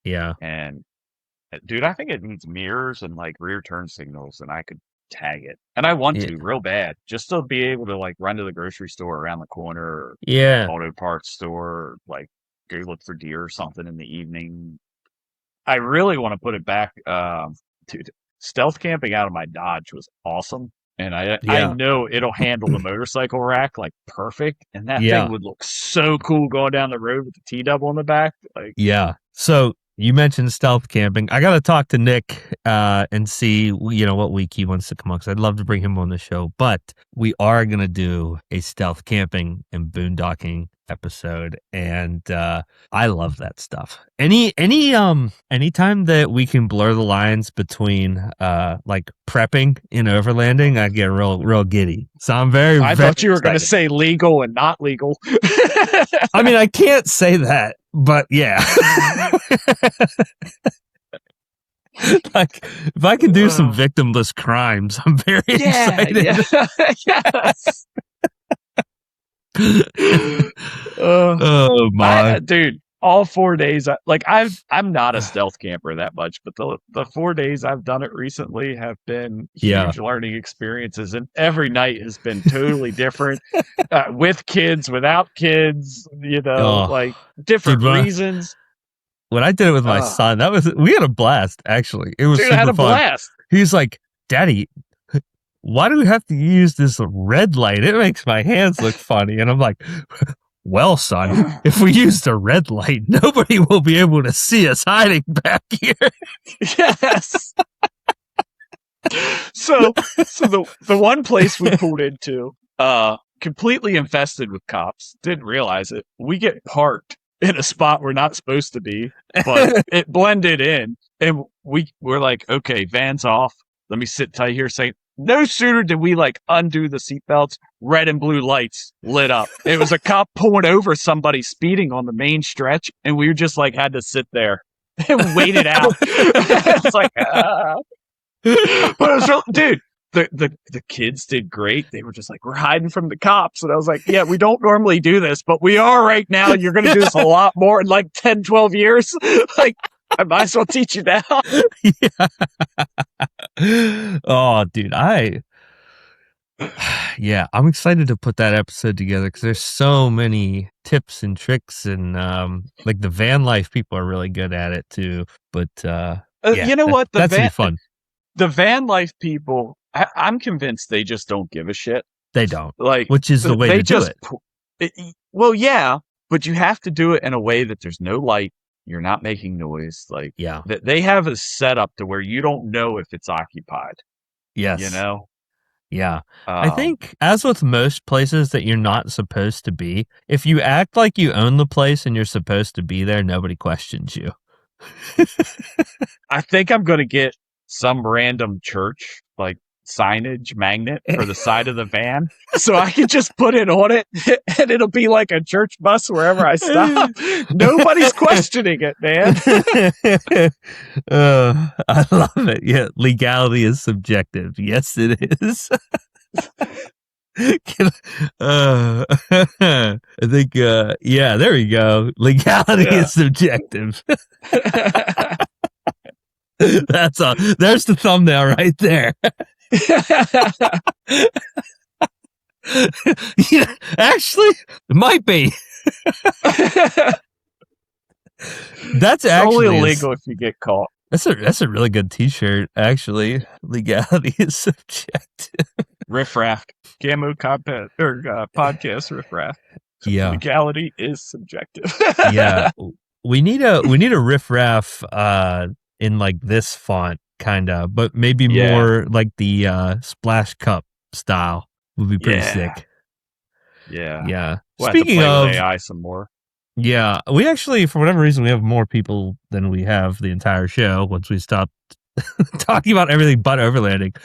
Yeah. And dude, I think it needs mirrors and like rear turn signals, and I could tag it. And I want to real bad, just to be able to like run to the grocery store around the corner, or auto parts store, or like go look for deer or something in the evening. I really want to put it back. Dude, stealth camping out of my Dodge was awesome. And I know it'll handle the motorcycle rack like perfect, and that thing would look so cool going down the road with the T-Dub on the back. Like, so you mentioned stealth camping. I got to talk to Nick and see what week he wants to come on, because I'd love to bring him on the show. But we are going to do a stealth camping and boondocking episode, and I love that stuff. Anytime that we can blur the lines between like prepping and overlanding, I get real giddy. So I'm I thought you were going to say legal and not legal. I mean, I can't say that, but yeah. Like if I can do some victimless crimes, I'm very excited. Yes. Oh my dude, all 4 days I'm not a stealth camper that much, but the 4 days I've done it recently have been huge learning experiences, and every night has been totally different. With kids, without kids, like different reasons. When I did it with my son, we had a blast. Actually, it was super I had a fun. blast. He's like, "Daddy, why do we have to use this red light? It makes my hands look funny." And I'm like, "Well, son, if we use the red light, nobody will be able to see us hiding back here." Yes. So the one place we pulled into, completely infested with cops. Didn't realize it. We get parked in a spot we're not supposed to be, but it blended in, and we're like, okay, van's off. Let me sit tight here. Saying, no sooner did we like undo the seatbelts, red and blue lights lit up. It was a cop pulling over somebody speeding on the main stretch, and we just like had to sit there and wait it out. It's like, but it was real, dude. The kids did great. They were just like, we're hiding from the cops. And I was like, yeah, we don't normally do this, but we are right now. You're going to do this a lot more in like 10, 12 years. Like, I might as well teach you now. Oh, dude, Yeah, I'm excited to put that episode together because there's so many tips and tricks and like the van life people are really good at it too. But You know what? That's gonna be fun. The van life people, I'm convinced they just don't give a shit. They don't, like, which is the way to do it. Well, yeah, but you have to do it in a way that there's no light. You're not making noise. Like, Yeah. They have a setup to where you don't know if it's occupied. Yes. You know? Yeah. I think, as with most places that you're not supposed to be, if you act like you own the place and you're supposed to be there, nobody questions you. I think I'm going to get some random church, like, signage magnet for the side of the van so I can just put it on it and it'll be like a church bus wherever I stop. Nobody's questioning it, man. I love it. Yeah, legality is subjective. Yes, it is. I think yeah, there we go. Legality is subjective. There's the thumbnail right there. Yeah, actually, it might be. That's actually only illegal if you get caught. That's a really good T-shirt. Actually, legality is subjective. Riffraff, CAMO podcast riffraff. Yeah, legality is subjective. Yeah, we need a riffraff in like this font, kind of, but maybe more like the Splash Cup style would be pretty sick. Yeah. We'll Speaking of AI some more. Yeah, we actually, for whatever reason, we have more people than we have the entire show once we stopped talking about everything but overlanding.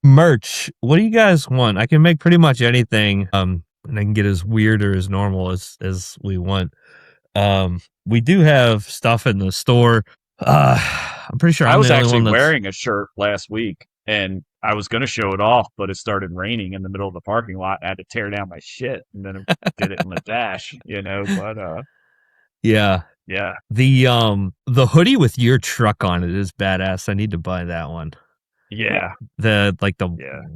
Merch. What do you guys want? I can make pretty much anything, and I can get as weird or as normal as we want. We do have stuff in the store. I'm pretty sure I was actually wearing a shirt last week, and I was going to show it off, but it started raining in the middle of the parking lot. I had to tear down my shit and then get it in the dash, you know, but yeah. The hoodie with your truck on it is badass. I need to buy that one. Yeah. The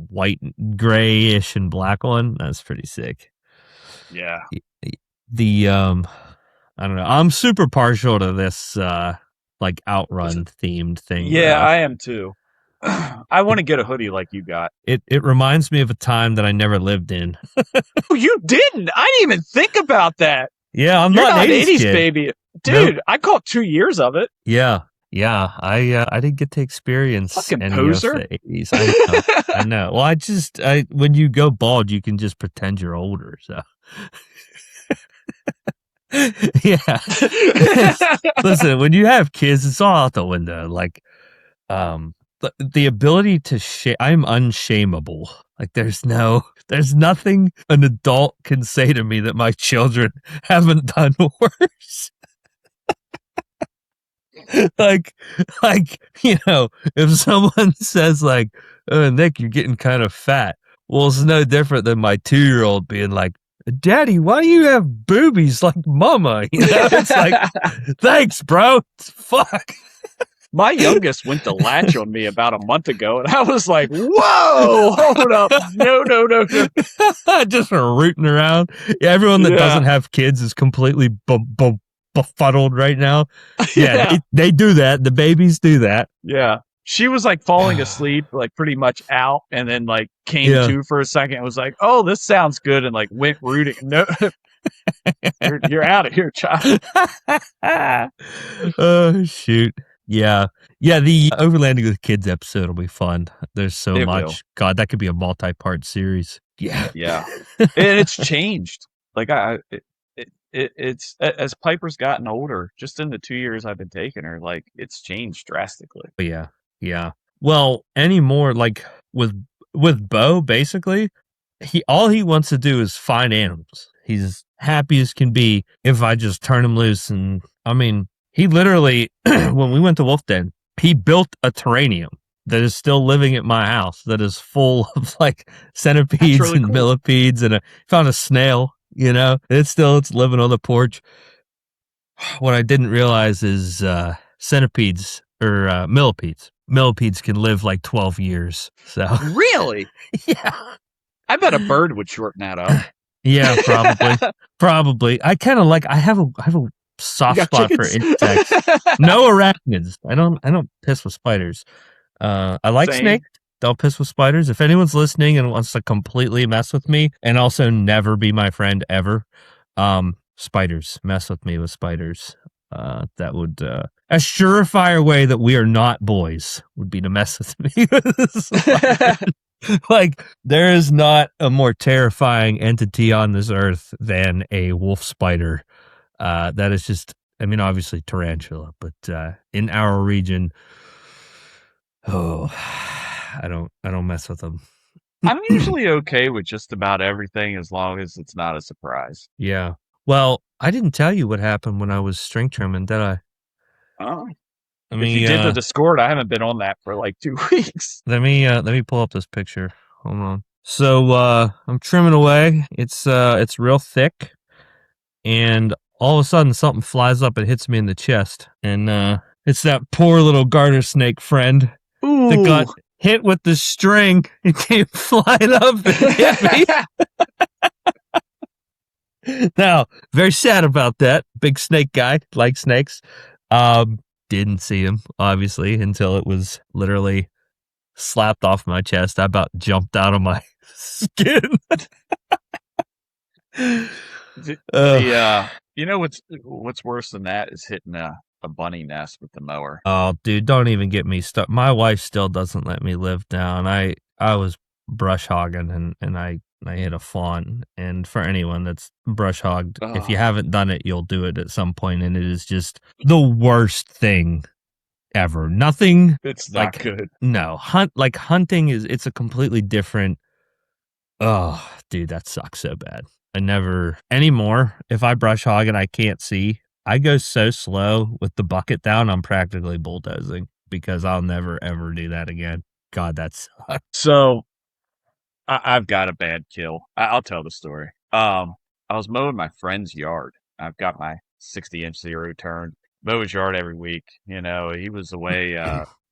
white, grayish and black one, that's pretty sick. Yeah. The I don't know. I'm super partial to this like outrun themed thing. Yeah, I am too. I want to get a hoodie like you got. It reminds me of a time that I never lived in. You didn't? I didn't even think about that. Yeah, You're not an 80s baby. Dude, nope. I caught 2 years of it. Yeah. I didn't get to experience fucking any poser. of the 80s. I know. Well, when you go bald, you can just pretend you're older, so. Yeah. Listen, when you have kids, it's all out the window. Like, the ability to I'm unshameable. Like, there's nothing an adult can say to me that my children haven't done worse. like, you know, if someone says like, "Oh, Nick, you're getting kind of fat," well, it's no different than my 2-year-old being like, "Daddy, why do you have boobies like mama?" You know, it's like, thanks, bro. Fuck. My youngest went to latch on me about a month ago, and I was like, whoa, hold up. No. Just rooting around. Yeah, everyone that doesn't have kids is completely befuddled right now. Yeah, they do that. The babies do that. Yeah. She was like falling asleep, like pretty much out, and then like came to for a second and was like, oh, this sounds good, and like went rooting. No, you're out of here, child. Oh, shoot. Yeah, the Overlanding with Kids episode will be fun. There's so much. Will. God, that could be a multi-part series. Yeah. And it's changed. Like it's as Piper's gotten older, just in the 2 years I've been taking her, like it's changed drastically. Yeah. Well, anymore, like with Bo, basically, all he wants to do is find animals. He's happy as can be if I just turn him loose. And I mean, he literally, when we went to Wolf Den, he built a terrarium that is still living at my house that is full of like centipedes really and millipedes, and found a snail, you know, it's living on the porch. What I didn't realize is centipedes or millipedes. Millipedes can live like 12 years. So Really? yeah. I bet a bird would shorten that up. Yeah, probably. I kind of like. I have a soft spot for insects. No arachnids. I don't piss with spiders. I like snakes. Don't piss with spiders. If anyone's listening and wants to completely mess with me and also never be my friend ever, spiders. Mess with me with spiders. That would a surefire way that we are not boys would be to mess with me. Like, there is not a more terrifying entity on this earth than a wolf spider. That is just, I mean, obviously tarantula, but in our region, I don't mess with them. I'm usually okay with just about everything as long as it's not a surprise. Yeah. Well, I didn't tell you what happened when I was string trimming, did I? Oh. I mean, if you did the Discord, I haven't been on that for like 2 weeks. Let me pull up this picture. Hold on. So I'm trimming away. It's real thick, and all of a sudden something flies up and hits me in the chest, and it's that poor little garter snake friend that got hit with the string and came flying up and hit me. Now, very sad about that. Big snake guy, like snakes. Didn't see him, obviously, until it was literally slapped off my chest. I about jumped out of my skin. You know what's worse than that is hitting a bunny nest with the mower. Oh, dude, don't even get me stuck. My wife still doesn't let me live down. I was brush hogging and I hit a fawn. And for anyone that's brush hogged, if you haven't done it, you'll do it at some point, and it is just the worst thing ever. Nothing. It's not good. No, hunting it's a completely different. Oh, dude, that sucks so bad. I never anymore. If I brush hog and I can't see, I go so slow with the bucket down. I'm practically bulldozing because I'll never ever do that again. God, that sucks. So I've got a bad kill. I'll tell the story. I was mowing my friend's yard. I've got my 60-inch zero turn. Mow his yard every week. You know, he was away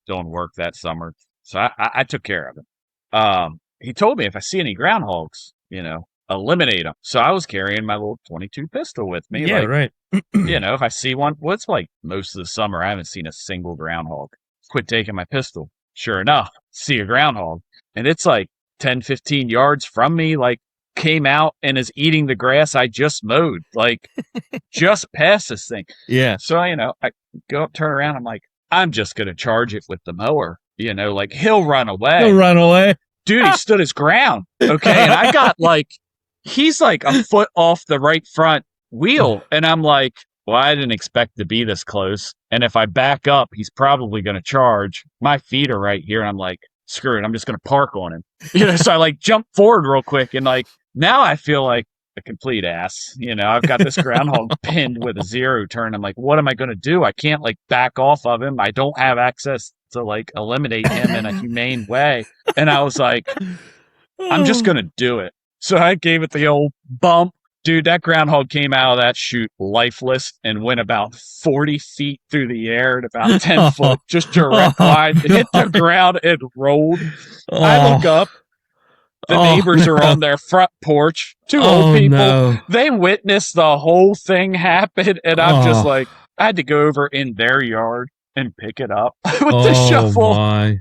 doing work that summer, so I took care of him. He told me if I see any groundhogs, you know, eliminate them. So I was carrying my little 22 pistol with me. Yeah, right. You know, if I see one, well, it's like most of the summer, I haven't seen a single groundhog. Quit taking my pistol. Sure enough, see a groundhog, and it's like 10, 15 yards from me, like came out and is eating the grass I just mowed, like just past this thing. Yeah. So, you know, I go up, turn around. I'm like, I'm just going to charge it with the mower, you know, like he'll run away. Dude, he stood his ground. Okay. And I got like, he's like a foot off the right front wheel. And I'm like, well, I didn't expect to be this close. And if I back up, he's probably going to charge. My feet are right here. And I'm like, screw it. I'm just going to park on him. You know, so I like jump forward real quick. And like, now I feel like a complete ass. You know, I've got this groundhog pinned with a zero turn. I'm like, what am I going to do? I can't like back off of him. I don't have access to like eliminate him in a humane way. And I was like, I'm just going to do it. So I gave it the old bump. Dude, that groundhog came out of that chute lifeless and went about 40 feet through the air at about 10 foot, just direct line, hit the ground and rolled. I look up. The neighbors are on their front porch. Two old people. No. They witnessed the whole thing happen. And I'm just like, I had to go over in their yard and pick it up with the shovel.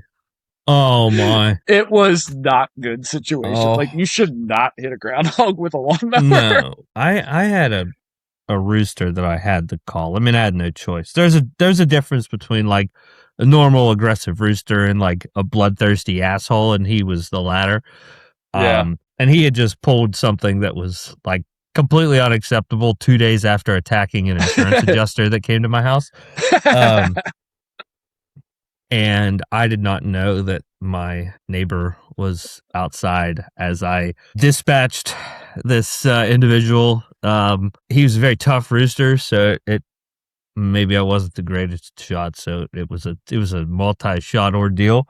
Oh my. It was not good situation. Like, you should not hit a groundhog with a lawnmower. No. I had a rooster that I had to call. I mean, I had no choice. There's a difference between like a normal aggressive rooster and like a bloodthirsty asshole, and he was the latter. Yeah. And he had just pulled something that was like completely unacceptable 2 days after attacking an insurance adjuster that came to my house. And I did not know that my neighbor was outside as I dispatched this individual. He was a very tough rooster, so maybe I wasn't the greatest shot, so it was a multi-shot ordeal.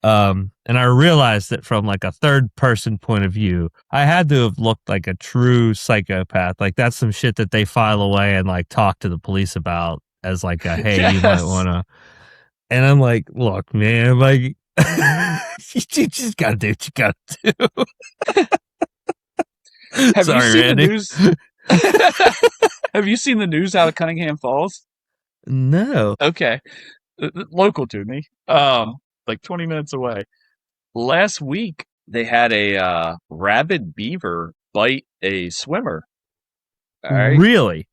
And I realized that from like a third person point of view, I had to have looked like a true psychopath. Like, that's some shit that they file away and like talk to the police about as like a, hey, yes, you might want to And I'm like, look, man, like, you just gotta do what you gotta do. Have Sorry, you seen Randy. the news? Have you seen the news out of Cunningham Falls? No. Okay. Local to me. Like 20 minutes away. Last week, they had a rabid beaver bite a swimmer. All right. Really?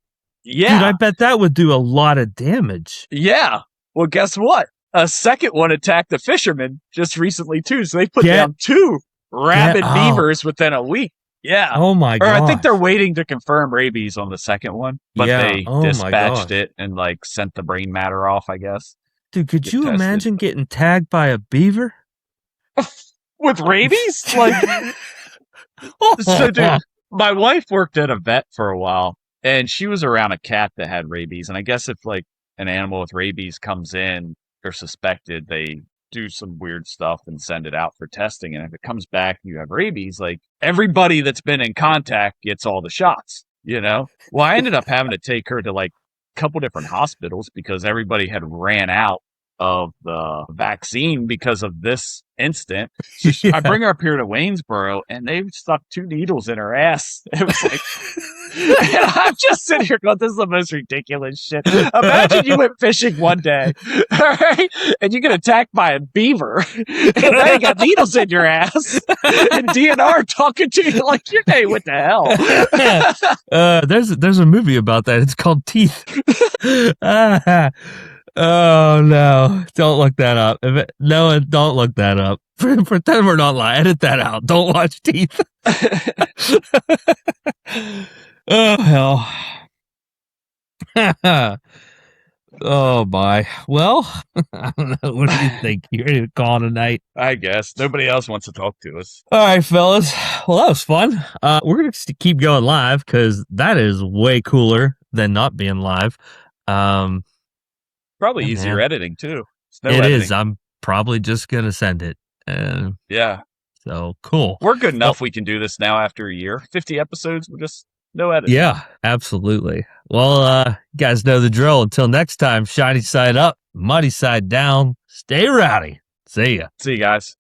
Yeah. Dude, I bet that would do a lot of damage. Yeah. Well, guess what? A second one attacked a fisherman just recently, too. So they put down 2 rabid beavers within a week. Yeah. Oh, my God. Or I think they're waiting to confirm rabies on the second one. But they dispatched it and, like, sent the brain matter off, I guess. Dude, could you imagine getting tagged by a beaver? With rabies? Like, so, dude, my wife worked at a vet for a while, and she was around a cat that had rabies. And I guess if, like, an animal with rabies comes in or suspected, they do some weird stuff and send it out for testing. And if it comes back and you have rabies, like, everybody that's been in contact gets all the shots, you know? Well, I ended up having to take her to, like, a couple different hospitals because everybody had ran out of the vaccine because of this incident. So I bring her up here to Waynesboro, and they stuck 2 needles in her ass. It was like, and I'm just sitting here going, this is the most ridiculous shit. Imagine you went fishing one day, all right, and you get attacked by a beaver, and now you got needles in your ass, and DNR talking to you like, hey, what the hell? There's a movie about that. It's called Teeth. Oh no! Don't look that up. Don't look that up. Pretend we're not lying. Edit that out. Don't watch Teeth. Oh hell! Oh my. Well, I don't know. What do you think? You ready to call tonight? I guess nobody else wants to talk to us. All right, fellas. Well, that was fun. We're gonna keep going live because that is way cooler than not being live. Probably easier editing too. It is. I'm probably just gonna send it. Yeah. So cool. We're good enough. We can do this now after a year. 50 episodes. We're just no editing. Yeah, absolutely. Well, you guys know the drill. Until next time, shiny side up, muddy side down. Stay rowdy. See ya. See you guys.